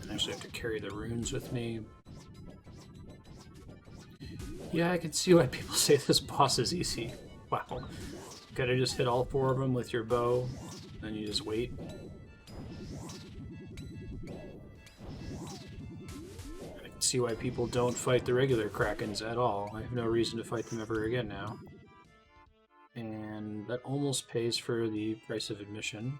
I actually have to carry the runes with me. Yeah, I can see why people say this boss is easy. Wow. Gotta just hit all 4 of them with your bow, then you just wait. I can see why people don't fight the regular Krakens at all. I have no reason to fight them ever again now. And that almost pays for the price of admission.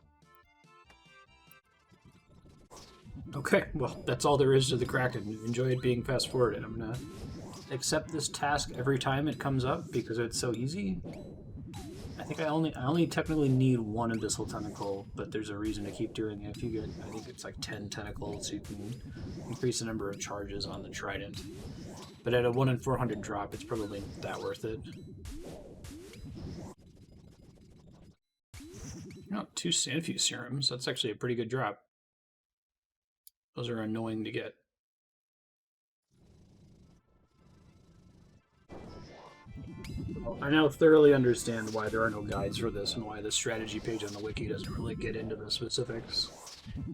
Okay, well, that's all there is to the Kraken. Enjoyed being fast-forwarded. I'm gonna accept this task every time it comes up because it's so easy. I think I only technically need one Abyssal tentacle, but there's a reason to keep doing it. If you get, I think it's like 10 tentacles, you can increase the number of charges on the trident. But at a 1 in 400 drop, it's probably not that worth it. Oh, 2 Sandfuse serums. That's actually a pretty good drop. Those are annoying to get. I now thoroughly understand why there are no guides for this and why the strategy page on the wiki doesn't really get into the specifics.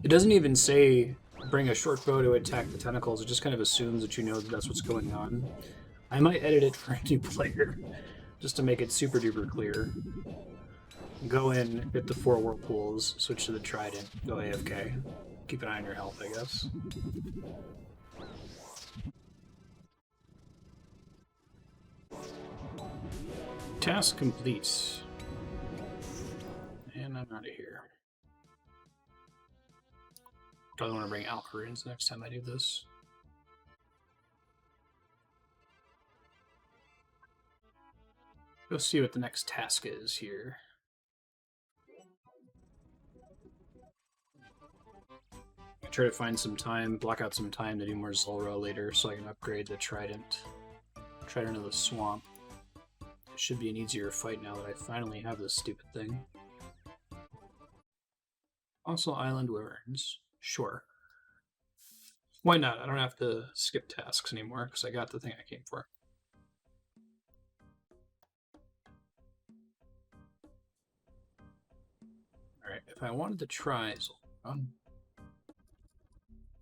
It doesn't even say bring a short bow to attack the tentacles. It just kind of assumes that you know that that's what's going on. I might edit it for a new player just to make it super duper clear. Go in, hit the 4 whirlpools, switch to the trident, go AFK. Keep an eye on your health, I guess. Task complete. And I'm out of here. Probably want to bring Alcarines next time I do this. Go see what the next task is here. Try to find some time, block out some time to do more Zulrah later so I can upgrade the Trident. Trident of the Swamp. It should be an easier fight now that I finally have this stupid thing. Also Island Wyverns. Sure. Why not? I don't have to skip tasks anymore because I got the thing I came for. Alright, if I wanted to try Zulrah, let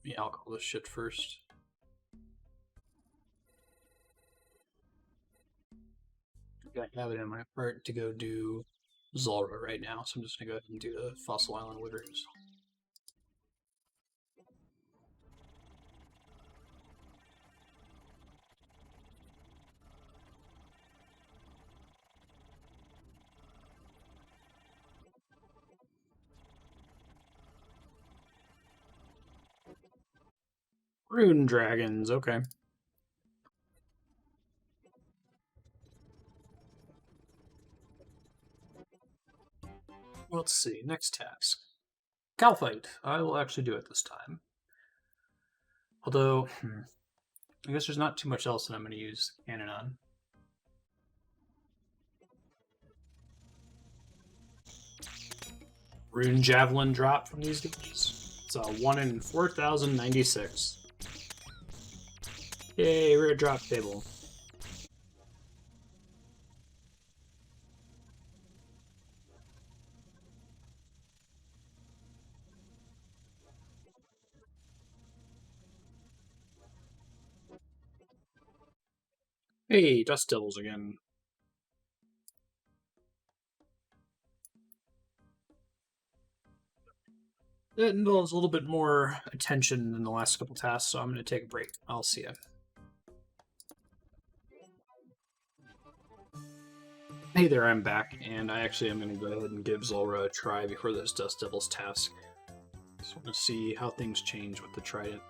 me alcohol this shit first. I have it in my heart to go do Zulrah right now, so I'm just gonna go ahead and do the Fossil Island Wyverns. Rune dragons, okay. Let's see, next task. Calphite. I will actually do it this time. Although, I guess there's not too much else that I'm going to use cannon on. Rune javelin drop from these guys. It's a 1 in 4,096. Yay, rare drop table. Hey, Dust Devils again. It involves a little bit more attention than the last couple tasks, so I'm going to take a break. I'll see ya. Hey there, I'm back, and I actually am going to go ahead and give Zulrah a try before this Dust Devils task. Just want to see how things change with the Trident.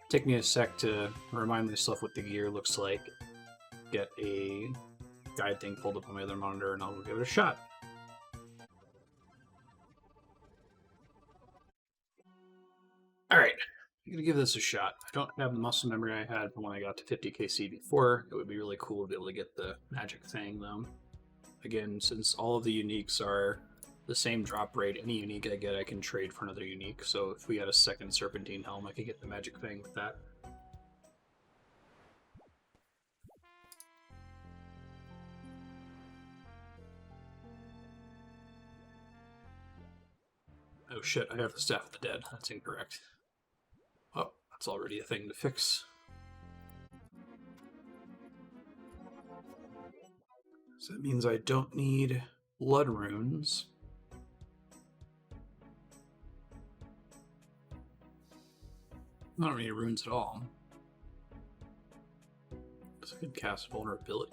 Take me a sec to remind myself what the gear looks like. Get a guide thing pulled up on my other monitor, and I'll give it a shot. Alright, I'm going to give this a shot. I don't have the muscle memory I had from when I got to 50 KC before. It would be really cool to be able to get the magic thing, though. Again, since all of the uniques are the same drop rate, any unique I get I can trade for another unique, so if we had a second Serpentine Helm, I could get the magic thing with that. Oh shit, I have the Staff of the Dead. That's incorrect. Oh, that's already a thing to fix. So that means I don't need blood runes. I don't need runes at all. So I could cast vulnerability.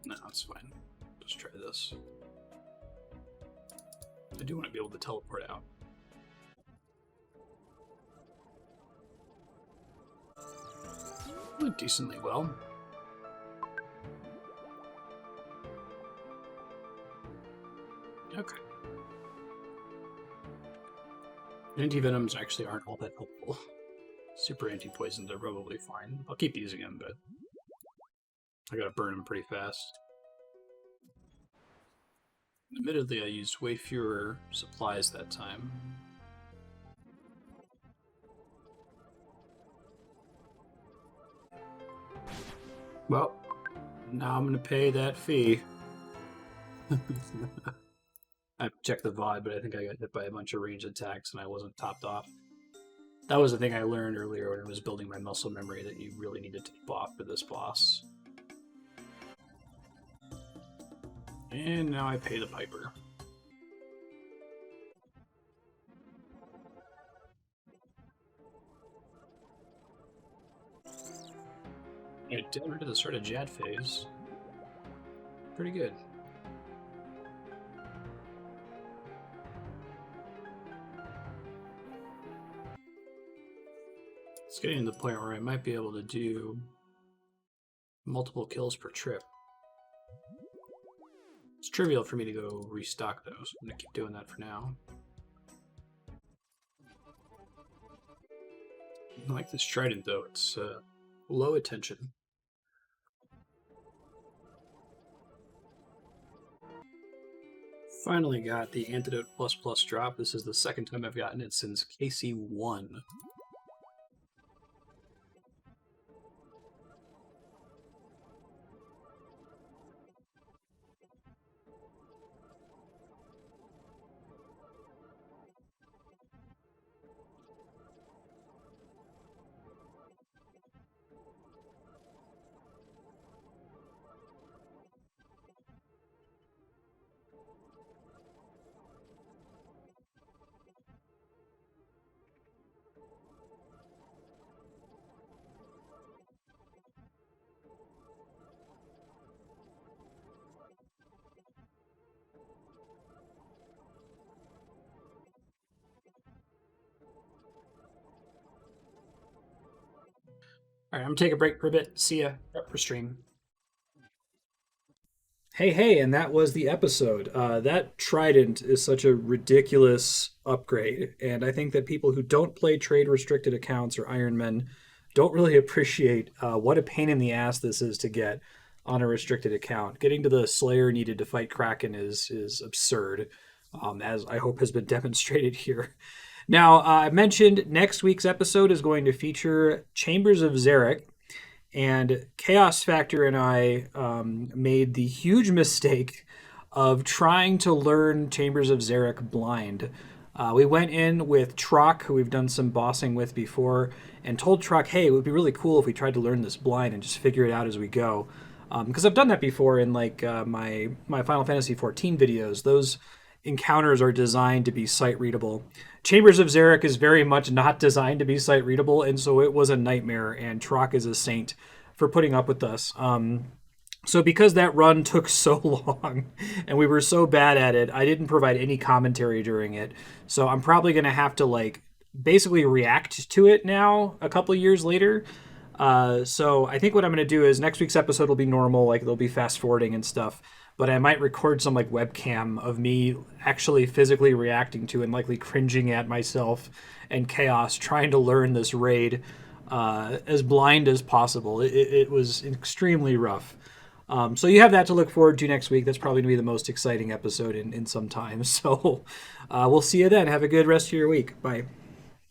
No, that's fine. Just try this. I do want to be able to teleport out. Went decently well. Okay. Anti-venoms actually aren't all that helpful. Super anti-poisons are probably fine. I'll keep using them, but I gotta burn them pretty fast. Admittedly, I used way fewer supplies that time. Well, now I'm gonna pay that fee. I checked the VOD, but I think I got hit by a bunch of ranged attacks and I wasn't topped off. That was the thing I learned earlier when I was building my muscle memory, that you really need to top off for this boss. And now I pay the piper. Yeah, did rid of the sort of Jad phase. Pretty good. It's getting to the point where I might be able to do multiple kills per trip. It's trivial for me to go restock those. I'm going to keep doing that for now. I like this trident though, it's low attention. Finally got the Antidote ++ drop. This is the second time I've gotten it since KC1. Alright, I'm gonna take a break for a bit. See ya. Prep for stream. Hey, and that was the episode. That trident is such a ridiculous upgrade, and I think that people who don't play trade restricted accounts or Ironmen don't really appreciate what a pain in the ass this is to get on a restricted account. Getting to the Slayer needed to fight Kraken is absurd, as I hope has been demonstrated here. Now, I mentioned next week's episode is going to feature Chambers of Xeric, and Chaos Factor and I made the huge mistake of trying to learn Chambers of Xeric blind. We went in with Trock, who we've done some bossing with before, and told Trock, hey, it would be really cool if we tried to learn this blind and just figure it out as we go. Because I've done that before in like my Final Fantasy XIV videos. Those encounters are designed to be sight readable. Chambers of Xeric is very much not designed to be sight readable, and so it was a nightmare, and Trock is a saint for putting up with us. So because that run took so long and we were so bad at it, I didn't provide any commentary during it. So I'm probably going to have to like basically react to it now a couple years later. So I think what I'm going to do is next week's episode will be normal, like there'll be fast forwarding and stuff, but I might record some like webcam of me actually physically reacting to and likely cringing at myself and Chaos trying to learn this raid as blind as possible. It was extremely rough. So you have that to look forward to next week. That's probably going to be the most exciting episode in some time. So we'll see you then. Have a good rest of your week. Bye.